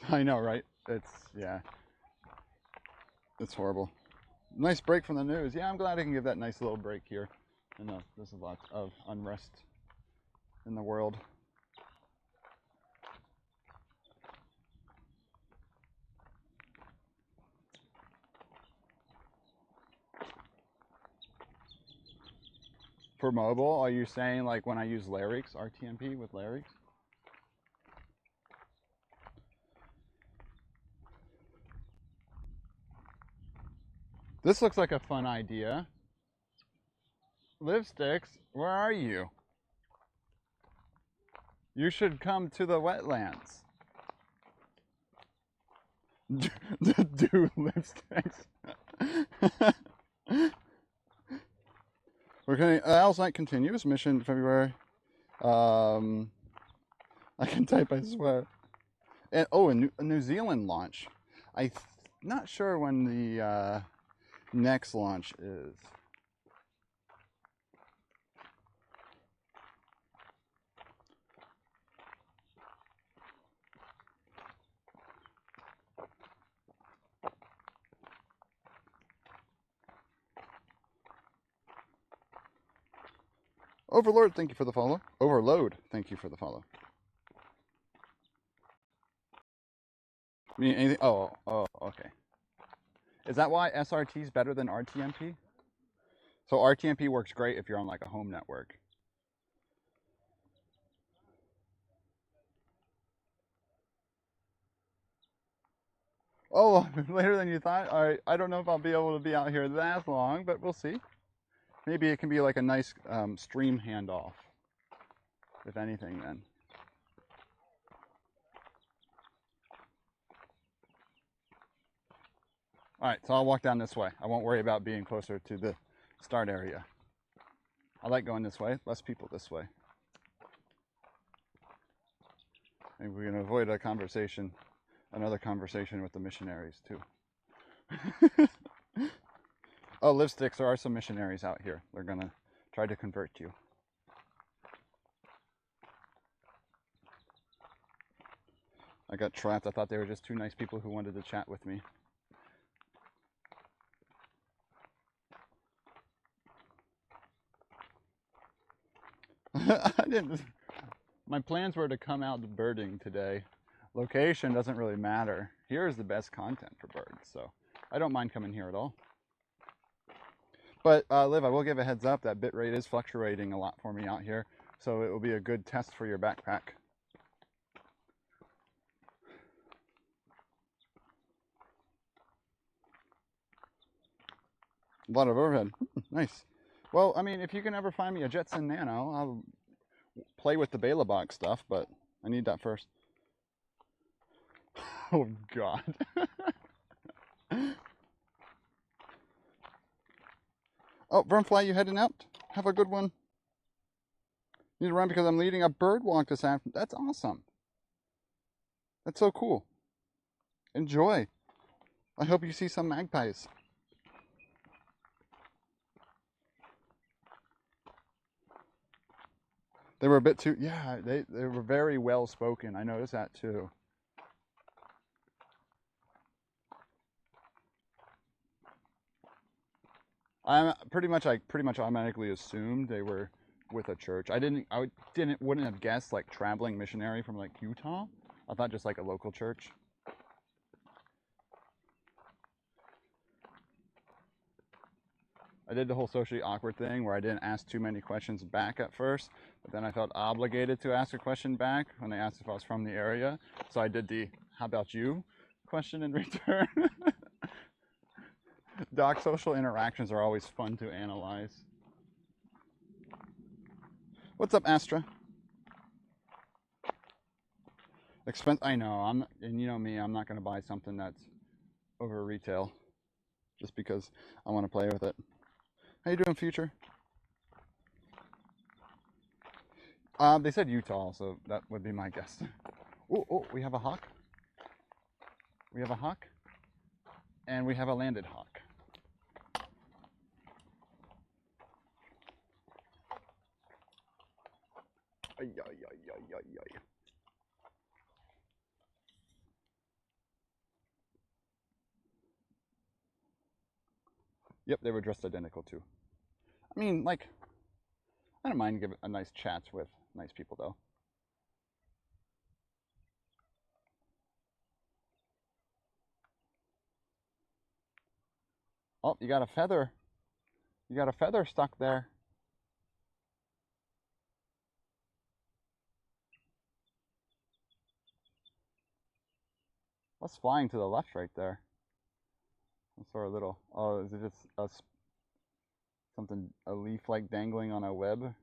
I know, right? Yeah. It's horrible. Nice break from the news. Yeah, I'm glad I can give that nice little break here. I know there's a lot of unrest in the world. For mobile, are you saying like when I use Larryx, RTMP with Larryx? This looks like a fun idea. Lipsticks, where are you? You should come to the wetlands. Do lipsticks. Okay, Al's Night continues. Mission February. I can type, I swear. And oh, a New Zealand launch. I'm not sure when the next launch is. Overlord, thank you for the follow. Overload, thank you for the follow. Anything? Oh, okay. Is that why SRT is better than RTMP? So RTMP works great if you're on like a home network. Oh, later than you thought? All right, I don't know if I'll be able to be out here that long, but we'll see. Maybe it can be like a nice stream handoff, if anything then. Alright, so I'll walk down this way. I won't worry about being closer to the start area. I like going this way, less people this way. Maybe we can avoid a conversation, another conversation with the missionaries too. Oh, lipsticks, there are some missionaries out here. They're gonna try to convert you. I got trapped. I thought they were just two nice people who wanted to chat with me. I didn't. My plans were to come out birding today. Location doesn't really matter. Here is the best content for birds, so I don't mind coming here at all. But Liv, I will give a heads up that bitrate is fluctuating a lot for me out here, so it will be a good test for your backpack. A lot of overhead. Nice. Well, I mean, if you can ever find me a Jetson Nano, I'll play with the Bela box stuff, but I need that first. Oh, God. Oh, Vernfly, you heading out? Have a good one. Need to run because I'm leading a bird walk this afternoon. That's awesome. That's so cool. Enjoy. I hope you see some magpies. They were a bit too, yeah, they were very well spoken. I noticed that too. I pretty much automatically assumed they were with a church. I wouldn't have guessed like traveling missionary from like Utah. I thought just like a local church. I did the whole socially awkward thing where I didn't ask too many questions back at first, but then I felt obligated to ask a question back when they asked if I was from the area. So I did the "how about you" question in return. Doc, social interactions are always fun to analyze. What's up, Astra? I know, and you know me, I'm not going to buy something that's over retail just because I want to play with it. How you doing, Future? They said Utah, so that would be my guess. Oh, we have a hawk. We have a hawk. And we have a landed hawk. Ay, ay, ay, ay, ay, ay. Yep, they were dressed identical too. I mean, like, I don't mind giving a nice chats with nice people though. Oh, you got a feather. You got a feather stuck there. What's flying to the left right there? I saw a little. Oh, is it just a leaf like dangling on a web?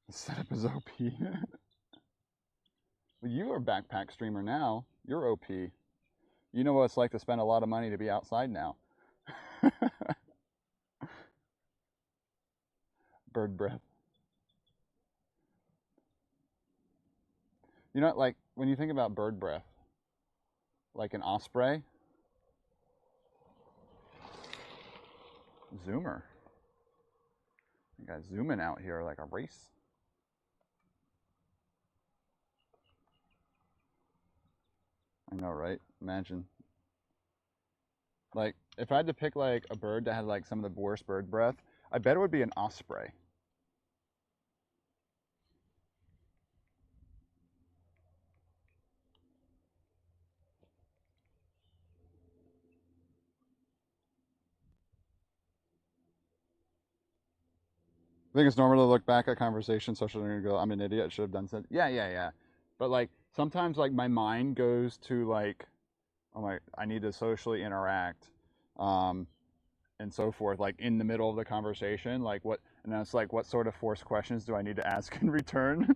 The setup is OP. Well, you are a backpack streamer now. You're OP. You know what it's like to spend a lot of money to be outside now. Bird breath. You know, like when you think about bird breath, like an osprey, zoomer. You got zooming out here like a race. I know, right? Imagine. Like, if I had to pick like a bird that had like some of the worst bird breath, I bet it would be an osprey. I think it's normal to look back at conversations, socially and go, I'm an idiot, should have done something. Yeah. But like sometimes like my mind goes to like, oh my, I need to socially interact. and so forth, like in the middle of the conversation, like what, and then it's like, what sort of forced questions do I need to ask in return?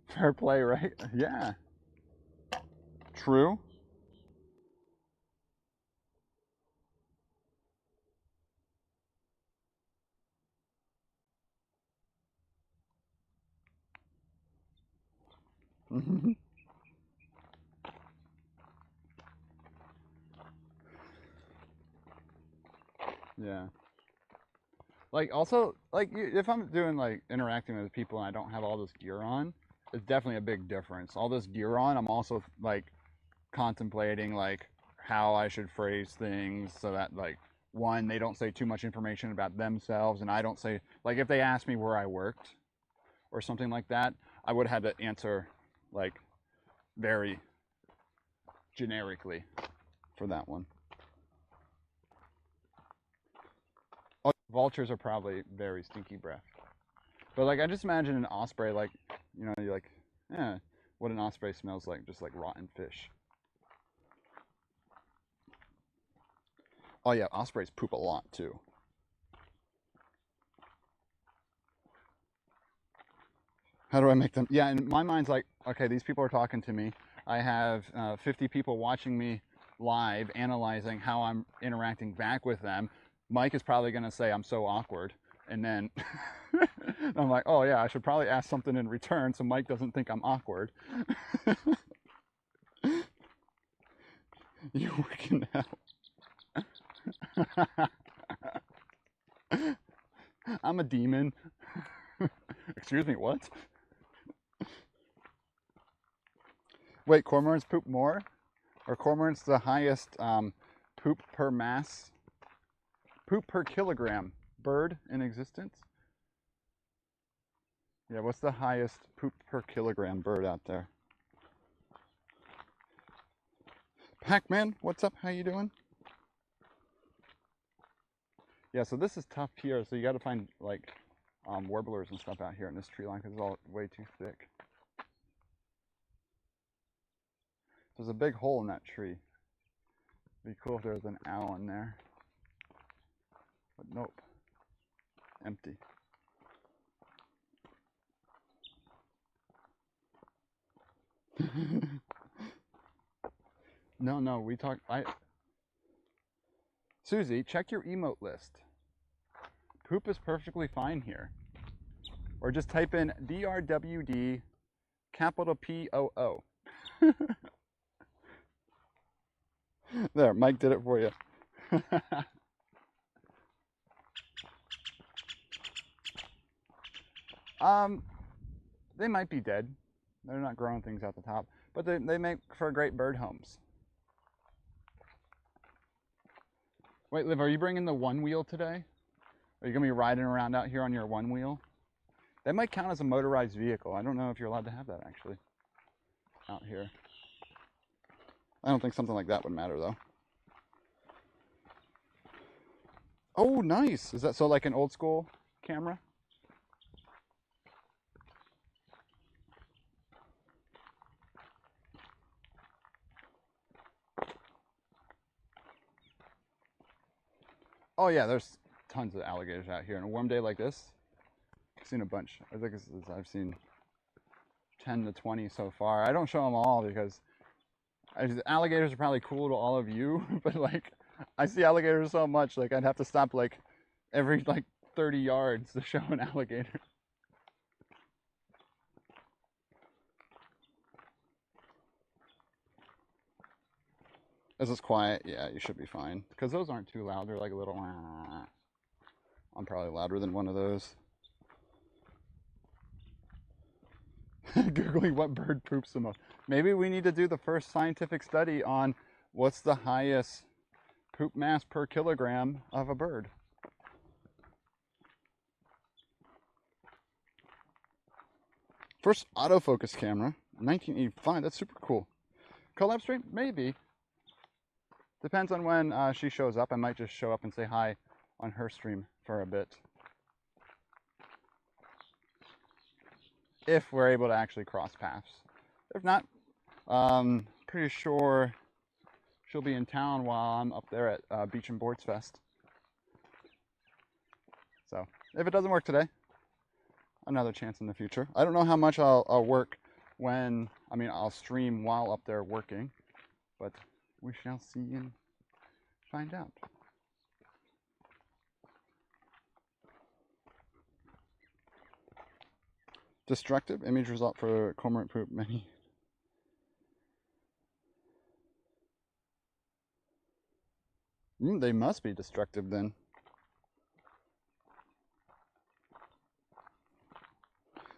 Fair play, right? Yeah. True. Yeah. Like also, like if I'm doing like interacting with people and I don't have all this gear on, it's definitely a big difference. All this gear on, I'm also like contemplating like how I should phrase things so that like one, they don't say too much information about themselves, and I don't say, like, if they ask me where I worked or something like that, I would have to answer like very generically for that one. Oh, vultures are probably very stinky breath. But like I just imagine an osprey, like, you know, you're like, yeah, what an osprey smells like, just like rotten fish. Oh yeah, ospreys poop a lot too. How do I make them? Yeah, in my mind's like, okay, these people are talking to me. I have 50 people watching me live, analyzing how I'm interacting back with them. Mike is probably going to say I'm so awkward. And then I'm like, oh yeah, I should probably ask something in return so Mike doesn't think I'm awkward. You're working out. I'm a demon. Excuse me, what? Wait, cormorants poop more? Are cormorants the highest poop per mass, poop per kilogram bird in existence? Yeah, what's the highest poop per kilogram bird out there? Pac-Man, what's up? How you doing? Yeah, so this is tough here. So you got to find like warblers and stuff out here in this tree line because it's all way too thick. There's a big hole in that tree. It'd be cool if there was an owl in there. But nope. Empty. No, we talk. Susie, check your emote list. Poop is perfectly fine here. Or just type in DRWD capital POO. There, Mike did it for you. They might be dead. They're not growing things out the top, but they make for great bird homes. Wait, Liv, are you bringing the one wheel today? Are you gonna be riding around out here on your one wheel? That might count as a motorized vehicle. I don't know if you're allowed to have that actually out here. I don't think something like that would matter though. Oh, nice. Is that so like an old school camera? Oh yeah, there's tons of alligators out here. On a warm day like this, I've seen a bunch. I think I've seen 10 to 20 so far. I don't show them all because alligators are probably cool to all of you, but like I see alligators so much, like I'd have to stop like every like 30 yards to show an alligator. Is this quiet? Yeah, you should be fine. Because those aren't too loud. They're like a little... I'm probably louder than one of those. Googling what bird poops the most. Maybe we need to do the first scientific study on what's the highest poop mass per kilogram of a bird. First autofocus camera, 1985. That's super cool. Collab stream? Maybe. Depends on when she shows up. I might just show up and say hi on her stream for a bit. if we're able to actually cross paths. If not, pretty sure she'll be in town while I'm up there at Beach and Boards Fest. So if it doesn't work today, another chance in the future. I don't know how much I'll work when, I mean, I'll stream while up there working, but we shall see and find out. Destructive image result for cormorant poop many. They must be destructive then.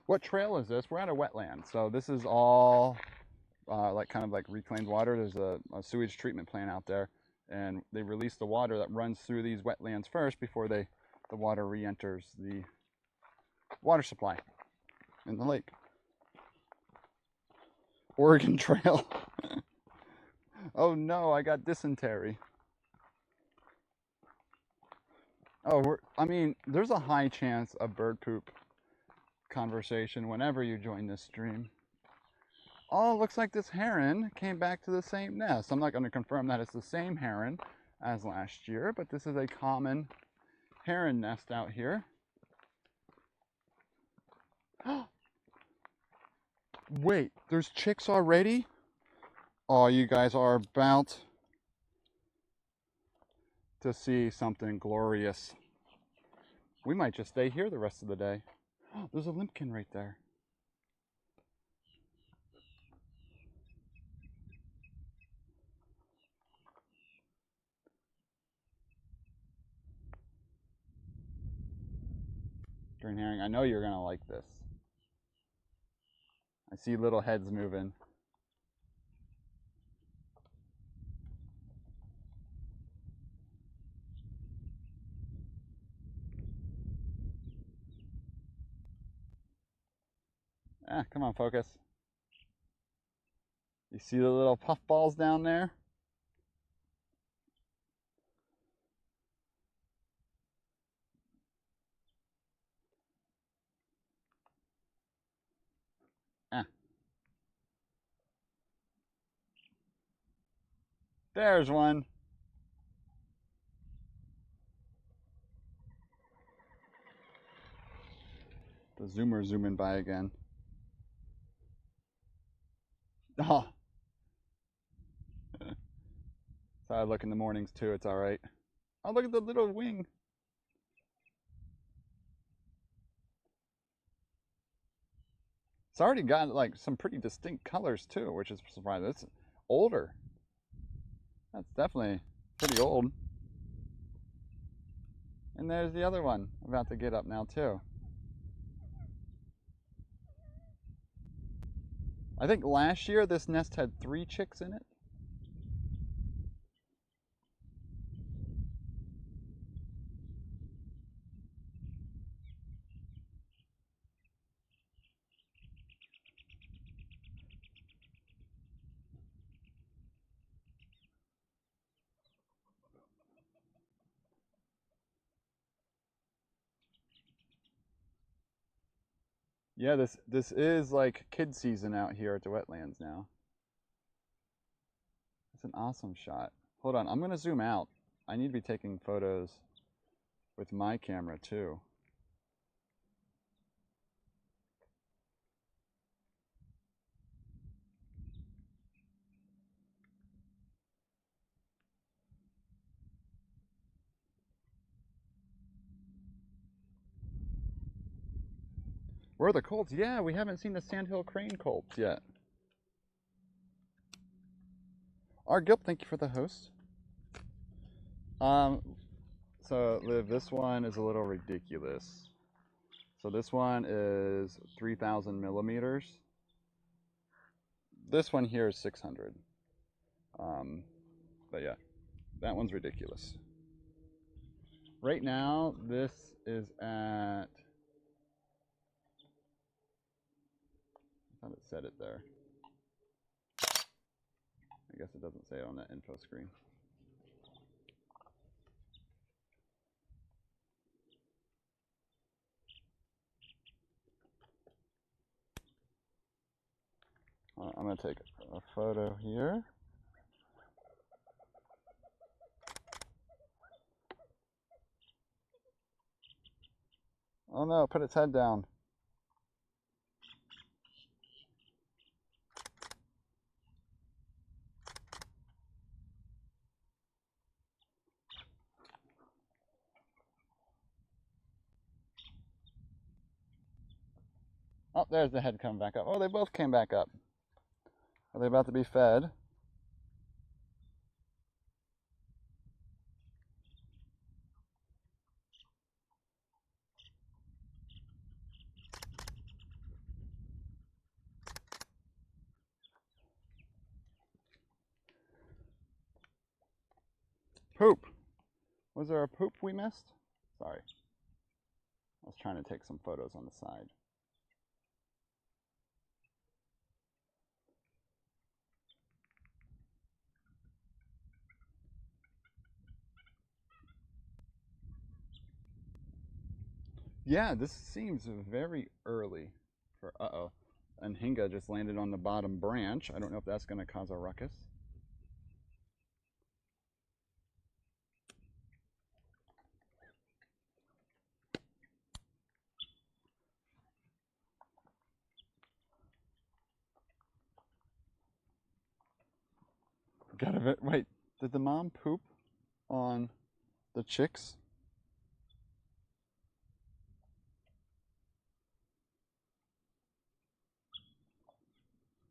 What trail is this? We're at a wetland, so this is all like kind of like reclaimed water. There's a sewage treatment plant out there, and they release the water that runs through these wetlands first before the water re-enters the water supply in the lake. Oregon Trail. Oh no, I got dysentery. Oh, I mean, there's a high chance of bird poop conversation whenever you join this stream. Oh, looks like this heron came back to the same nest. I'm not going to confirm that it's the same heron as last year, but this is a common heron nest out here. Wait, there's chicks already? Oh, you guys are about to see something glorious. We might just stay here the rest of the day. There's a limpkin right there. Green herring, I know you're gonna like this. I see little heads moving. Ah, come on, focus. You see the little puffballs down there? Ah. There's one. The zoomer zooming by again. Oh. So I look in the mornings too, it's alright. Oh, look at the little wing. It's already got like some pretty distinct colors too, which is surprising. It's older. That's definitely pretty old. And there's the other one about to get up now too. I think last year this nest had 3 chicks in it. Yeah, this is like kid season out here at the wetlands now. It's an awesome shot. Hold on, I'm gonna zoom out. I need to be taking photos with my camera too. Where are the colts? Yeah, we haven't seen the sandhill crane colts yet. Argip, thank you for the host. So Liv, this one is a little ridiculous. So this one is 3,000 millimeters. This one here is 600. But yeah, that one's ridiculous. Right now, this is at, I thought it said it there. I guess it doesn't say it on that info screen. I'm going to take a photo here. Oh no, put its head down. Oh, there's the head coming back up. Oh, they both came back up. Are they about to be fed? Poop. Was there a poop we missed? Sorry. I was trying to take some photos on the side. Yeah, this seems very early for, uh-oh. And Hinga just landed on the bottom branch. I don't know if that's going to cause a ruckus. Got it. Wait, did the mom poop on the chicks?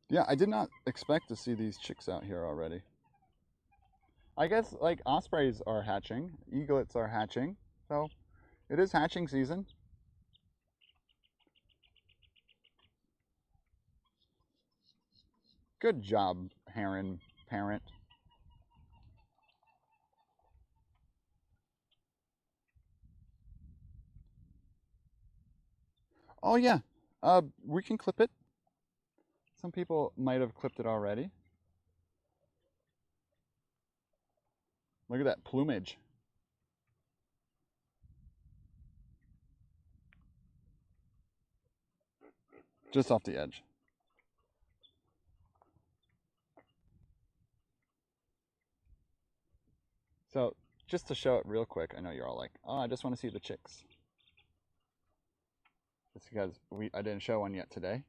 Yeah, I did not expect to see these chicks out here already. I guess like ospreys are hatching, eaglets are hatching, so it is hatching season. Good job, heron parent. Oh yeah, we can clip it. Some people might have clipped it already. Look at that plumage. Just off the edge. So just to show it real quick, I know you're all like, oh, I just want to see the chicks. It's because I didn't show one yet today.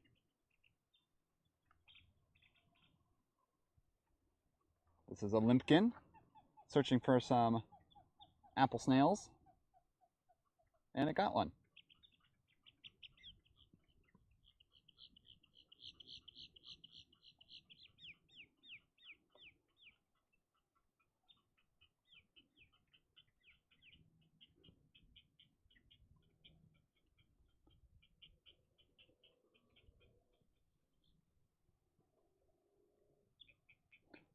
This is a limpkin searching for some apple snails, and it got one.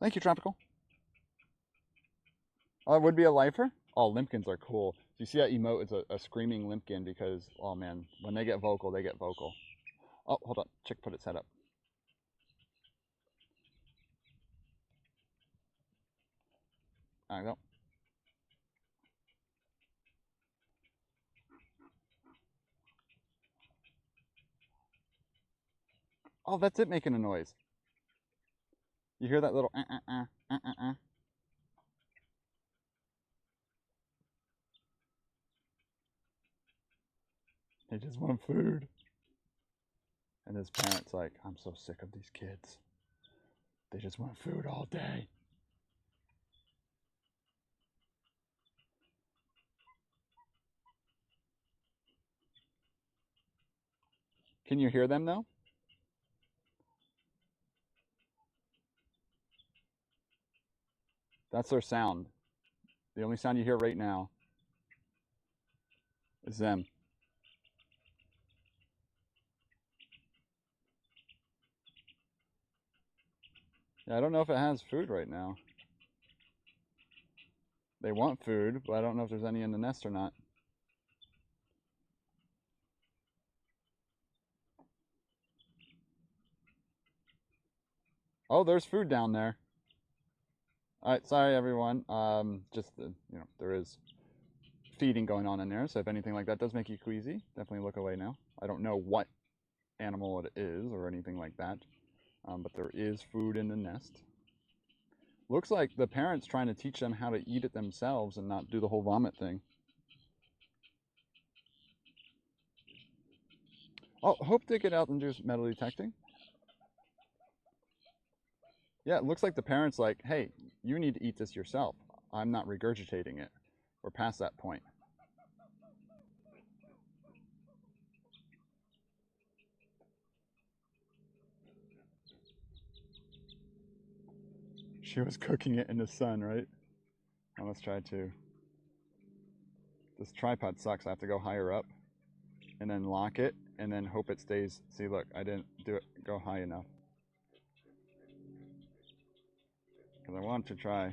Thank you, Tropical. Oh, it would be a lifer? Oh, limpkins are cool. Do you see that emote? It's a screaming limpkin because, oh man, when they get vocal, they get vocal. Oh, hold on. Chick put its head up. There we go. Oh, that's it making a noise. You hear that little They just want food. And his parents like, I'm so sick of these kids. They just want food all day. Can you hear them though? That's their sound. The only sound you hear right now is them. Yeah, I don't know if it has food right now. They want food, but I don't know if there's any in the nest or not. Oh, there's food down there. All right, sorry everyone. Just there is feeding going on in there, so if anything like that does make you queasy, definitely look away now. I don't know what animal it is or anything like that. But there is food in the nest. Looks like the parent's trying to teach them how to eat it themselves and not do the whole vomit thing. Oh, hope they get out and do some metal detecting. Yeah, it looks like the parent's like, hey, you need to eat this yourself. I'm not regurgitating it. We're past that point. She was cooking it in the sun, right? Now let's try to. This tripod sucks. I have to go higher up and then lock it and then hope it stays. See, look, I didn't do it go high enough. Because I want to try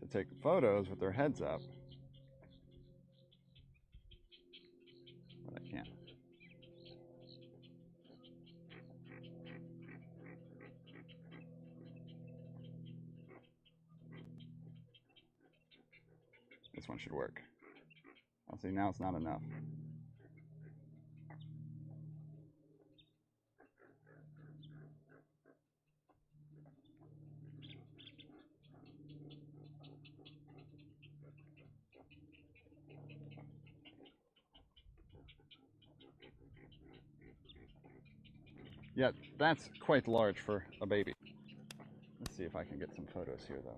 to take photos with their heads up. But I can't. This one should work. I'll see, now it's not enough. Yeah, that's quite large for a baby. Let's see if I can get some photos here, though.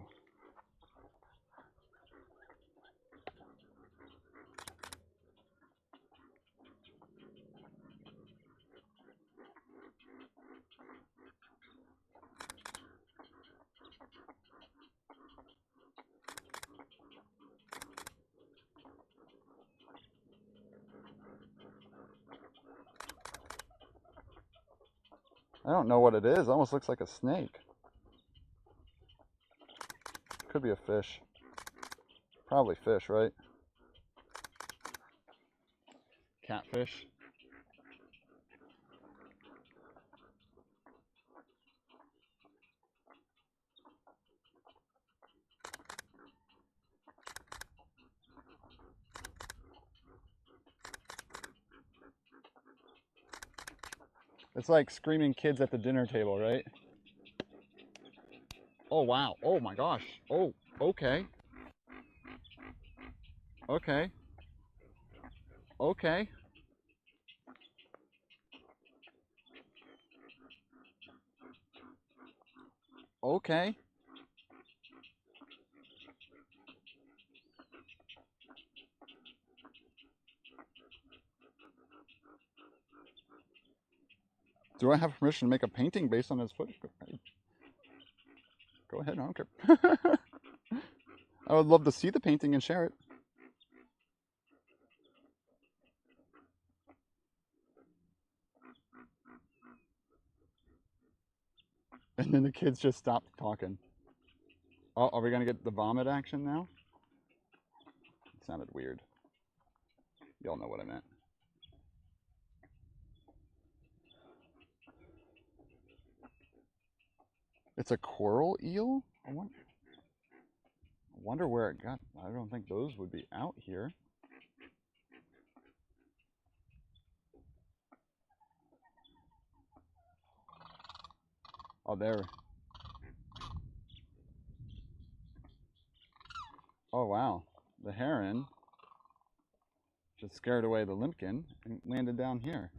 I don't know what it is. It almost looks like a snake. Could be a fish. Probably fish, right? Catfish. It's like screaming kids at the dinner table, right? Oh, wow. Oh, my gosh. Oh, okay. Okay. Okay. Okay. Do I have permission to make a painting based on his footage? Go ahead, I don't care. I would love to see the painting and share it. And then the kids just stopped talking. Oh, are we going to get the vomit action now? It sounded weird. Y'all know what I meant. It's a coral eel? I wonder where it got. I don't think those would be out here. Oh, there. Oh, wow. The heron just scared away the limpkin and landed down here.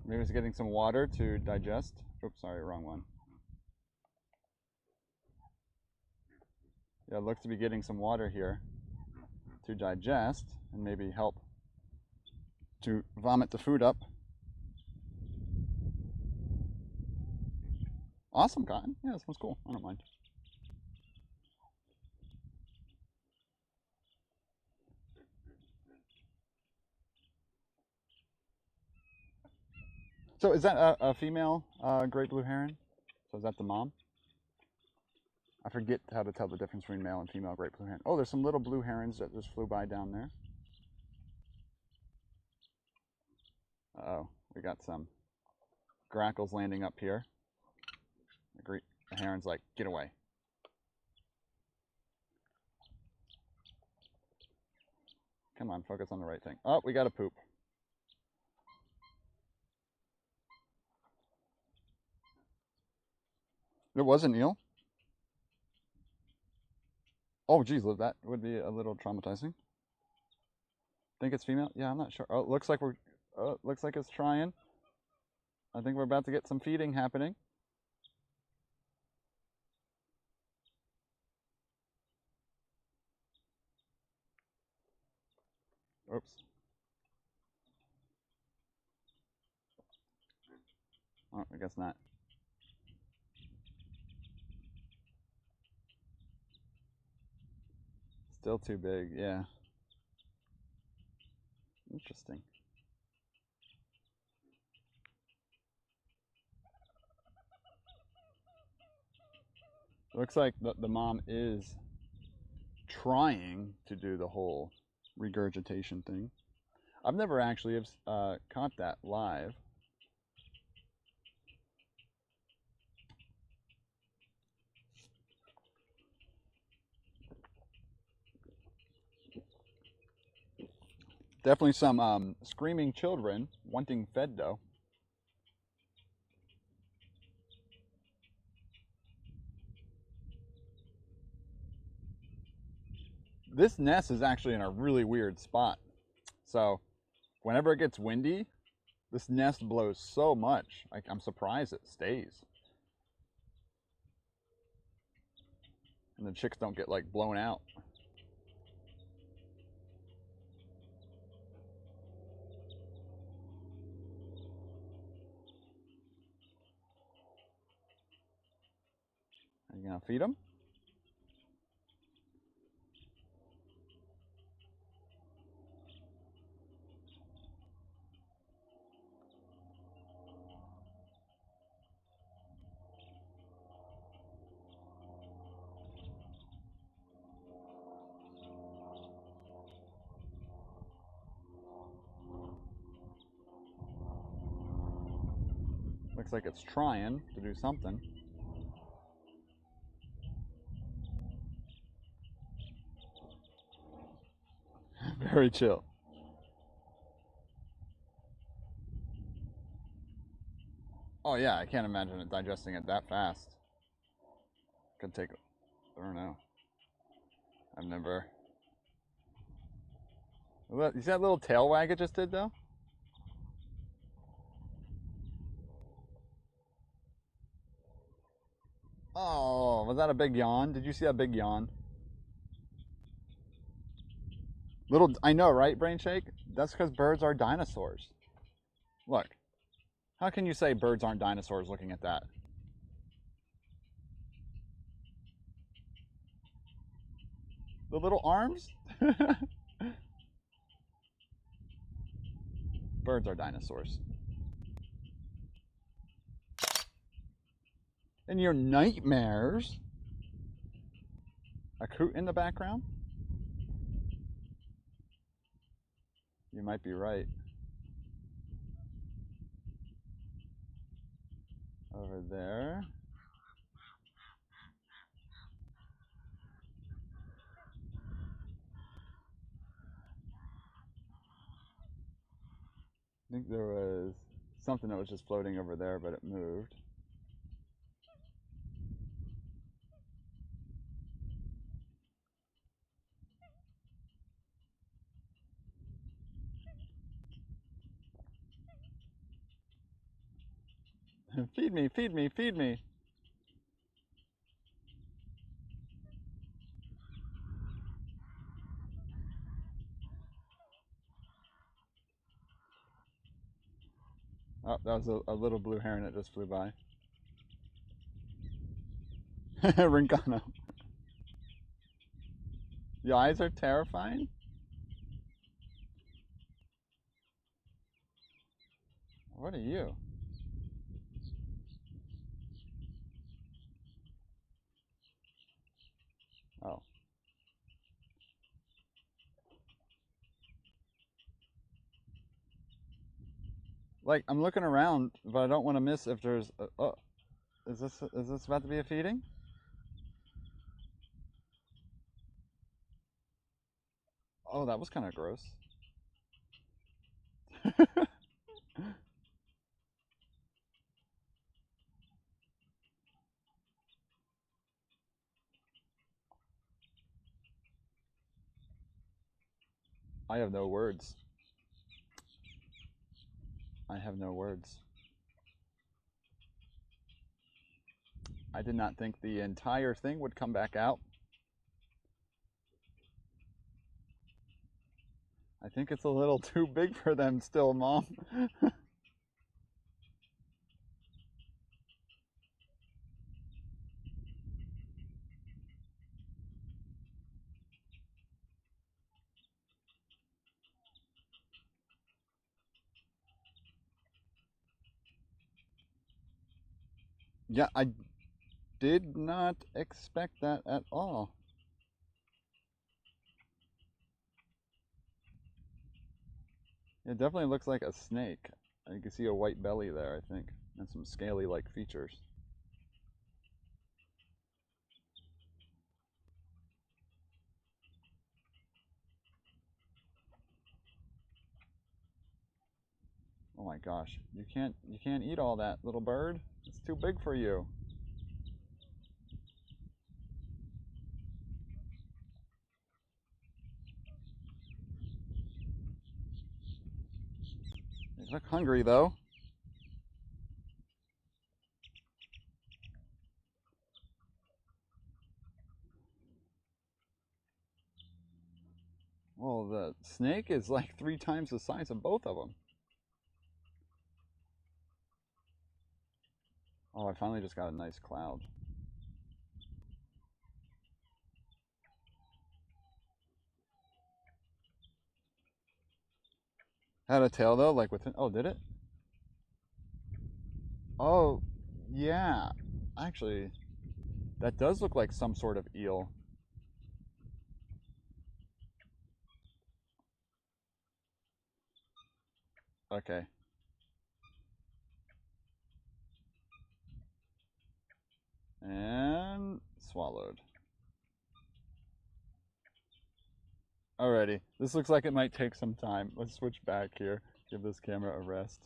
Maybe it's getting some water to digest. Oops, sorry, wrong one. Yeah, it looks to be getting some water here to digest and maybe help to vomit the food up. Awesome, Cotton. Yeah, this one's cool. I don't mind. So is that a female great blue heron? So is that the mom? I forget how to tell the difference between male and female great blue heron. Oh, there's some little blue herons that just flew by down there. Uh-oh, we got some grackles landing up here. The heron's like, get away. Come on, focus on the right thing. Oh, we got a poop. It was an eel. Oh, geez, that would be a little traumatizing. Think it's female? Yeah, I'm not sure. Oh, it looks like we're. Oh, it looks like it's trying. I think we're about to get some feeding happening. Oops. Oh, I guess not. Still too big, yeah. Interesting. Looks like the mom is trying to do the whole regurgitation thing. I've never actually have, caught that live. Definitely some screaming children wanting fed though. This nest is actually in a really weird spot. So whenever it gets windy, this nest blows so much. I'm surprised it stays. And the chicks don't get like blown out. Are you gonna feed them? Looks like it's trying to do something. Very chill. Oh yeah, I can't imagine it digesting it that fast. Could take, I don't know. I've never. You see that little tail wag it just did though? Oh, was that a big yawn? Did you see that big yawn? Little, I know, right, Brain Shake? That's because birds are dinosaurs. Look, how can you say birds aren't dinosaurs looking at that? The little arms? Birds are dinosaurs. In your nightmares, a coot in the background? You might be right. Over there. I think there was something that was just floating over there, but it moved. Feed me, feed me, feed me. Oh, that was a little blue heron that just flew by. Rincano. Your eyes are terrifying? What are you? Oh. Like, I'm looking around, but I don't want to miss if there's oh, is this about to be a feeding? Oh, that was kind of gross. I have no words. I have no words. I did not think the entire thing would come back out. I think it's a little too big for them still, Mom. Yeah, I did not expect that at all. It definitely looks like a snake. You can see a white belly there, I think, and some scaly-like features. Oh my gosh, you can't eat all that, little bird. It's too big for you. You look hungry though. Well, the snake is like 3 times the size of both of them. Oh, I finally just got a nice cloud. Had a tail though, like within. Oh, did it? Oh, yeah. Actually, that does look like some sort of eel. Okay. And swallowed. Alrighty, this looks like it might take some time. Let's switch back here, give this camera a rest.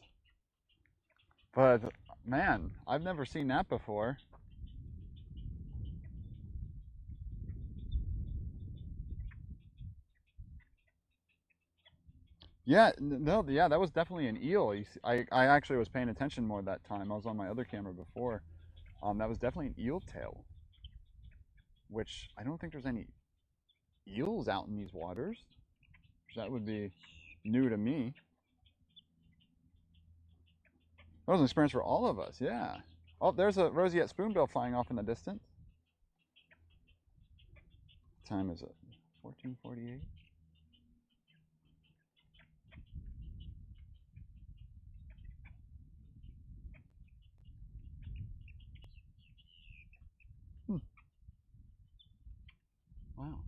But man, I've never seen that before. Yeah, no, yeah, that was definitely an eel. I actually was paying attention more that time. I was on my other camera before. That was definitely an eel tail, which I don't think there's any eels out in these waters. That would be new to me. That was an experience for all of us, yeah. Oh, there's a roseate spoonbill flying off in the distance. What time is it? 14:48. Wow.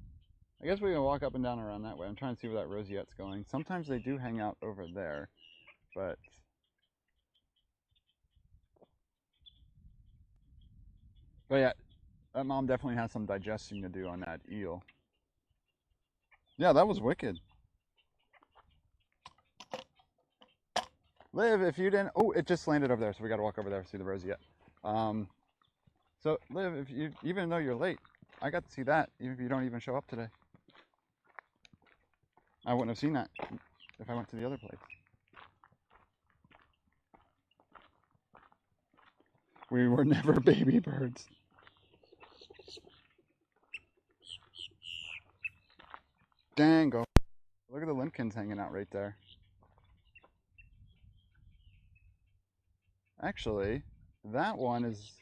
I guess we can walk up and down around that way. I'm trying to see where that roseate's going. Sometimes they do hang out over there, but yeah, that mom definitely has some digesting to do on that eel. Yeah, that was wicked. Liv, if you didn't, oh, it just landed over there, so we got to walk over there to see the roseate. So Liv, if you, even though you're late, I got to see that, even if you don't even show up today. I wouldn't have seen that if I went to the other place. We were never baby birds. Dango. Look at the limpkins hanging out right there. Actually, that one is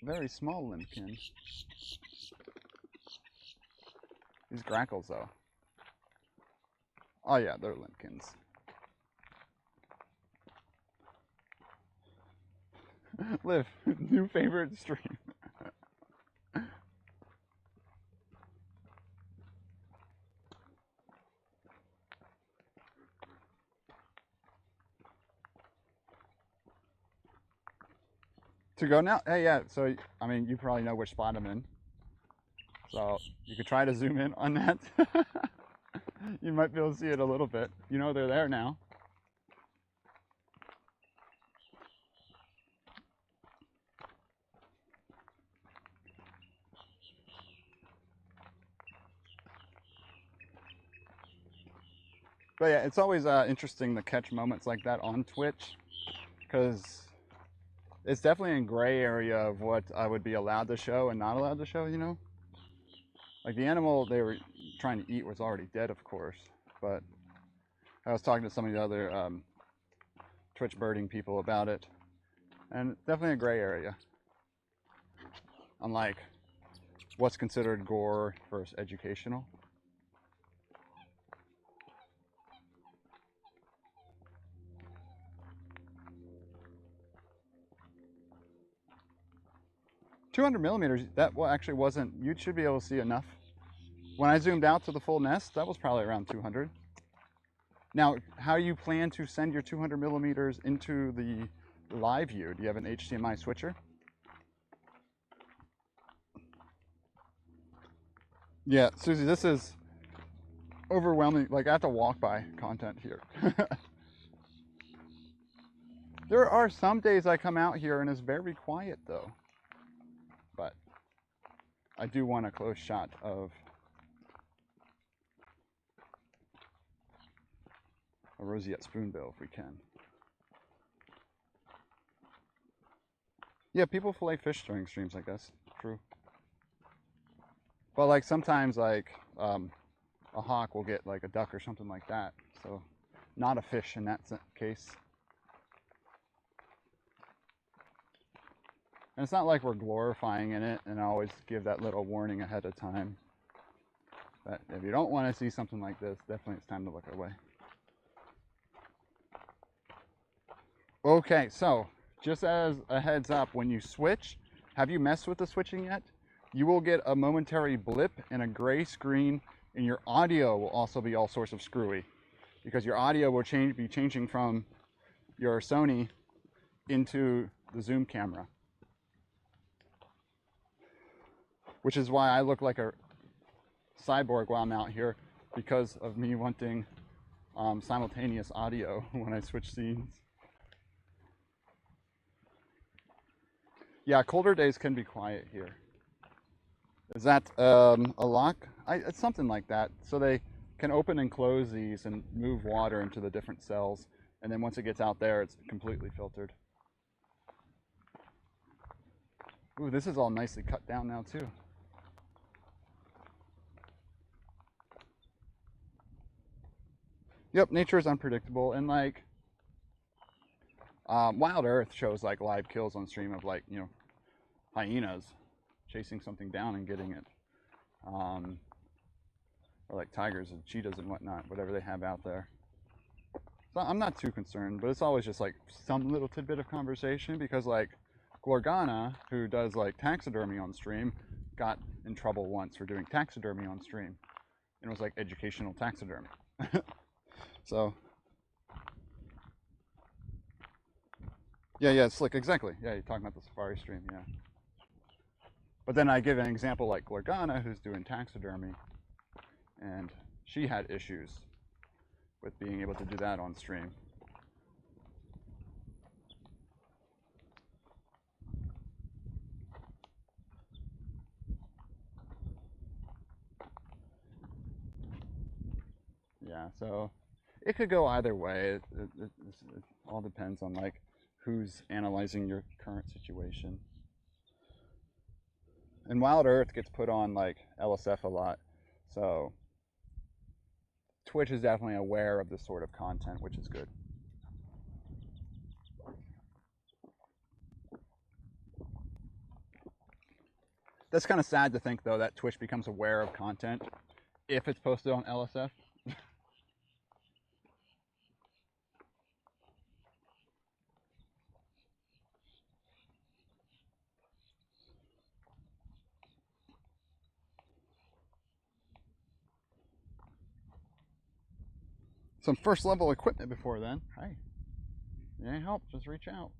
very small limpkin. These grackles though. Oh yeah, they're limpkins. Liv, new favorite stream. To go now? Hey, yeah, so, I mean, you probably know which spot I'm in. So, you could try to zoom in on that. You might be able to see it a little bit. You know they're there now. But yeah, it's always interesting to catch moments like that on Twitch, because it's definitely a gray area of what I would be allowed to show and not allowed to show, you know? Like the animal they were trying to eat was already dead, of course, but I was talking to some of the other Twitch birding people about it, and it's definitely a gray area. Unlike what's considered gore versus educational. $200mm, that actually wasn't, you should be able to see enough. When I zoomed out to the full nest, that was probably around 200. Now, how you plan to send your 200mm into the live view? Do you have an HDMI switcher? Yeah, Susie, this is overwhelming. Like, I have to walk by content here. There are some days I come out here and it's very quiet, though. But I do want a close shot of a roseate spoonbill if we can. Yeah, people fillet fish during streams, I guess. True. But like sometimes like a hawk will get like a duck or something like that. So not a fish in that case. And it's not like we're glorifying in it, and I always give that little warning ahead of time. But if you don't want to see something like this, definitely it's time to look away. Okay, so just as a heads up, when you switch, have you messed with the switching yet? You will get a momentary blip and a gray screen, and your audio will also be all sorts of screwy, because your audio will be changing from your Sony into the Zoom camera, which is why I look like a cyborg while I'm out here, because of me wanting simultaneous audio when I switch scenes. Yeah, colder days can be quiet here. Is that a lock? It's something like that. So they can open and close these and move water into the different cells. And then once it gets out there, it's completely filtered. Ooh, this is all nicely cut down now too. Yep, nature is unpredictable. And like, Wild Earth shows like live kills on stream of like, you know, hyenas chasing something down and getting it. Or like tigers and cheetahs and whatnot, whatever they have out there. So I'm not too concerned, but it's always just like some little tidbit of conversation, because like Gorgana, who does like taxidermy on stream, got in trouble once for doing taxidermy on stream. And it was like educational taxidermy. So yeah, Slick, exactly. Yeah, you're talking about the safari stream, yeah. But then I give an example like Gorgana, who's doing taxidermy, and she had issues with being able to do that on stream. Yeah, so it could go either way. It all depends on like who's analyzing your current situation. And Wild Earth gets put on like LSF a lot, so Twitch is definitely aware of this sort of content, which is good. That's kind of sad to think, though, that Twitch becomes aware of content if it's posted on LSF. Some first level equipment before then. Hey, you need help, just reach out.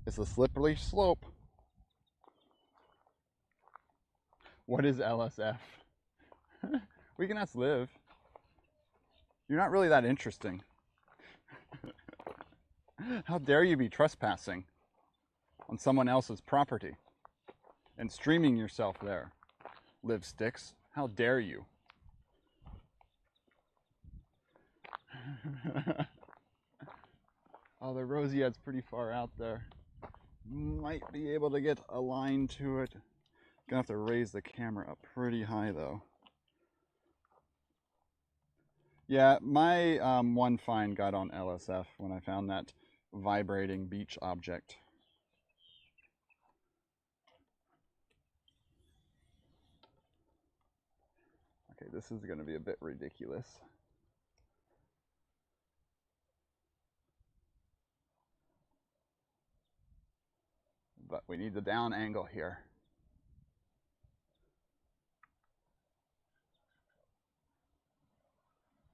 It's a slippery slope. What is LSF? We can ask Liv. You're not really that interesting. How dare you be trespassing on someone else's property and streaming yourself there? Liv Sticks, how dare you? Oh, the roseatte's pretty far out there. Might be able to get a line to it. Gonna have to raise the camera up pretty high though. Yeah, my one find got on LSF when I found that vibrating beach object. Okay, this is gonna be a bit ridiculous. But we need the down angle here.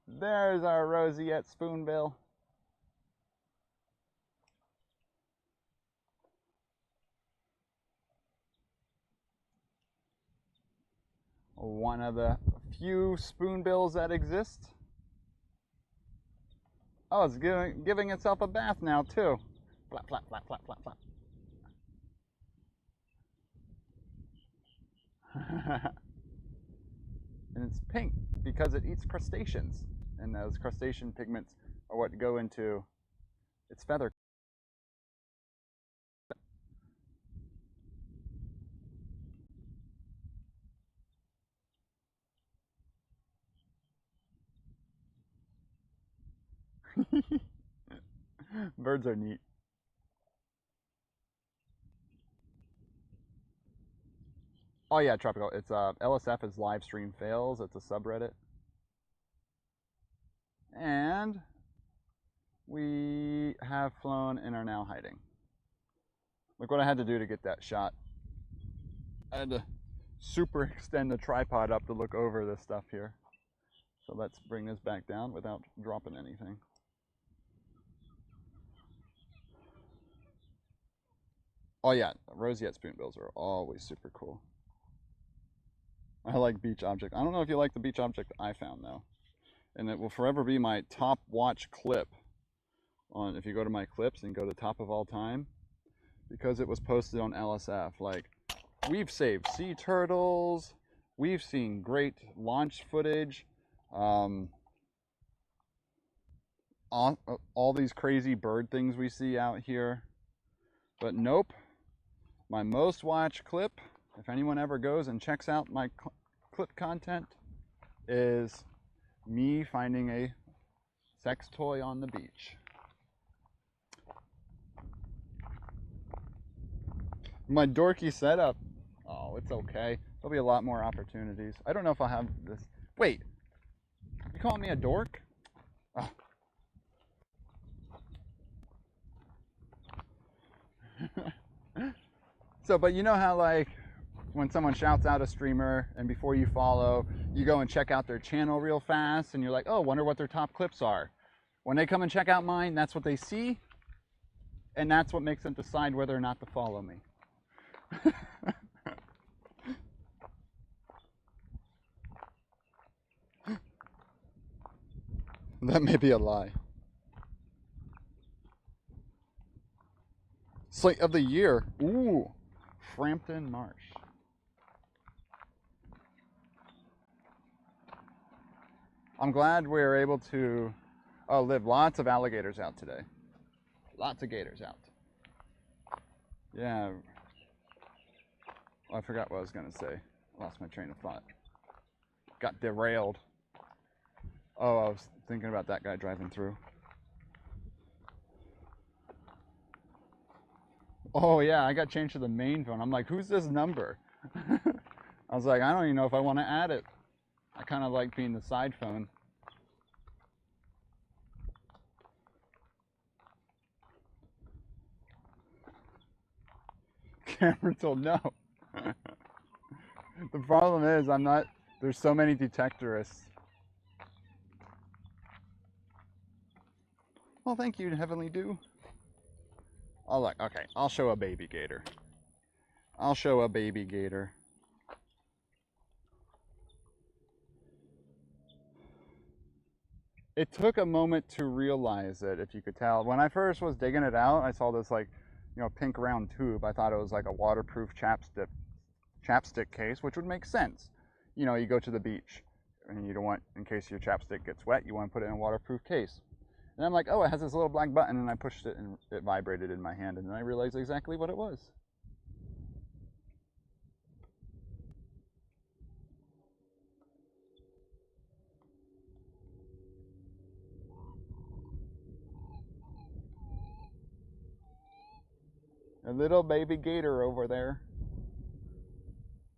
There's our roseate spoonbill. One of the few spoonbills that exist. Oh, it's giving itself a bath now too. Flap, flap, flap, flap, flap, flap. And it's pink because it eats crustaceans. And those crustacean pigments are what go into its feather. Birds are neat. Oh yeah, tropical. It's LSF is live stream fails. It's a subreddit. And we have flown and are now hiding. Look what I had to do to get that shot. I had to super extend the tripod up to look over this stuff here. So let's bring this back down without dropping anything. Oh yeah, roseate spoonbills are always super cool. I like beach object. I don't know if you like the beach object I found though. And it will forever be my top watch clip on, if you go to my clips and go to top of all time, because it was posted on LSF. Like, we've saved sea turtles, we've seen great launch footage, all these crazy bird things we see out here. But nope, my most watched clip, if anyone ever goes and checks out my clip content, is me finding a sex toy on the beach. My dorky setup. Oh, it's okay. There'll be a lot more opportunities. I don't know if I'll have this. Wait, you calling me a dork? Oh. So, but you know how, like, when someone shouts out a streamer and before you follow, you go and check out their channel real fast and you're like, oh, wonder what their top clips are. When they come and check out mine, that's what they see, and that's what makes them decide whether or not to follow me. That may be a lie. Slate of the year. Ooh, Frampton Marsh. I'm glad we were able to live lots of alligators out today. Lots of gators out. Yeah. Oh, I forgot what I was going to say. Lost my train of thought. Got derailed. Oh, I was thinking about that guy driving through. Oh yeah, I got changed to the main phone. I'm like, who's this number? I was like, I don't even know if I want to add it. I kind of like being the side phone. Cameron told no. The problem is there's so many detectorists. Well, thank you, Heavenly Dew. Oh, look, okay, I'll show a baby gator. I'll show a baby gator. It took a moment to realize it, if you could tell. When I first was digging it out, I saw this, like, you know, pink round tube. I thought it was like a waterproof chapstick case, which would make sense. You know, you go to the beach, and you don't want, in case your chapstick gets wet, you want to put it in a waterproof case. And I'm like, oh, it has this little black button, and I pushed it, and it vibrated in my hand, and then I realized exactly what it was. A little baby gator over there.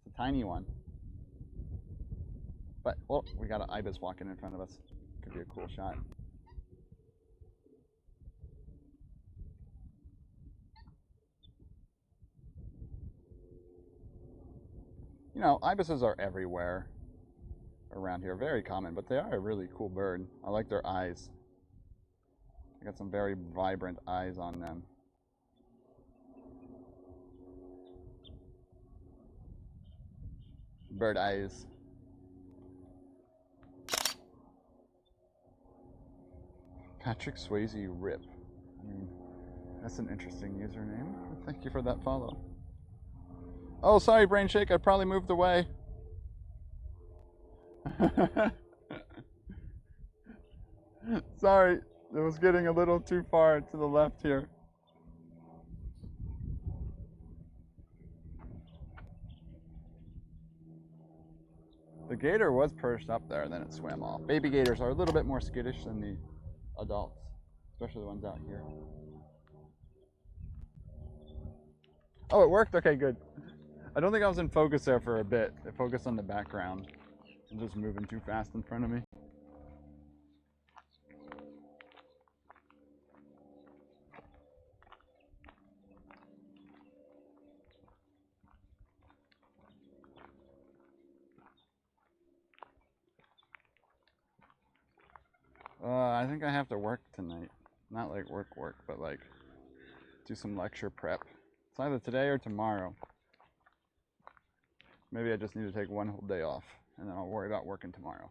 It's a tiny one. But, oh, we got an ibis walking in front of us. Could be a cool shot. You know, ibises are everywhere around here. Very common, but they are a really cool bird. I like their eyes. They got some very vibrant eyes on them. Bird eyes. Patrick Swayze Rip. I mean, that's an interesting username. Thank you for that follow. Oh, sorry, Brain Shake. I probably moved away. Sorry, it was getting a little too far to the left here. The gator was perched up there, then it swam off. Baby gators are a little bit more skittish than the adults, especially the ones out here. Oh, it worked? Okay, good. I don't think I was in focus there for a bit. It focused on the background. I'm just moving too fast in front of me. I think I have to work tonight. Not like work, but like do some lecture prep. It's either today or tomorrow. Maybe I just need to take one whole day off, and then I'll worry about working tomorrow.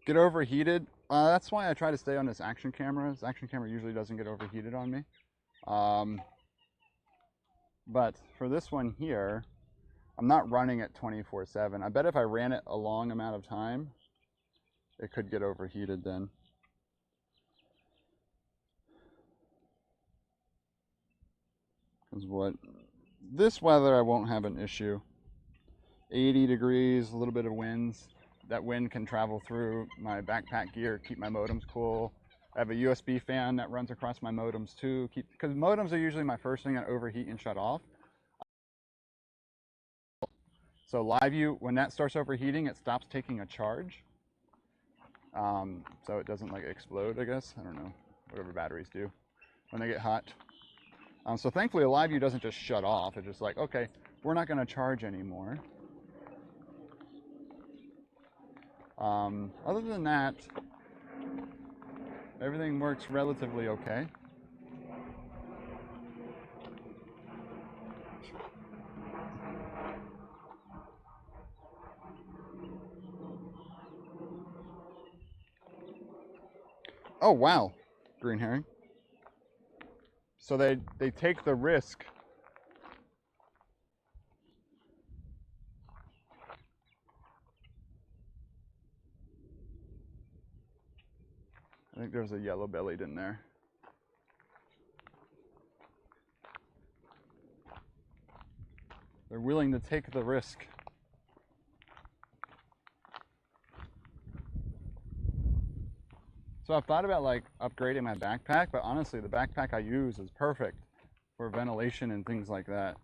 Get overheated? That's why I try to stay on this action camera. This action camera usually doesn't get overheated on me. But for this one here, I'm not running it 24/7. I bet if I ran it a long amount of time, it could get overheated then. Because what? This weather I won't have an issue. 80 degrees, a little bit of winds. That wind can travel through my backpack gear, keep my modems cool. I have a USB fan that runs across my modems too, because modems are usually my first thing that overheat and shut off. So LiveView, when that starts overheating, it stops taking a charge. So it doesn't like explode, I guess. I don't know, whatever batteries do when they get hot. So thankfully, LiveView doesn't just shut off. It's just like, okay, we're not going to charge anymore. Other than that, everything works relatively okay. Oh, wow, green herring. So they take the risk. I think there's a yellow-bellied in there. They're willing to take the risk. So I've thought about like upgrading my backpack, but honestly the backpack I use is perfect for ventilation and things like that.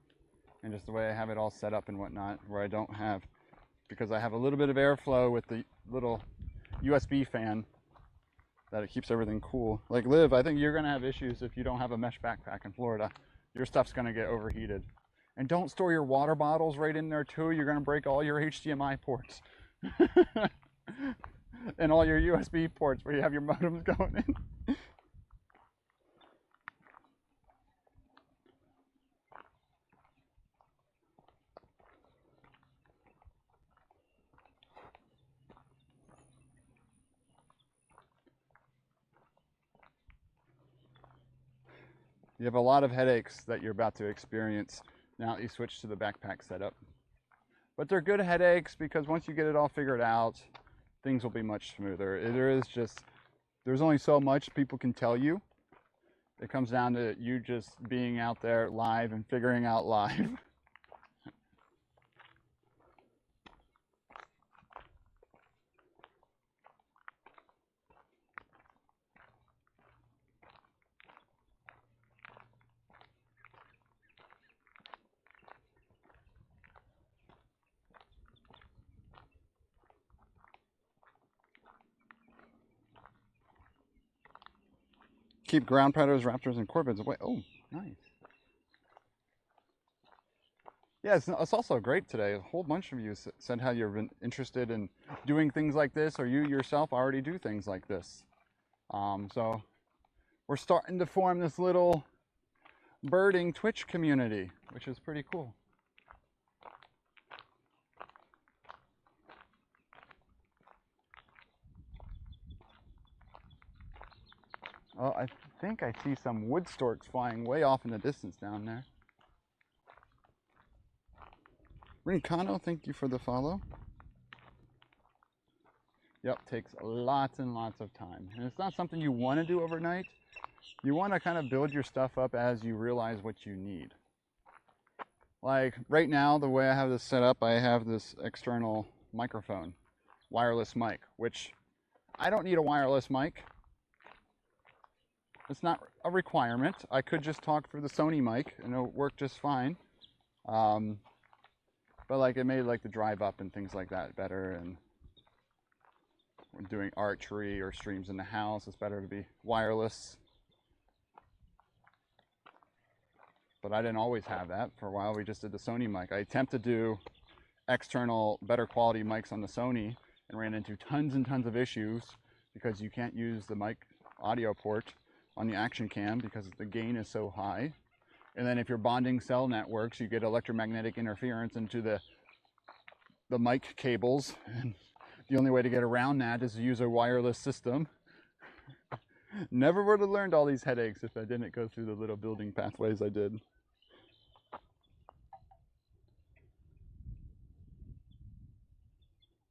And just the way I have it all set up and whatnot, where I don't have, because I have a little bit of airflow with the little USB fan, that it keeps everything cool. Like Liv, I think you're gonna have issues if you don't have a mesh backpack in Florida. Your stuff's gonna get overheated. And don't store your water bottles right in there too. You're gonna break all your HDMI ports. And all your USB ports where you have your modems going in. You have a lot of headaches that you're about to experience now that you switch to the backpack setup. But they're good headaches because once you get it all figured out, things will be much smoother. There's only so much people can tell you. It comes down to you just being out there live and figuring out live. Keep ground predators, raptors, and corvids away. Oh, nice. Yeah, it's also great today. A whole bunch of you said how you've been interested in doing things like this, or you yourself already do things like this. So we're starting to form this little birding Twitch community, which is pretty cool. Oh, I think I see some wood storks flying way off in the distance down there. Rincano, thank you for the follow. Yep, takes lots and lots of time. And it's not something you want to do overnight. You want to kind of build your stuff up as you realize what you need. Like right now, the way I have this set up, I have this external microphone, wireless mic, which I don't need a wireless mic. It's not a requirement. I could just talk through the Sony mic and it'll work just fine. But like it made like the drive up and things like that better, and when doing archery or streams in the house, it's better to be wireless. But I didn't always have that. For a while we just did the Sony mic. I attempted to do external, better quality mics on the Sony and ran into tons and tons of issues because you can't use the mic audio port on the action cam because the gain is so high. And then if you're bonding cell networks, you get electromagnetic interference into the mic cables. And the only way to get around that is to use a wireless system. Never would have learned all these headaches if I didn't go through the little building pathways I did.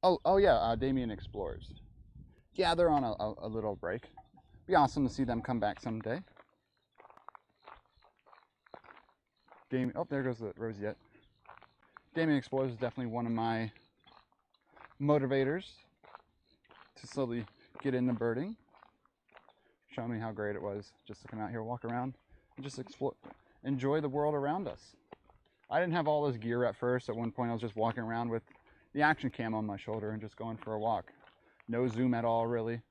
Oh yeah, Damien Explores. Yeah, they're on a little break. Be awesome to see them come back someday. Oh, there goes the roseate. Damien Explores is definitely one of my motivators to slowly get into birding. Show me how great it was just to come out here, walk around, and just explore, enjoy the world around us. I didn't have all this gear at first. At one point I was just walking around with the action cam on my shoulder and just going for a walk. No zoom at all, really.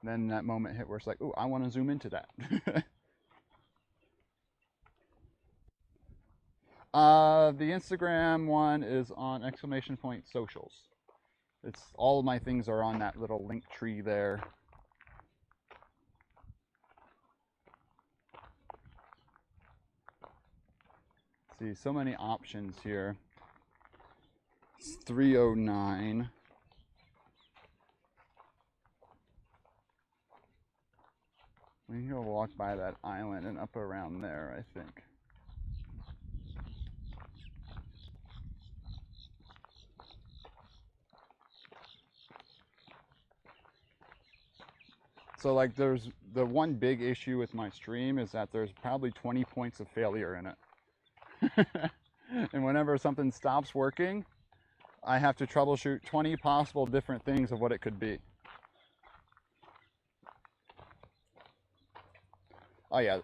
Then that moment hit where it's like, oh, I want to zoom into that. The Instagram one is on !socials. It's all of my things are on that little link tree there. See, so many options here. It's 309. We can go walk by that island and up around there, I think. So like there's the one big issue with my stream is that there's probably 20 points of failure in it. And whenever something stops working, I have to troubleshoot 20 possible different things of what it could be. Oh yeah,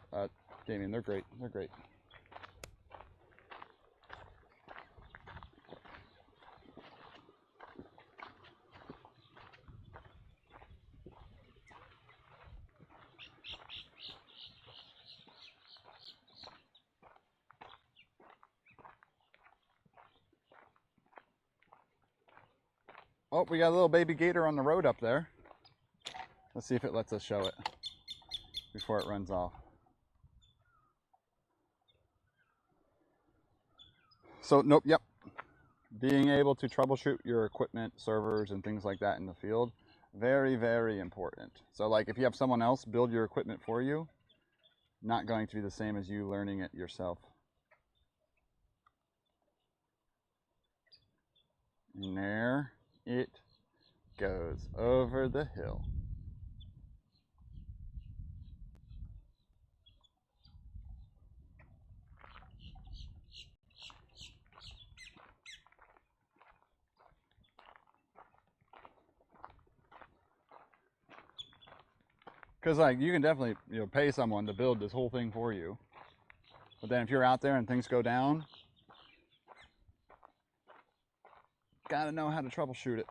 Damien, they're great. They're great. Oh, we got a little baby gator on the road up there. Let's see if it lets us show it before it runs off. So, nope, yep. Being able to troubleshoot your equipment, servers, and things like that in the field, very, very important. So, like, if you have someone else build your equipment for you, not going to be the same as you learning it yourself. And there it goes over the hill. Because like you can definitely pay someone to build this whole thing for you, but then if you're out there and things go down, gotta know how to troubleshoot it.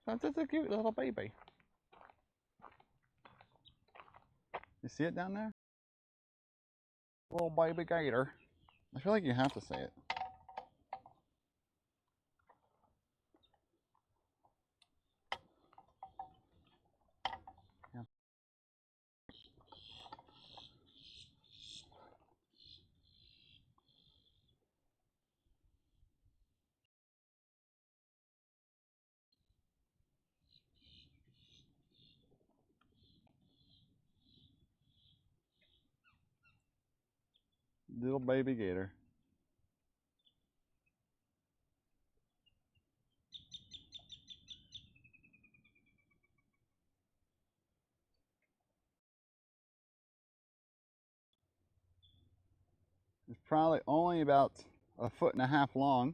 That's just a cute little baby. You see it down there? Little baby gator. I feel like you have to say it. Yeah. Little baby gator. It's probably only about 1.5 feet long.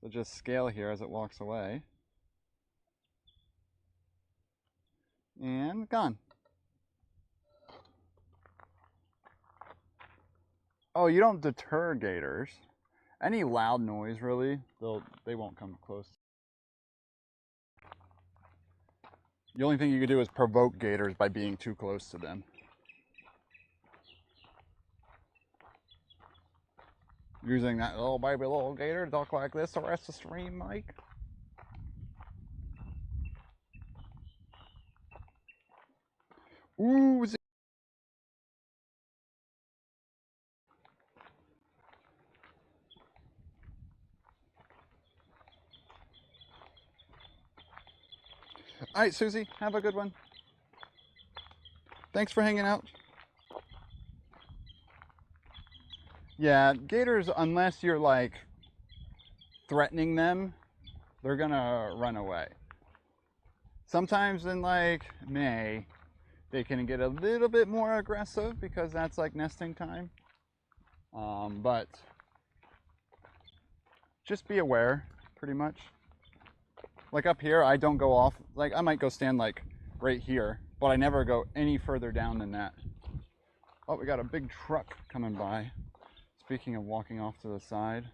So just scale here as it walks away. And gone. Oh, you don't deter gators. Any loud noise, really, they won't come close. The only thing you could do is provoke gators by being too close to them. Using that little baby little gator to talk like this the rest of the stream, Mike. Ooh, all right, Susie, have a good one. Thanks for hanging out. Yeah, gators, unless you're like threatening them, they're gonna run away. Sometimes in like May, they can get a little bit more aggressive because that's like nesting time. But just be aware, pretty much. Like up here, I don't go off, like I might go stand like right here, but I never go any further down than that. Oh, we got a big truck coming by. Speaking of walking off to the side,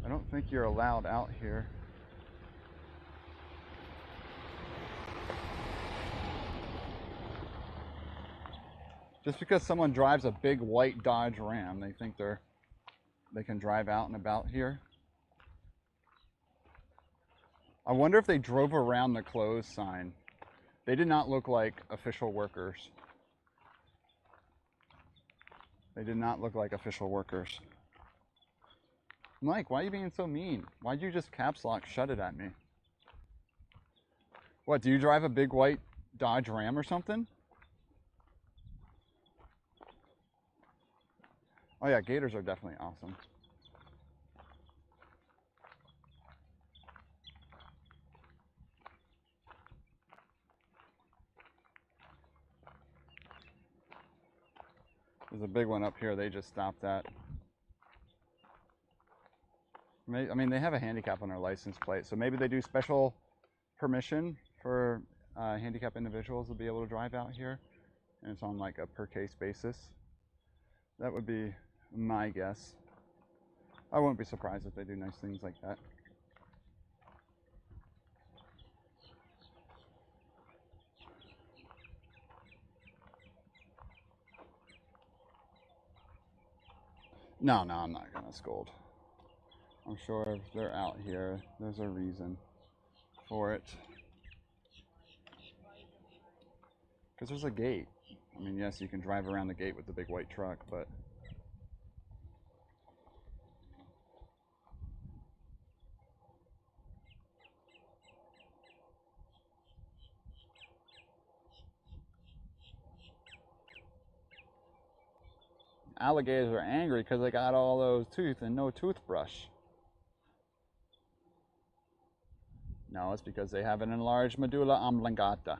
I don't think you're allowed out here. Just because someone drives a big white Dodge Ram, they think they can drive out and about here. I wonder if they drove around the closed sign. They did not look like official workers. They did not look like official workers. Mike, why are you being so mean? Why'd you just caps lock shut it at me? What, do you drive a big white Dodge Ram or something? Oh yeah, gators are definitely awesome. There's a big one up here they just stopped at. I mean, they have a handicap on their license plate, so maybe they do special permission for handicapped individuals to be able to drive out here, and it's on like a per case basis. That would be my guess. I wouldn't be surprised if they do nice things like that. No, I'm not gonna scold. I'm sure if they're out here, there's a reason for it. Because there's a gate. I mean, yes, you can drive around the gate with the big white truck, but alligators are angry because they got all those teeth and no toothbrush. No, it's because they have an enlarged medulla oblongata.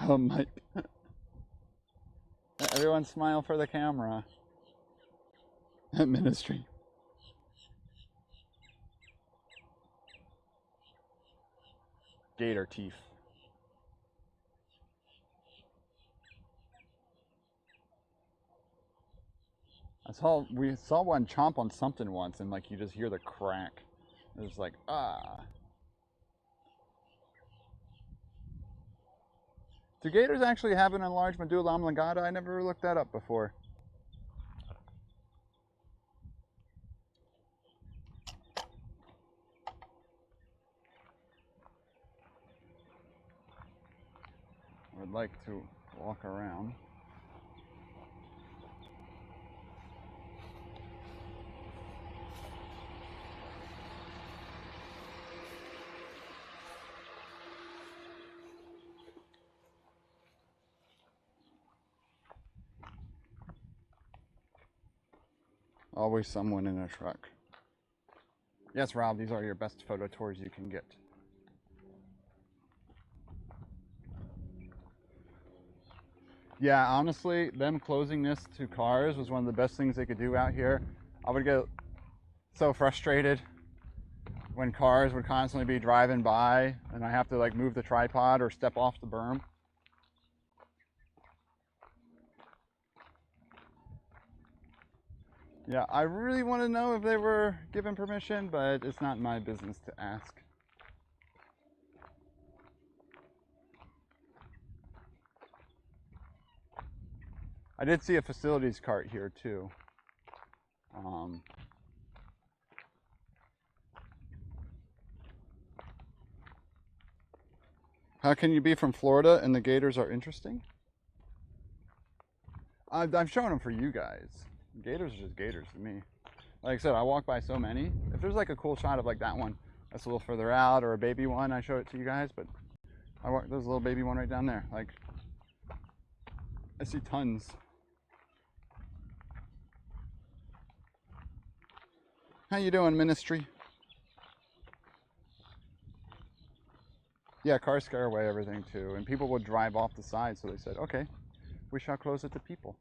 Oh my. Everyone smile for the camera. Ministry. Gator teeth. We saw one chomp on something once, and like you just hear the crack. It was like, ah. Do gators actually have an enlarged medulla oblongata? I never looked that up before. I would like to walk around. Always someone in a truck. Yes, Rob, these are your best photo tours you can get. Yeah, honestly, them closing this to cars was one of the best things they could do out here. I would get so frustrated when cars would constantly be driving by and I have to like move the tripod or step off the berm. Yeah, I really want to know if they were given permission, but it's not my business to ask. I did see a facilities cart here too. How can you be from Florida and the gators are interesting? I've shown them for you guys. Gators are just gators to me. Like I said, I walk by so many. If there's like a cool shot of like that one that's a little further out, or a baby one, I show it to you guys. But there's a little baby one right down there. Like, I see tons. How you doing, ministry? Yeah, cars scare away everything too, and people would drive off the side, so they said, okay, we shall close it to people.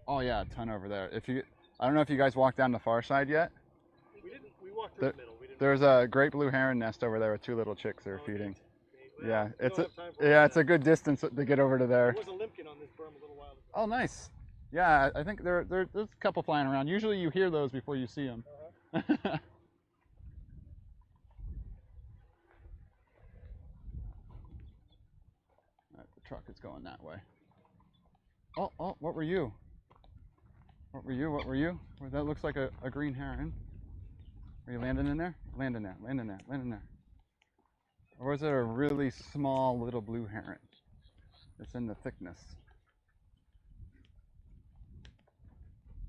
Oh yeah, a ton over there. I don't know if you guys walked down the far side yet. We didn't. We walked through the middle. There's a great blue heron nest over there with 2 little chicks they're feeding. Well, yeah, it's a good distance to get over to there. There was a limpkin on this berm a little while ago. Oh, nice. Yeah, I think there's a couple flying around. Usually you hear those before you see them. Uh-huh. The truck is going that way. Oh, what were you? What were you? Well, that looks like a green heron. Are you landing in there? Land in there. Or is it a really small little blue heron? It's in the thickness.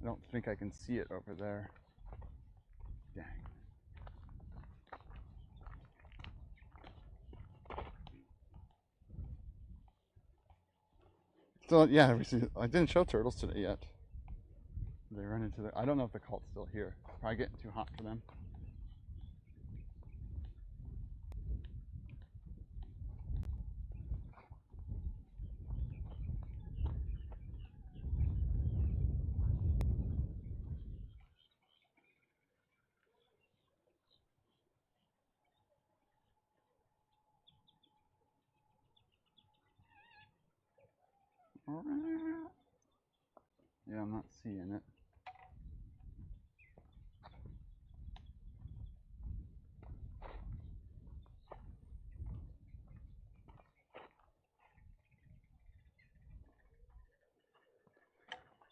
I don't think I can see it over there. Dang. So yeah, I didn't show turtles today yet. They run into I don't know if the cult's still here. It's probably getting too hot for them. Yeah, I'm not seeing it.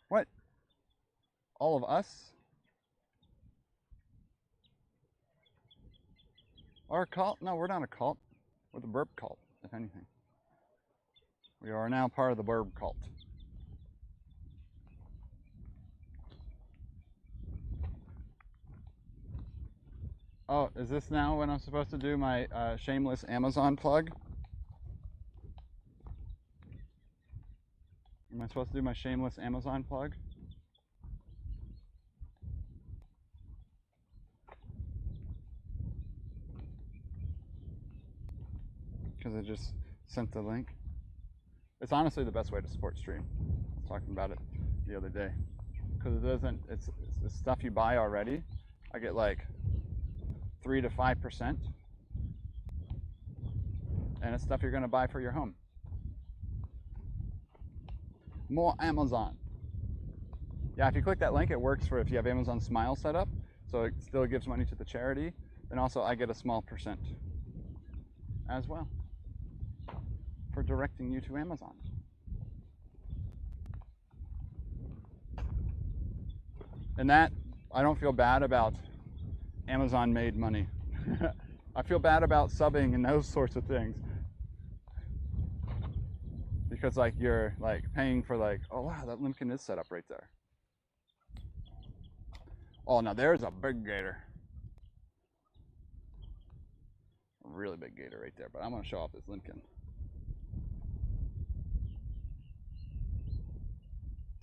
What? All of us? Our cult? No, we're not a cult. We're the burp cult, if anything. We are now part of the burb cult. Oh, is this now when I'm supposed to do my shameless Amazon plug? Am I supposed to do my shameless Amazon plug? Because I just sent the link. It's honestly the best way to support stream. I was talking about it the other day. Because it doesn't, it's stuff you buy already. I get like 3 to 5%. And it's stuff you're going to buy for your home. More Amazon. Yeah, if you click that link, it works for if you have Amazon Smile set up. So it still gives money to the charity. And also I get a small percent as well for directing you to Amazon. And that, I don't feel bad about Amazon made money. I feel bad about subbing and those sorts of things. Because like you're like paying for like, oh wow, that limpkin is set up right there. Oh, now there's a big gator. A really big gator right there, but I'm gonna show off this limpkin.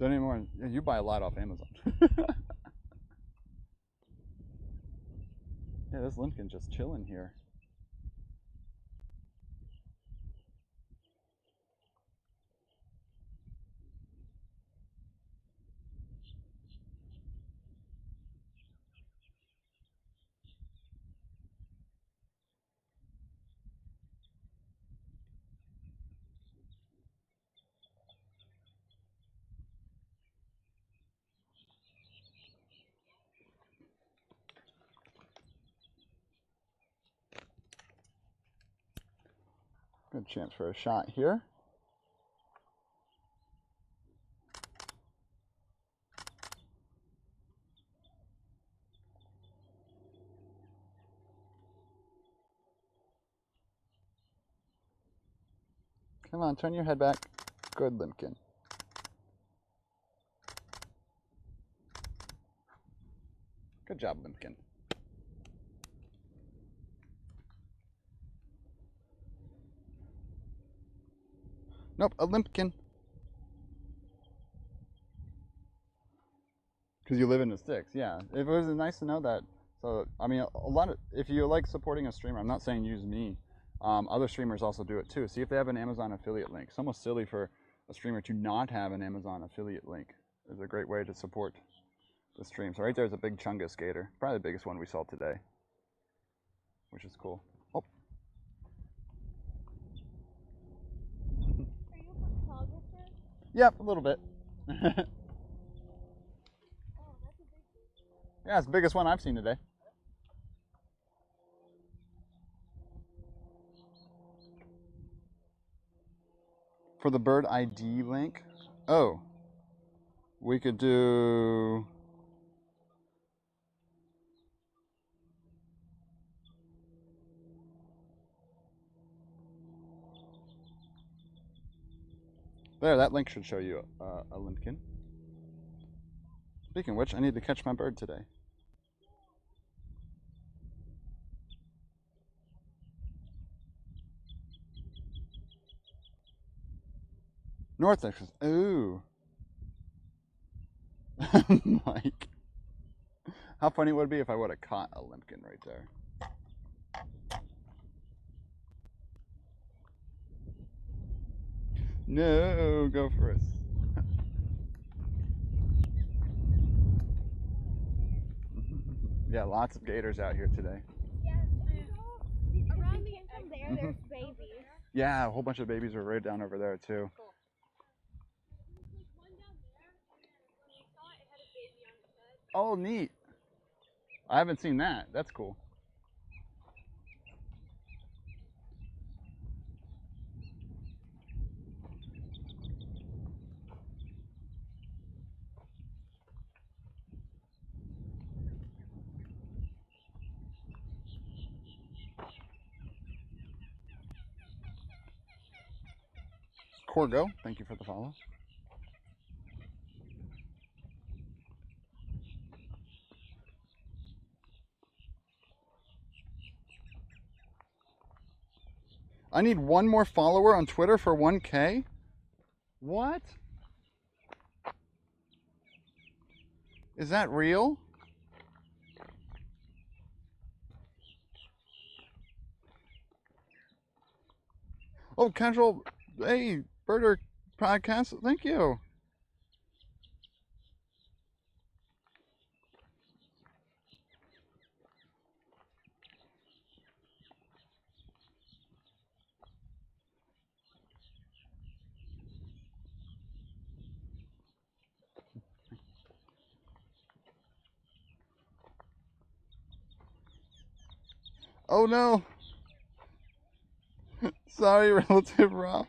Don't anymore. Yeah, you buy a lot off Amazon. Yeah, this limpkin just chilling here. Good chance for a shot here. Come on, turn your head back. Good limpkin. Good job, limpkin. Nope, a limpkin. Because you live in the sticks, yeah. It was nice to know that. So, I mean, a lot of, if you like supporting a streamer, I'm not saying use me. Other streamers also do it too. See if they have an Amazon affiliate link. It's almost silly for a streamer to not have an Amazon affiliate link. It's a great way to support the stream. So right there's a big Chungus gator. Probably the biggest one we saw today. Which is cool. Oh. Are you a photographer? Yep, a little bit. Oh, that's a big one. Yeah, it's the biggest one I've seen today. For the bird ID link, oh, we could do there. That link should show you a limpkin. Speaking of which, I need to catch my bird today. North Texas. Ooh. Mike. How funny would it be if I would have caught a limpkin right there? No, go for it. Yeah, lots of gators out here today. Around the end there, there's babies. Yeah, a whole bunch of babies are right down over there too. Cool. There's one down there, and when we saw it, it had a baby on its head. Oh, neat. I haven't seen that. That's cool. Corgo, thank you for the follow. I need one more follower on Twitter for 1K? What? Is that real? Oh, casual, hey, Birder podcast, thank you. Oh no. Sorry, relative Rob.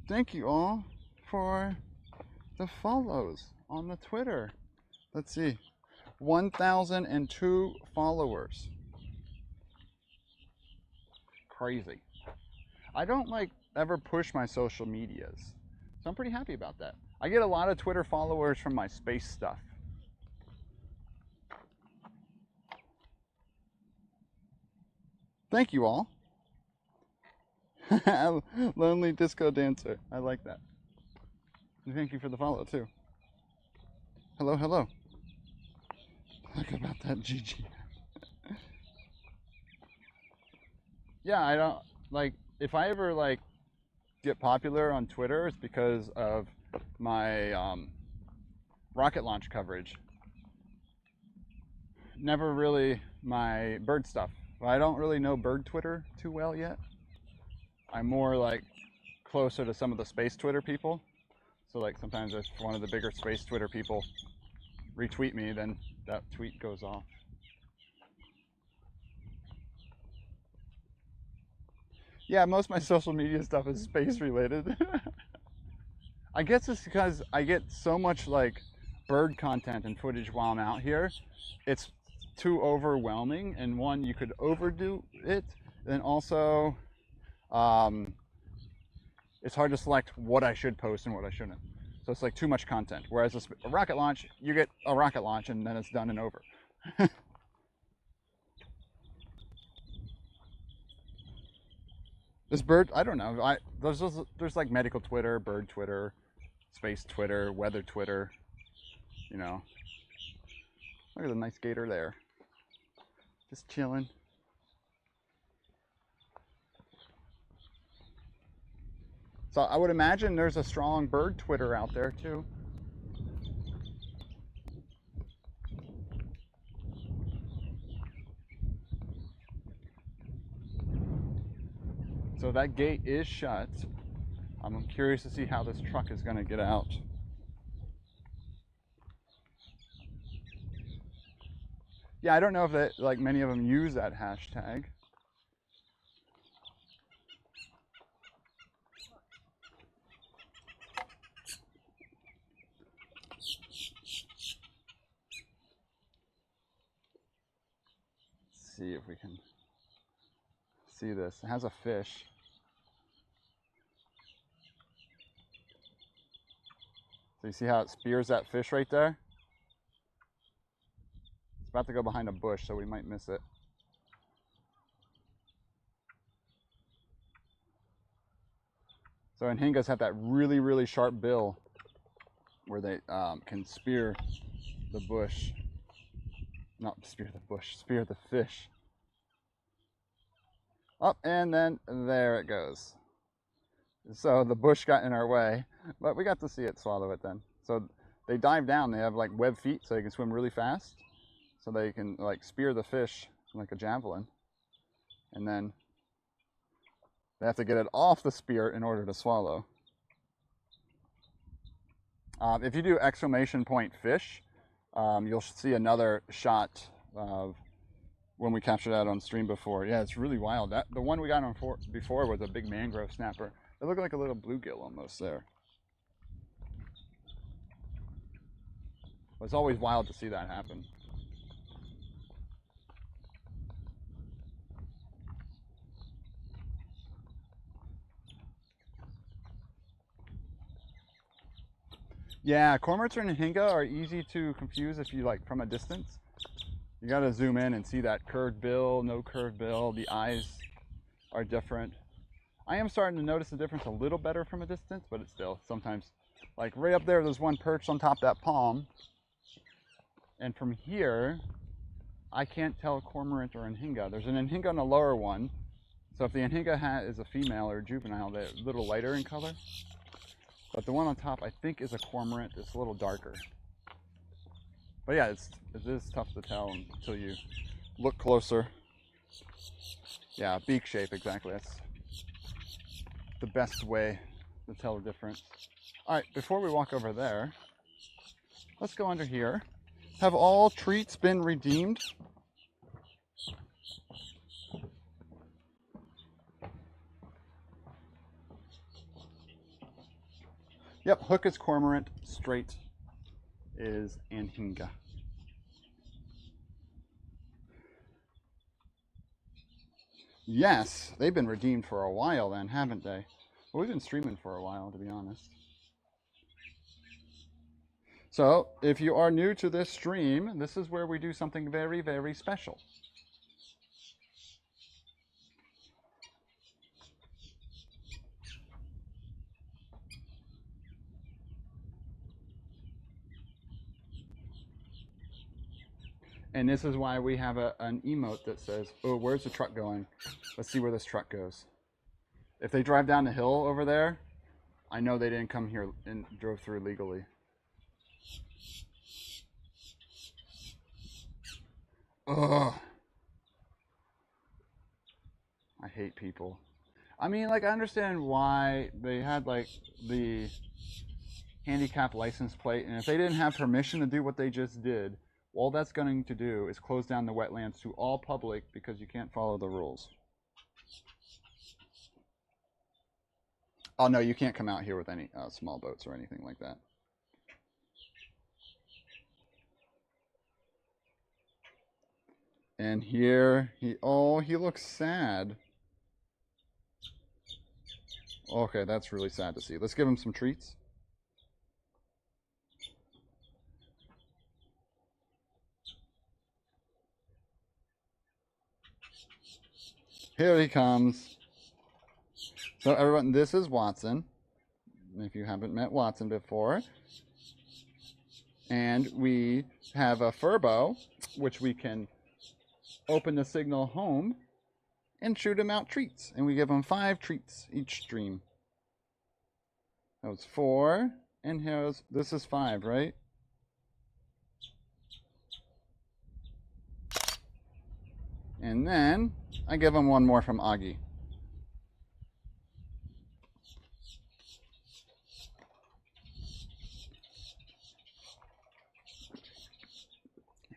Thank you all for the follows on the Twitter. Let's see. 1,002 followers. Crazy. I don't like ever push my social medias, so I'm pretty happy about that. I get a lot of Twitter followers from my space stuff. Thank you all. Lonely disco dancer. I like that. And thank you for the follow too. Hello, hello. Look about that GG. Yeah, I don't like if I ever like get popular on Twitter, it's because of my rocket launch coverage. Never really my bird stuff. I don't really know bird Twitter too well yet. I'm more like closer to some of the space Twitter people. So like sometimes if one of the bigger space Twitter people retweet me, then that tweet goes off. Yeah, most of my social media stuff is space related. I guess it's because I get so much like bird content and footage while I'm out here. It's too overwhelming, and one, you could overdo it, and also it's hard to select what I should post and what I shouldn't. So it's like too much content. Whereas a rocket launch, you get a rocket launch and then it's done and over. This bird, I don't know. There's like medical Twitter, bird Twitter, space Twitter, weather Twitter. You know, look at the nice gator there, just chilling. So I would imagine there's a strong bird Twitter out there too. So that gate is shut. I'm curious to see how this truck is going to get out. Yeah, I don't know if that, like many of them use that hashtag. Let's see if we can see this. It has a fish. So you see how it spears that fish right there? It's about to go behind a bush, so we might miss it. So anhingas have that really, really sharp bill where they can spear the bush. Not spear the bush, spear the fish. Up, and then there it goes. So the bush got in our way, but we got to see it swallow it then. So they dive down, they have like web feet so they can swim really fast. So they can like spear the fish like a javelin. And then they have to get it off the spear in order to swallow. If you do exclamation point fish, you'll see another shot of when we captured that on stream before. Yeah, it's really wild. The one we got on before was a big mangrove snapper. It looked like a little bluegill almost there. But it's always wild to see that happen. Yeah, cormorants and hinga are easy to confuse if you like from a distance. You gotta zoom in and see that curved bill, no curved bill. The eyes are different. I am starting to notice the difference a little better from a distance, but it's still sometimes, like right up there, there's one perched on top of that palm. And from here, I can't tell a cormorant or anhinga. There's an anhinga on the lower one. So if the anhinga is a female or a juvenile, they're a little lighter in color. But the one on top, I think, is a cormorant. It's a little darker. But yeah, it is tough to tell until you look closer. Yeah, beak shape, exactly. That's the best way to tell the difference. All right, before we walk over there, let's go under here. Have all treats been redeemed? Yep, hook is cormorant, straight is anhinga. Yes, they've been redeemed for a while then, haven't they? Well, we've been streaming for a while, to be honest. So, if you are new to this stream, this is where we do something very, very special. And this is why we have an emote that says, oh, where's the truck going? Let's see where this truck goes. If they drive down the hill over there, I know they didn't come here and drove through legally. Ugh. I hate people. I mean, like, I understand why they had, like, the handicap license plate, and if they didn't have permission to do what they just did, all that's going to do is close down the wetlands to all public because you can't follow the rules. Oh, no, you can't come out here with any small boats or anything like that. And here, he looks sad. Okay, that's really sad to see. Let's give him some treats. Here he comes. So everyone, this is Watson. If you haven't met Watson before. And we have a furbo, which we can open the signal home and shoot him out treats. And we give him 5 treats each stream. That was 4. And this is 5, right? And then I give him 1 more from Augie.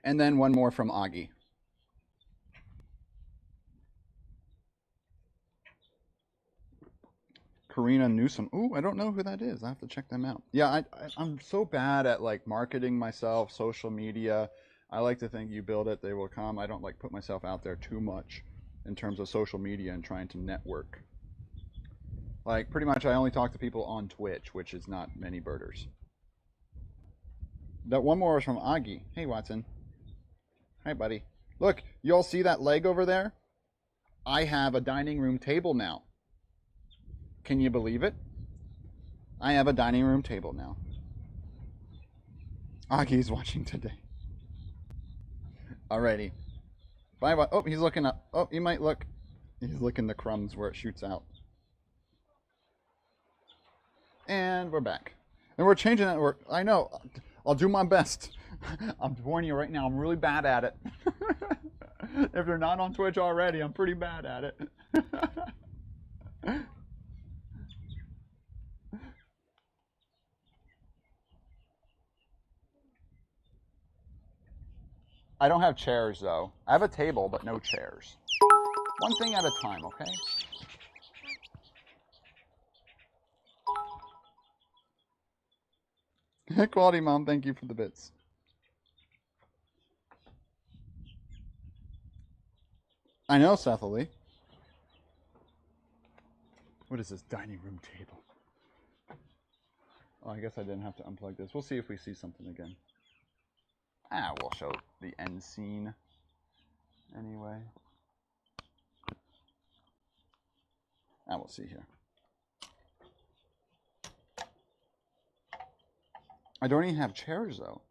And then 1 more from Augie. Karina Newsom. Ooh, I don't know who that is. I have to check them out. Yeah, I'm so bad at like marketing myself, social media. I like to think you build it, they will come. I don't like put myself out there too much in terms of social media and trying to network. Like pretty much I only talk to people on Twitch, which is not many birders. That 1 more is from Augie. Hey, Watson. Hi, buddy. Look, you all see that leg over there? I have a dining room table now. Can you believe it? I have a dining room table now. Augie's watching today. Alrighty. Bye bye. Oh, he's looking up. Oh, he might look. He's looking the crumbs where it shoots out. And we're back. And we're changing that. I know. I'll do my best. I'm warning you right now. I'm really bad at it. If they're not on Twitch already, I'm pretty bad at it. I don't have chairs, though. I have a table, but no chairs. One thing at a time, okay? Quality Mom, thank you for the bits. I know, Cecily. What is this dining room table? Oh, I guess I didn't have to unplug this. We'll see if we see something again. Ah, we'll show the end scene anyway. Ah, we'll see here. I don't even have chairs though.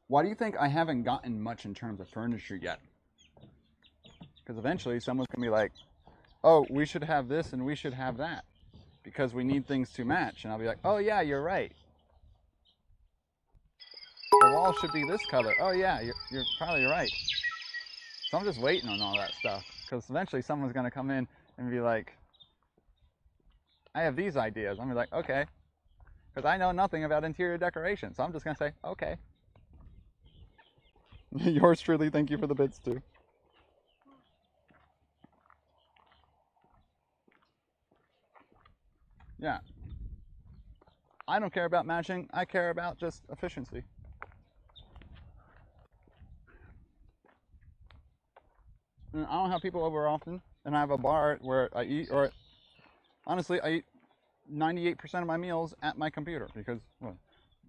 Why do you think I haven't gotten much in terms of furniture yet? Because eventually someone's going to be like, oh, we should have this and we should have that because we need things to match. And I'll be like, oh yeah, you're right. The wall should be this color. Oh yeah, you're probably right. So I'm just waiting on all that stuff because eventually someone's going to come in and be like, I have these ideas. I'm going to be like, okay. Because I know nothing about interior decoration. So I'm just going to say, okay. Yours truly, thank you for the bits too. Yeah. I don't care about matching. I care about just efficiency. And I don't have people over often, and I have a bar where I eat, or honestly, I eat 98% of my meals at my computer because, well,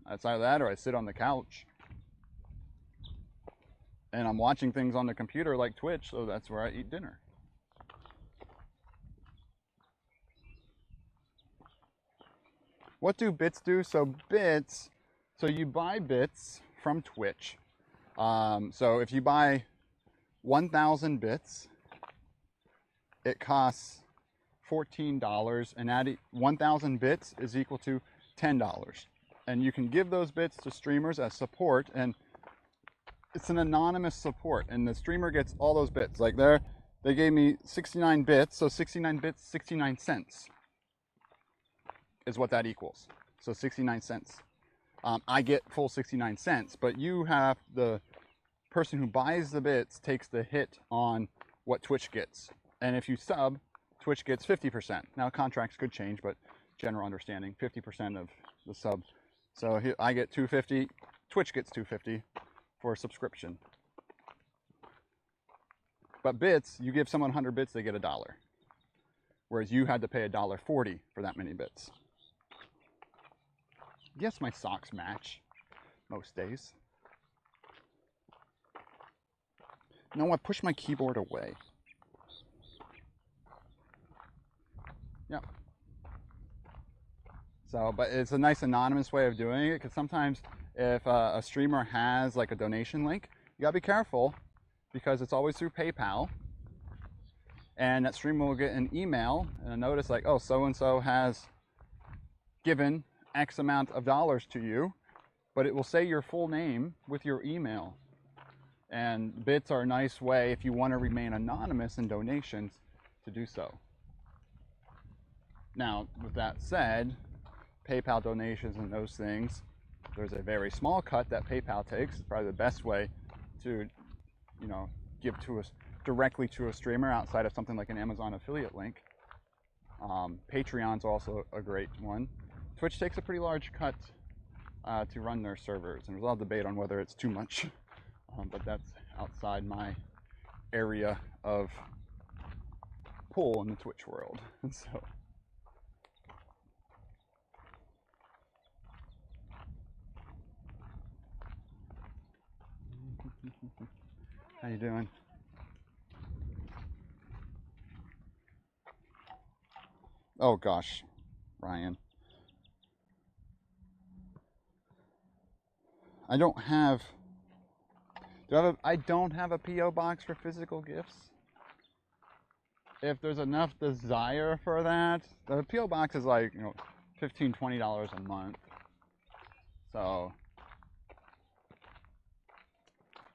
outside of that, or I sit on the couch. And I'm watching things on the computer like Twitch, so that's where I eat dinner. What do bits do? So you buy bits from Twitch. So if you buy 1,000 bits, it costs $14, and adding 1,000 bits is equal to $10. And you can give those bits to streamers as support, and it's an anonymous support, and the streamer gets all those bits. Like they gave me 69 bits, so 69 bits, 69 cents is what that equals. So 69 cents. I get full 69 cents, but you have the person who buys the bits takes the hit on what Twitch gets. And if you sub, Twitch gets 50%. Now contracts could change, but general understanding, 50% of the sub. So here I get 250, Twitch gets 250 for a subscription. But bits, you give someone 100 bits, they get $1. Whereas you had to pay $1.40 for that many bits. Yes, my socks match most days. No, I push my keyboard away. Yeah. So, but it's a nice anonymous way of doing it, because sometimes if a streamer has like a donation link, you gotta be careful because it's always through PayPal, and that streamer will get an email and a notice like, oh, so-and-so has given X amount of dollars to you, but it will say your full name with your email. And bits are a nice way, if you want to remain anonymous in donations, to do so. Now, with that said, PayPal donations and those things, there's a very small cut that PayPal takes. It's probably the best way to, you know, give to us directly to a streamer outside of something like an Amazon affiliate link. Patreon's also a great one. Twitch takes a pretty large cut to run their servers, and there's a lot of debate on whether it's too much, but that's outside my area of pull in the Twitch world. So. How you doing? Oh gosh, Ryan. I don't have a PO box for physical gifts. If there's enough desire for that, the PO box is like, you know, $15, $20 a month. So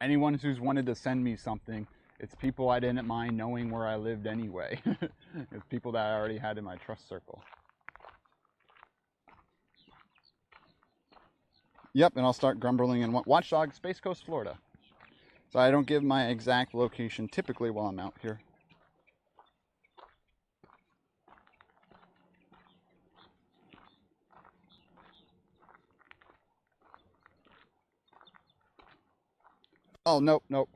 anyone who's wanted to send me something, it's people I didn't mind knowing where I lived anyway. It's people that I already had in my trust circle. Yep, and I'll start grumbling in Watchdog, Space Coast, Florida. So I don't give my exact location typically while I'm out here. Oh, nope, nope.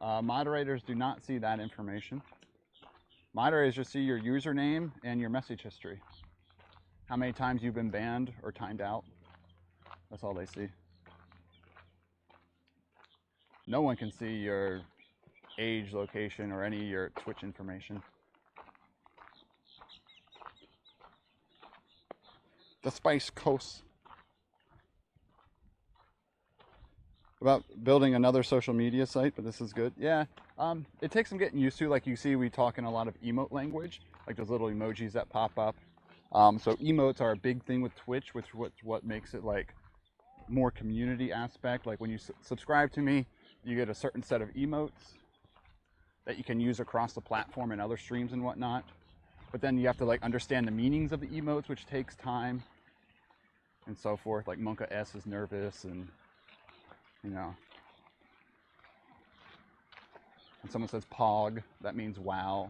Moderators do not see that information. Moderators just see your username and your message history. How many times you've been banned or timed out. That's all they see. No one can see your age, location, or any of your Twitch information. The Spice Coast. About building another social media site, but this is good. Yeah, it takes some getting used to. Like you see, we talk in a lot of emote language, like those little emojis that pop up. So emotes are a big thing with Twitch, which what makes it like more community aspect. Like when you subscribe to me, you get a certain set of emotes that you can use across the platform and other streams and whatnot. But then you have to like understand the meanings of the emotes, which takes time and so forth. Like Monka S is nervous, and you know, when someone says pog, that means wow.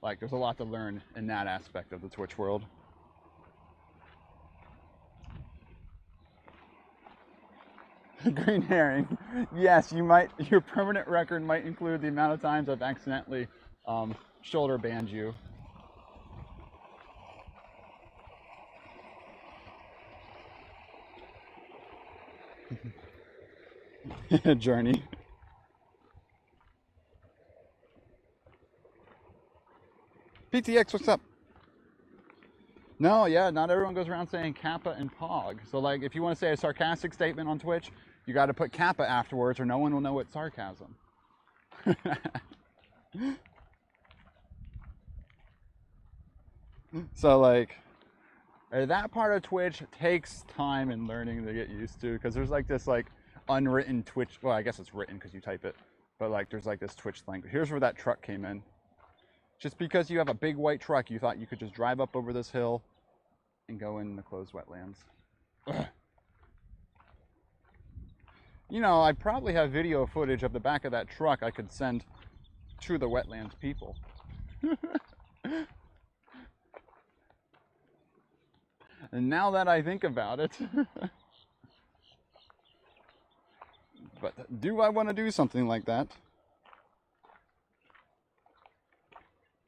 Like there's a lot to learn in that aspect of the Twitch world. Green herring. Yes, you might. Your permanent record might include the amount of times I've accidentally shoulder banned you. Journey. PTX, what's up? No, yeah, not everyone goes around saying Kappa and Pog. So, like, if you want to say a sarcastic statement on Twitch, you got to put Kappa afterwards, or no one will know it's sarcasm. So, like, that part of Twitch takes time and learning to get used to, because there's like this like unwritten Twitch. Well, I guess it's written because you type it, but like there's like this Twitch language. Here's where that truck came in. Just because you have a big white truck, you thought you could just drive up over this hill and go in the closed wetlands. Ugh. You know, I probably have video footage of the back of that truck I could send to the wetlands people. And now that I think about it, but do I want to do something like that?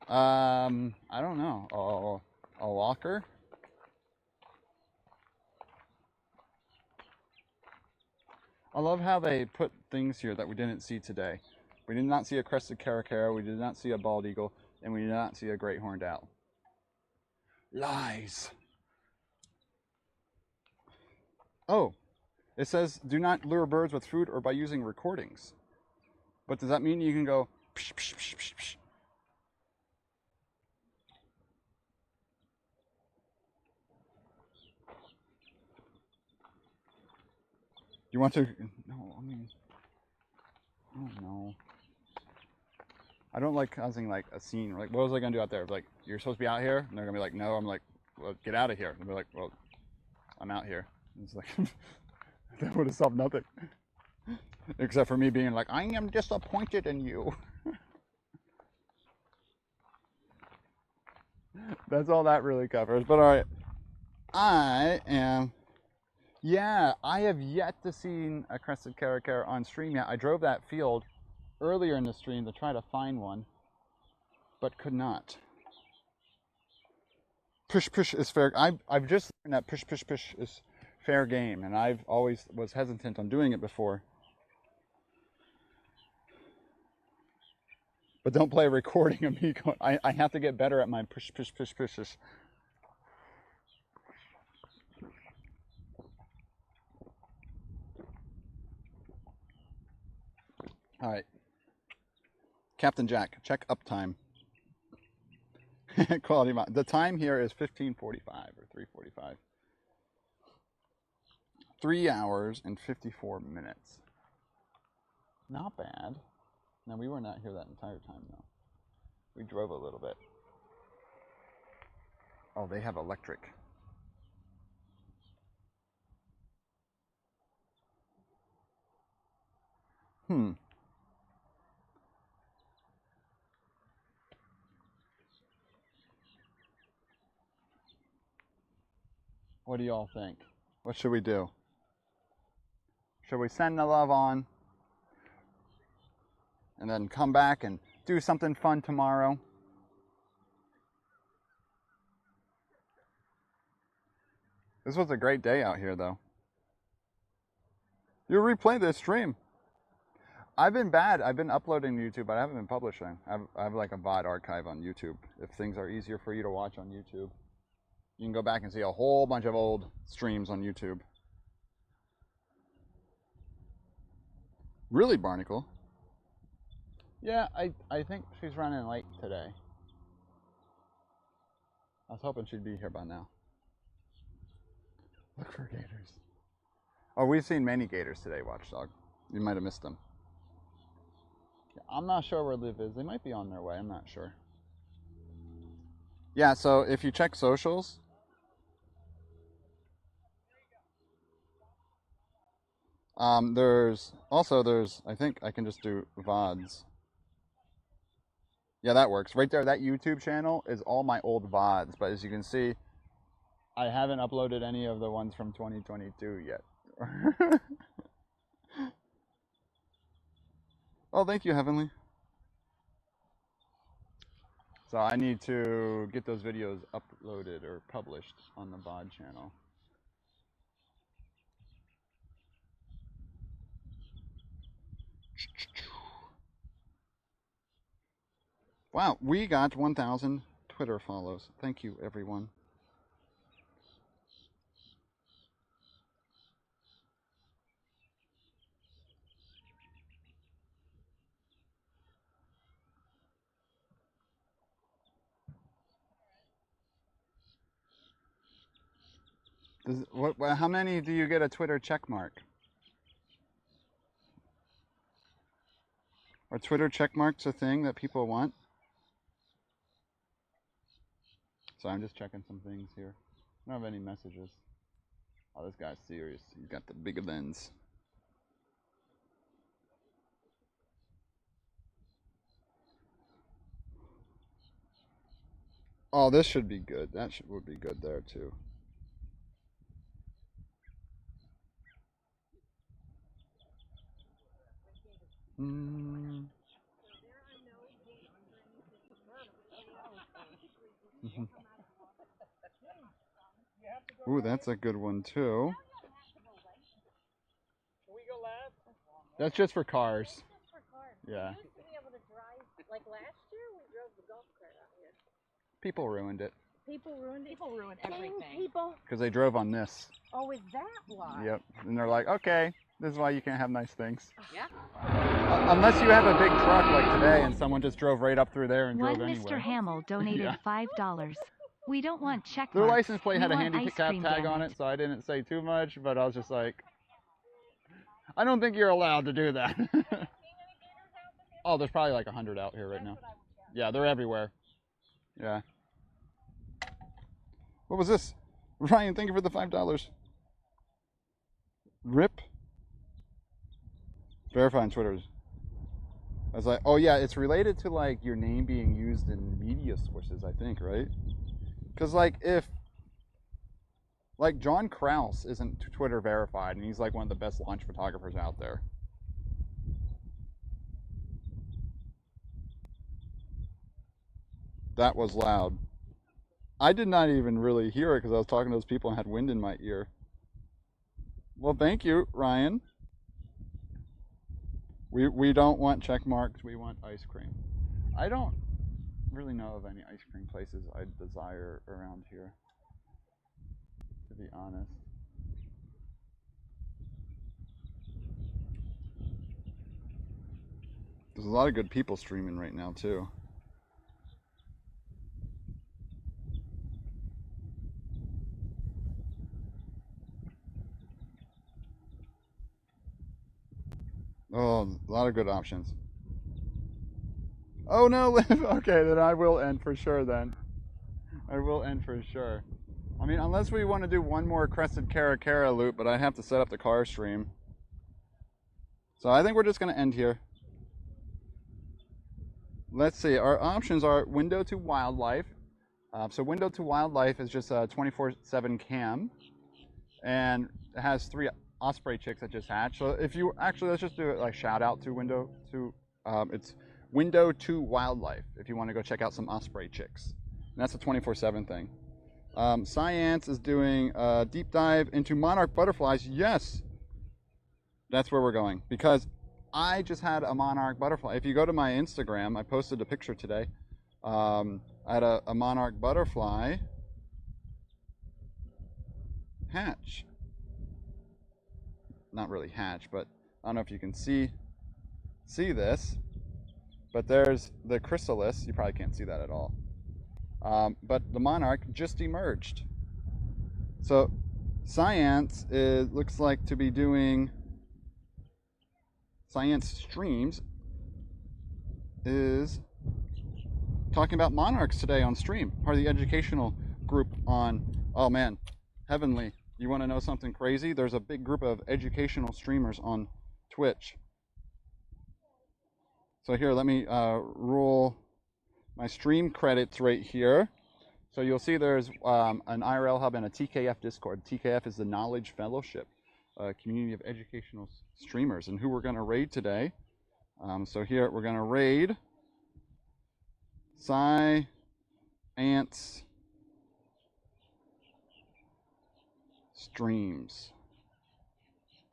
I don't know. A locker? I love how they put things here that we didn't see today. We did not see a crested caracara, we did not see a bald eagle, and we did not see a great horned owl. Lies. Oh, it says do not lure birds with food or by using recordings. But does that mean you can go psh, psh, psh, psh, psh? You want to? No, I mean, I don't know. I don't like causing like a scene. Like, what was I gonna do out there? Like, you're supposed to be out here, and they're gonna be like, no. I'm like, well, get out of here. And they're like, well, I'm out here. And it's like, that would have solved nothing, except for me being like, I am disappointed in you. That's all that really covers. But all right, I am. Yeah, I have yet to see a crested caracara on stream yet. I drove that field earlier in the stream to try to find one, but could not. Push push is fair. I've just learned that push push push is fair game, and I've always was hesitant on doing it before. But don't play a recording of me going. I have to get better at my push push push pushes. All right, Captain Jack, check uptime. Quality. The time here is 15:45 or 3:45. 3 hours and 54 minutes. Not bad. No, we were not here that entire time though. We drove a little bit. Oh, they have electric. What do y'all think? What should we do? Should we send the love on and then come back and do something fun tomorrow? This was a great day out here, though. You replay this stream. I've been bad. I've been uploading to YouTube, but I haven't been publishing. I have like a VOD archive on YouTube. If things are easier for you to watch on YouTube, you can go back and see a whole bunch of old streams on YouTube. Really, Barnacle? Yeah, I think she's running late today. I was hoping she'd be here by now. Look for gators. Oh, we've seen many gators today, Watchdog. You might have missed them. I'm not sure where Liv is. They might be on their way. I'm not sure. Yeah, so if you check socials, there's I think I can just do VODs. Yeah, that works. Right there, that YouTube channel is all my old VODs, but as you can see, I haven't uploaded any of the ones from 2022 yet. Oh, thank you, Heavenly. So I need to get those videos uploaded or published on the VOD channel. Wow, we got 1,000 Twitter follows. Thank you, everyone. How many do you get a Twitter check mark? Are Twitter check marks a thing that people want? So I'm just checking some things here. I don't have any messages. Oh, this guy's serious. He's got the big lens. Oh, this should be good. Would be good there too. Ooh, that's a good one too. Can we go last? That's just for cars. Yeah. We used to be able to drive, like last year, we drove the golf cart out here. People ruined it. People ruined it. People ruin Dang everything. people. Because they drove on this. Oh, is that why? Yep. And they're like, okay, this is why you can't have nice things. Yeah. Unless you have a big truck like today and someone just drove right up through there and One drove anywhere. Mr. Hamill donated Yeah. $5. We don't want check Their marks. license plate We had a want handicap ice cream, tag damn on it. it, so I didn't say too much, but I was just like, I don't think you're allowed to do that. Oh, there's probably like 100 out here right now. Yeah, they're everywhere. Yeah. What was this? Ryan, thank you for the $5. Rip. Verify on Twitter. I was like, oh yeah, it's related to like your name being used in media sources, I think, right? Because like if, like John Krause isn't Twitter verified, and he's like one of the best launch photographers out there. That was loud. I did not even really hear it because I was talking to those people and had wind in my ear. Well, thank you, Ryan. We don't want check marks, we want ice cream. I don't really know of any ice cream places I desire around here, to be honest. There's a lot of good people streaming right now too. Oh, a lot of good options. Oh no, Liv. Okay, then I will end for sure then. I will end for sure. I mean, unless we want to do one more Crested Cara loop, but I have to set up the car stream. So I think we're just going to end here. Let's see, our options are window to wildlife. So window to wildlife is just a 24/7 cam. And it has 3 osprey chicks that just hatched. So if you actually, let's just do it like shout out to window to it's window to wildlife if you want to go check out some osprey chicks. And that's a 24/7 thing. Science is doing a deep dive into monarch butterflies. Yes, that's where we're going because I just had a monarch butterfly. If you go to my Instagram, I posted a picture today. I had a monarch butterfly hatch. Not really hatch, but I don't know if you can see this, but there's the chrysalis. You probably can't see that at all. But the monarch just emerged. So science looks like to be doing science streams is talking about monarchs today on stream. Part of the educational group on, oh man, Heavenly. You want to know something crazy? There's a big group of educational streamers on Twitch. So here, let me roll my stream credits right here. So you'll see there's an IRL hub and a TKF Discord. TKF is the Knowledge Fellowship, a community of educational streamers, and who we're going to raid today. So here we're going to raid Science Streams.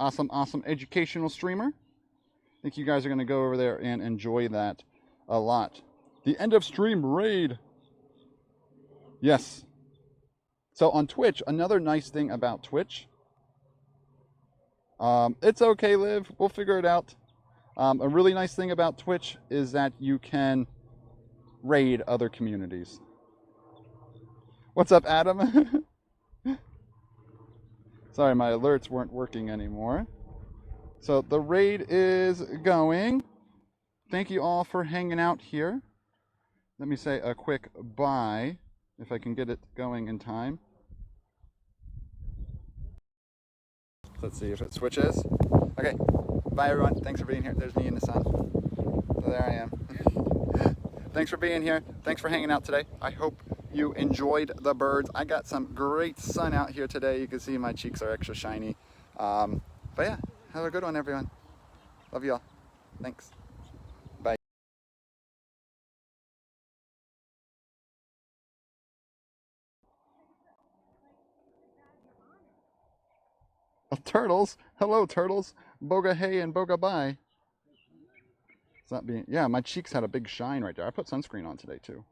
Awesome, awesome educational streamer. I think you guys are going to go over there and enjoy that a lot. The end of stream raid. Yes. So on Twitch, another nice thing about Twitch, it's okay, Liv. We'll figure it out. A really nice thing about Twitch is that you can raid other communities. What's up, Adam? Sorry, my alerts weren't working anymore. So the raid is going. Thank you all for hanging out here. Let me say a quick bye, if I can get it going in time. Let's see if it switches. Okay, bye everyone. Thanks for being here. There's me in the sun. So there I am. Thanks for being here. Thanks for hanging out today. I hope you enjoyed the birds. I got some great sun out here today. You can see my cheeks are extra shiny. But yeah, have a good one, everyone. Love you all. Thanks. Bye. Oh, turtles. Hello, turtles. Boga hey and boga bye. It's not being, yeah, my cheeks had a big shine right there. I put sunscreen on today too.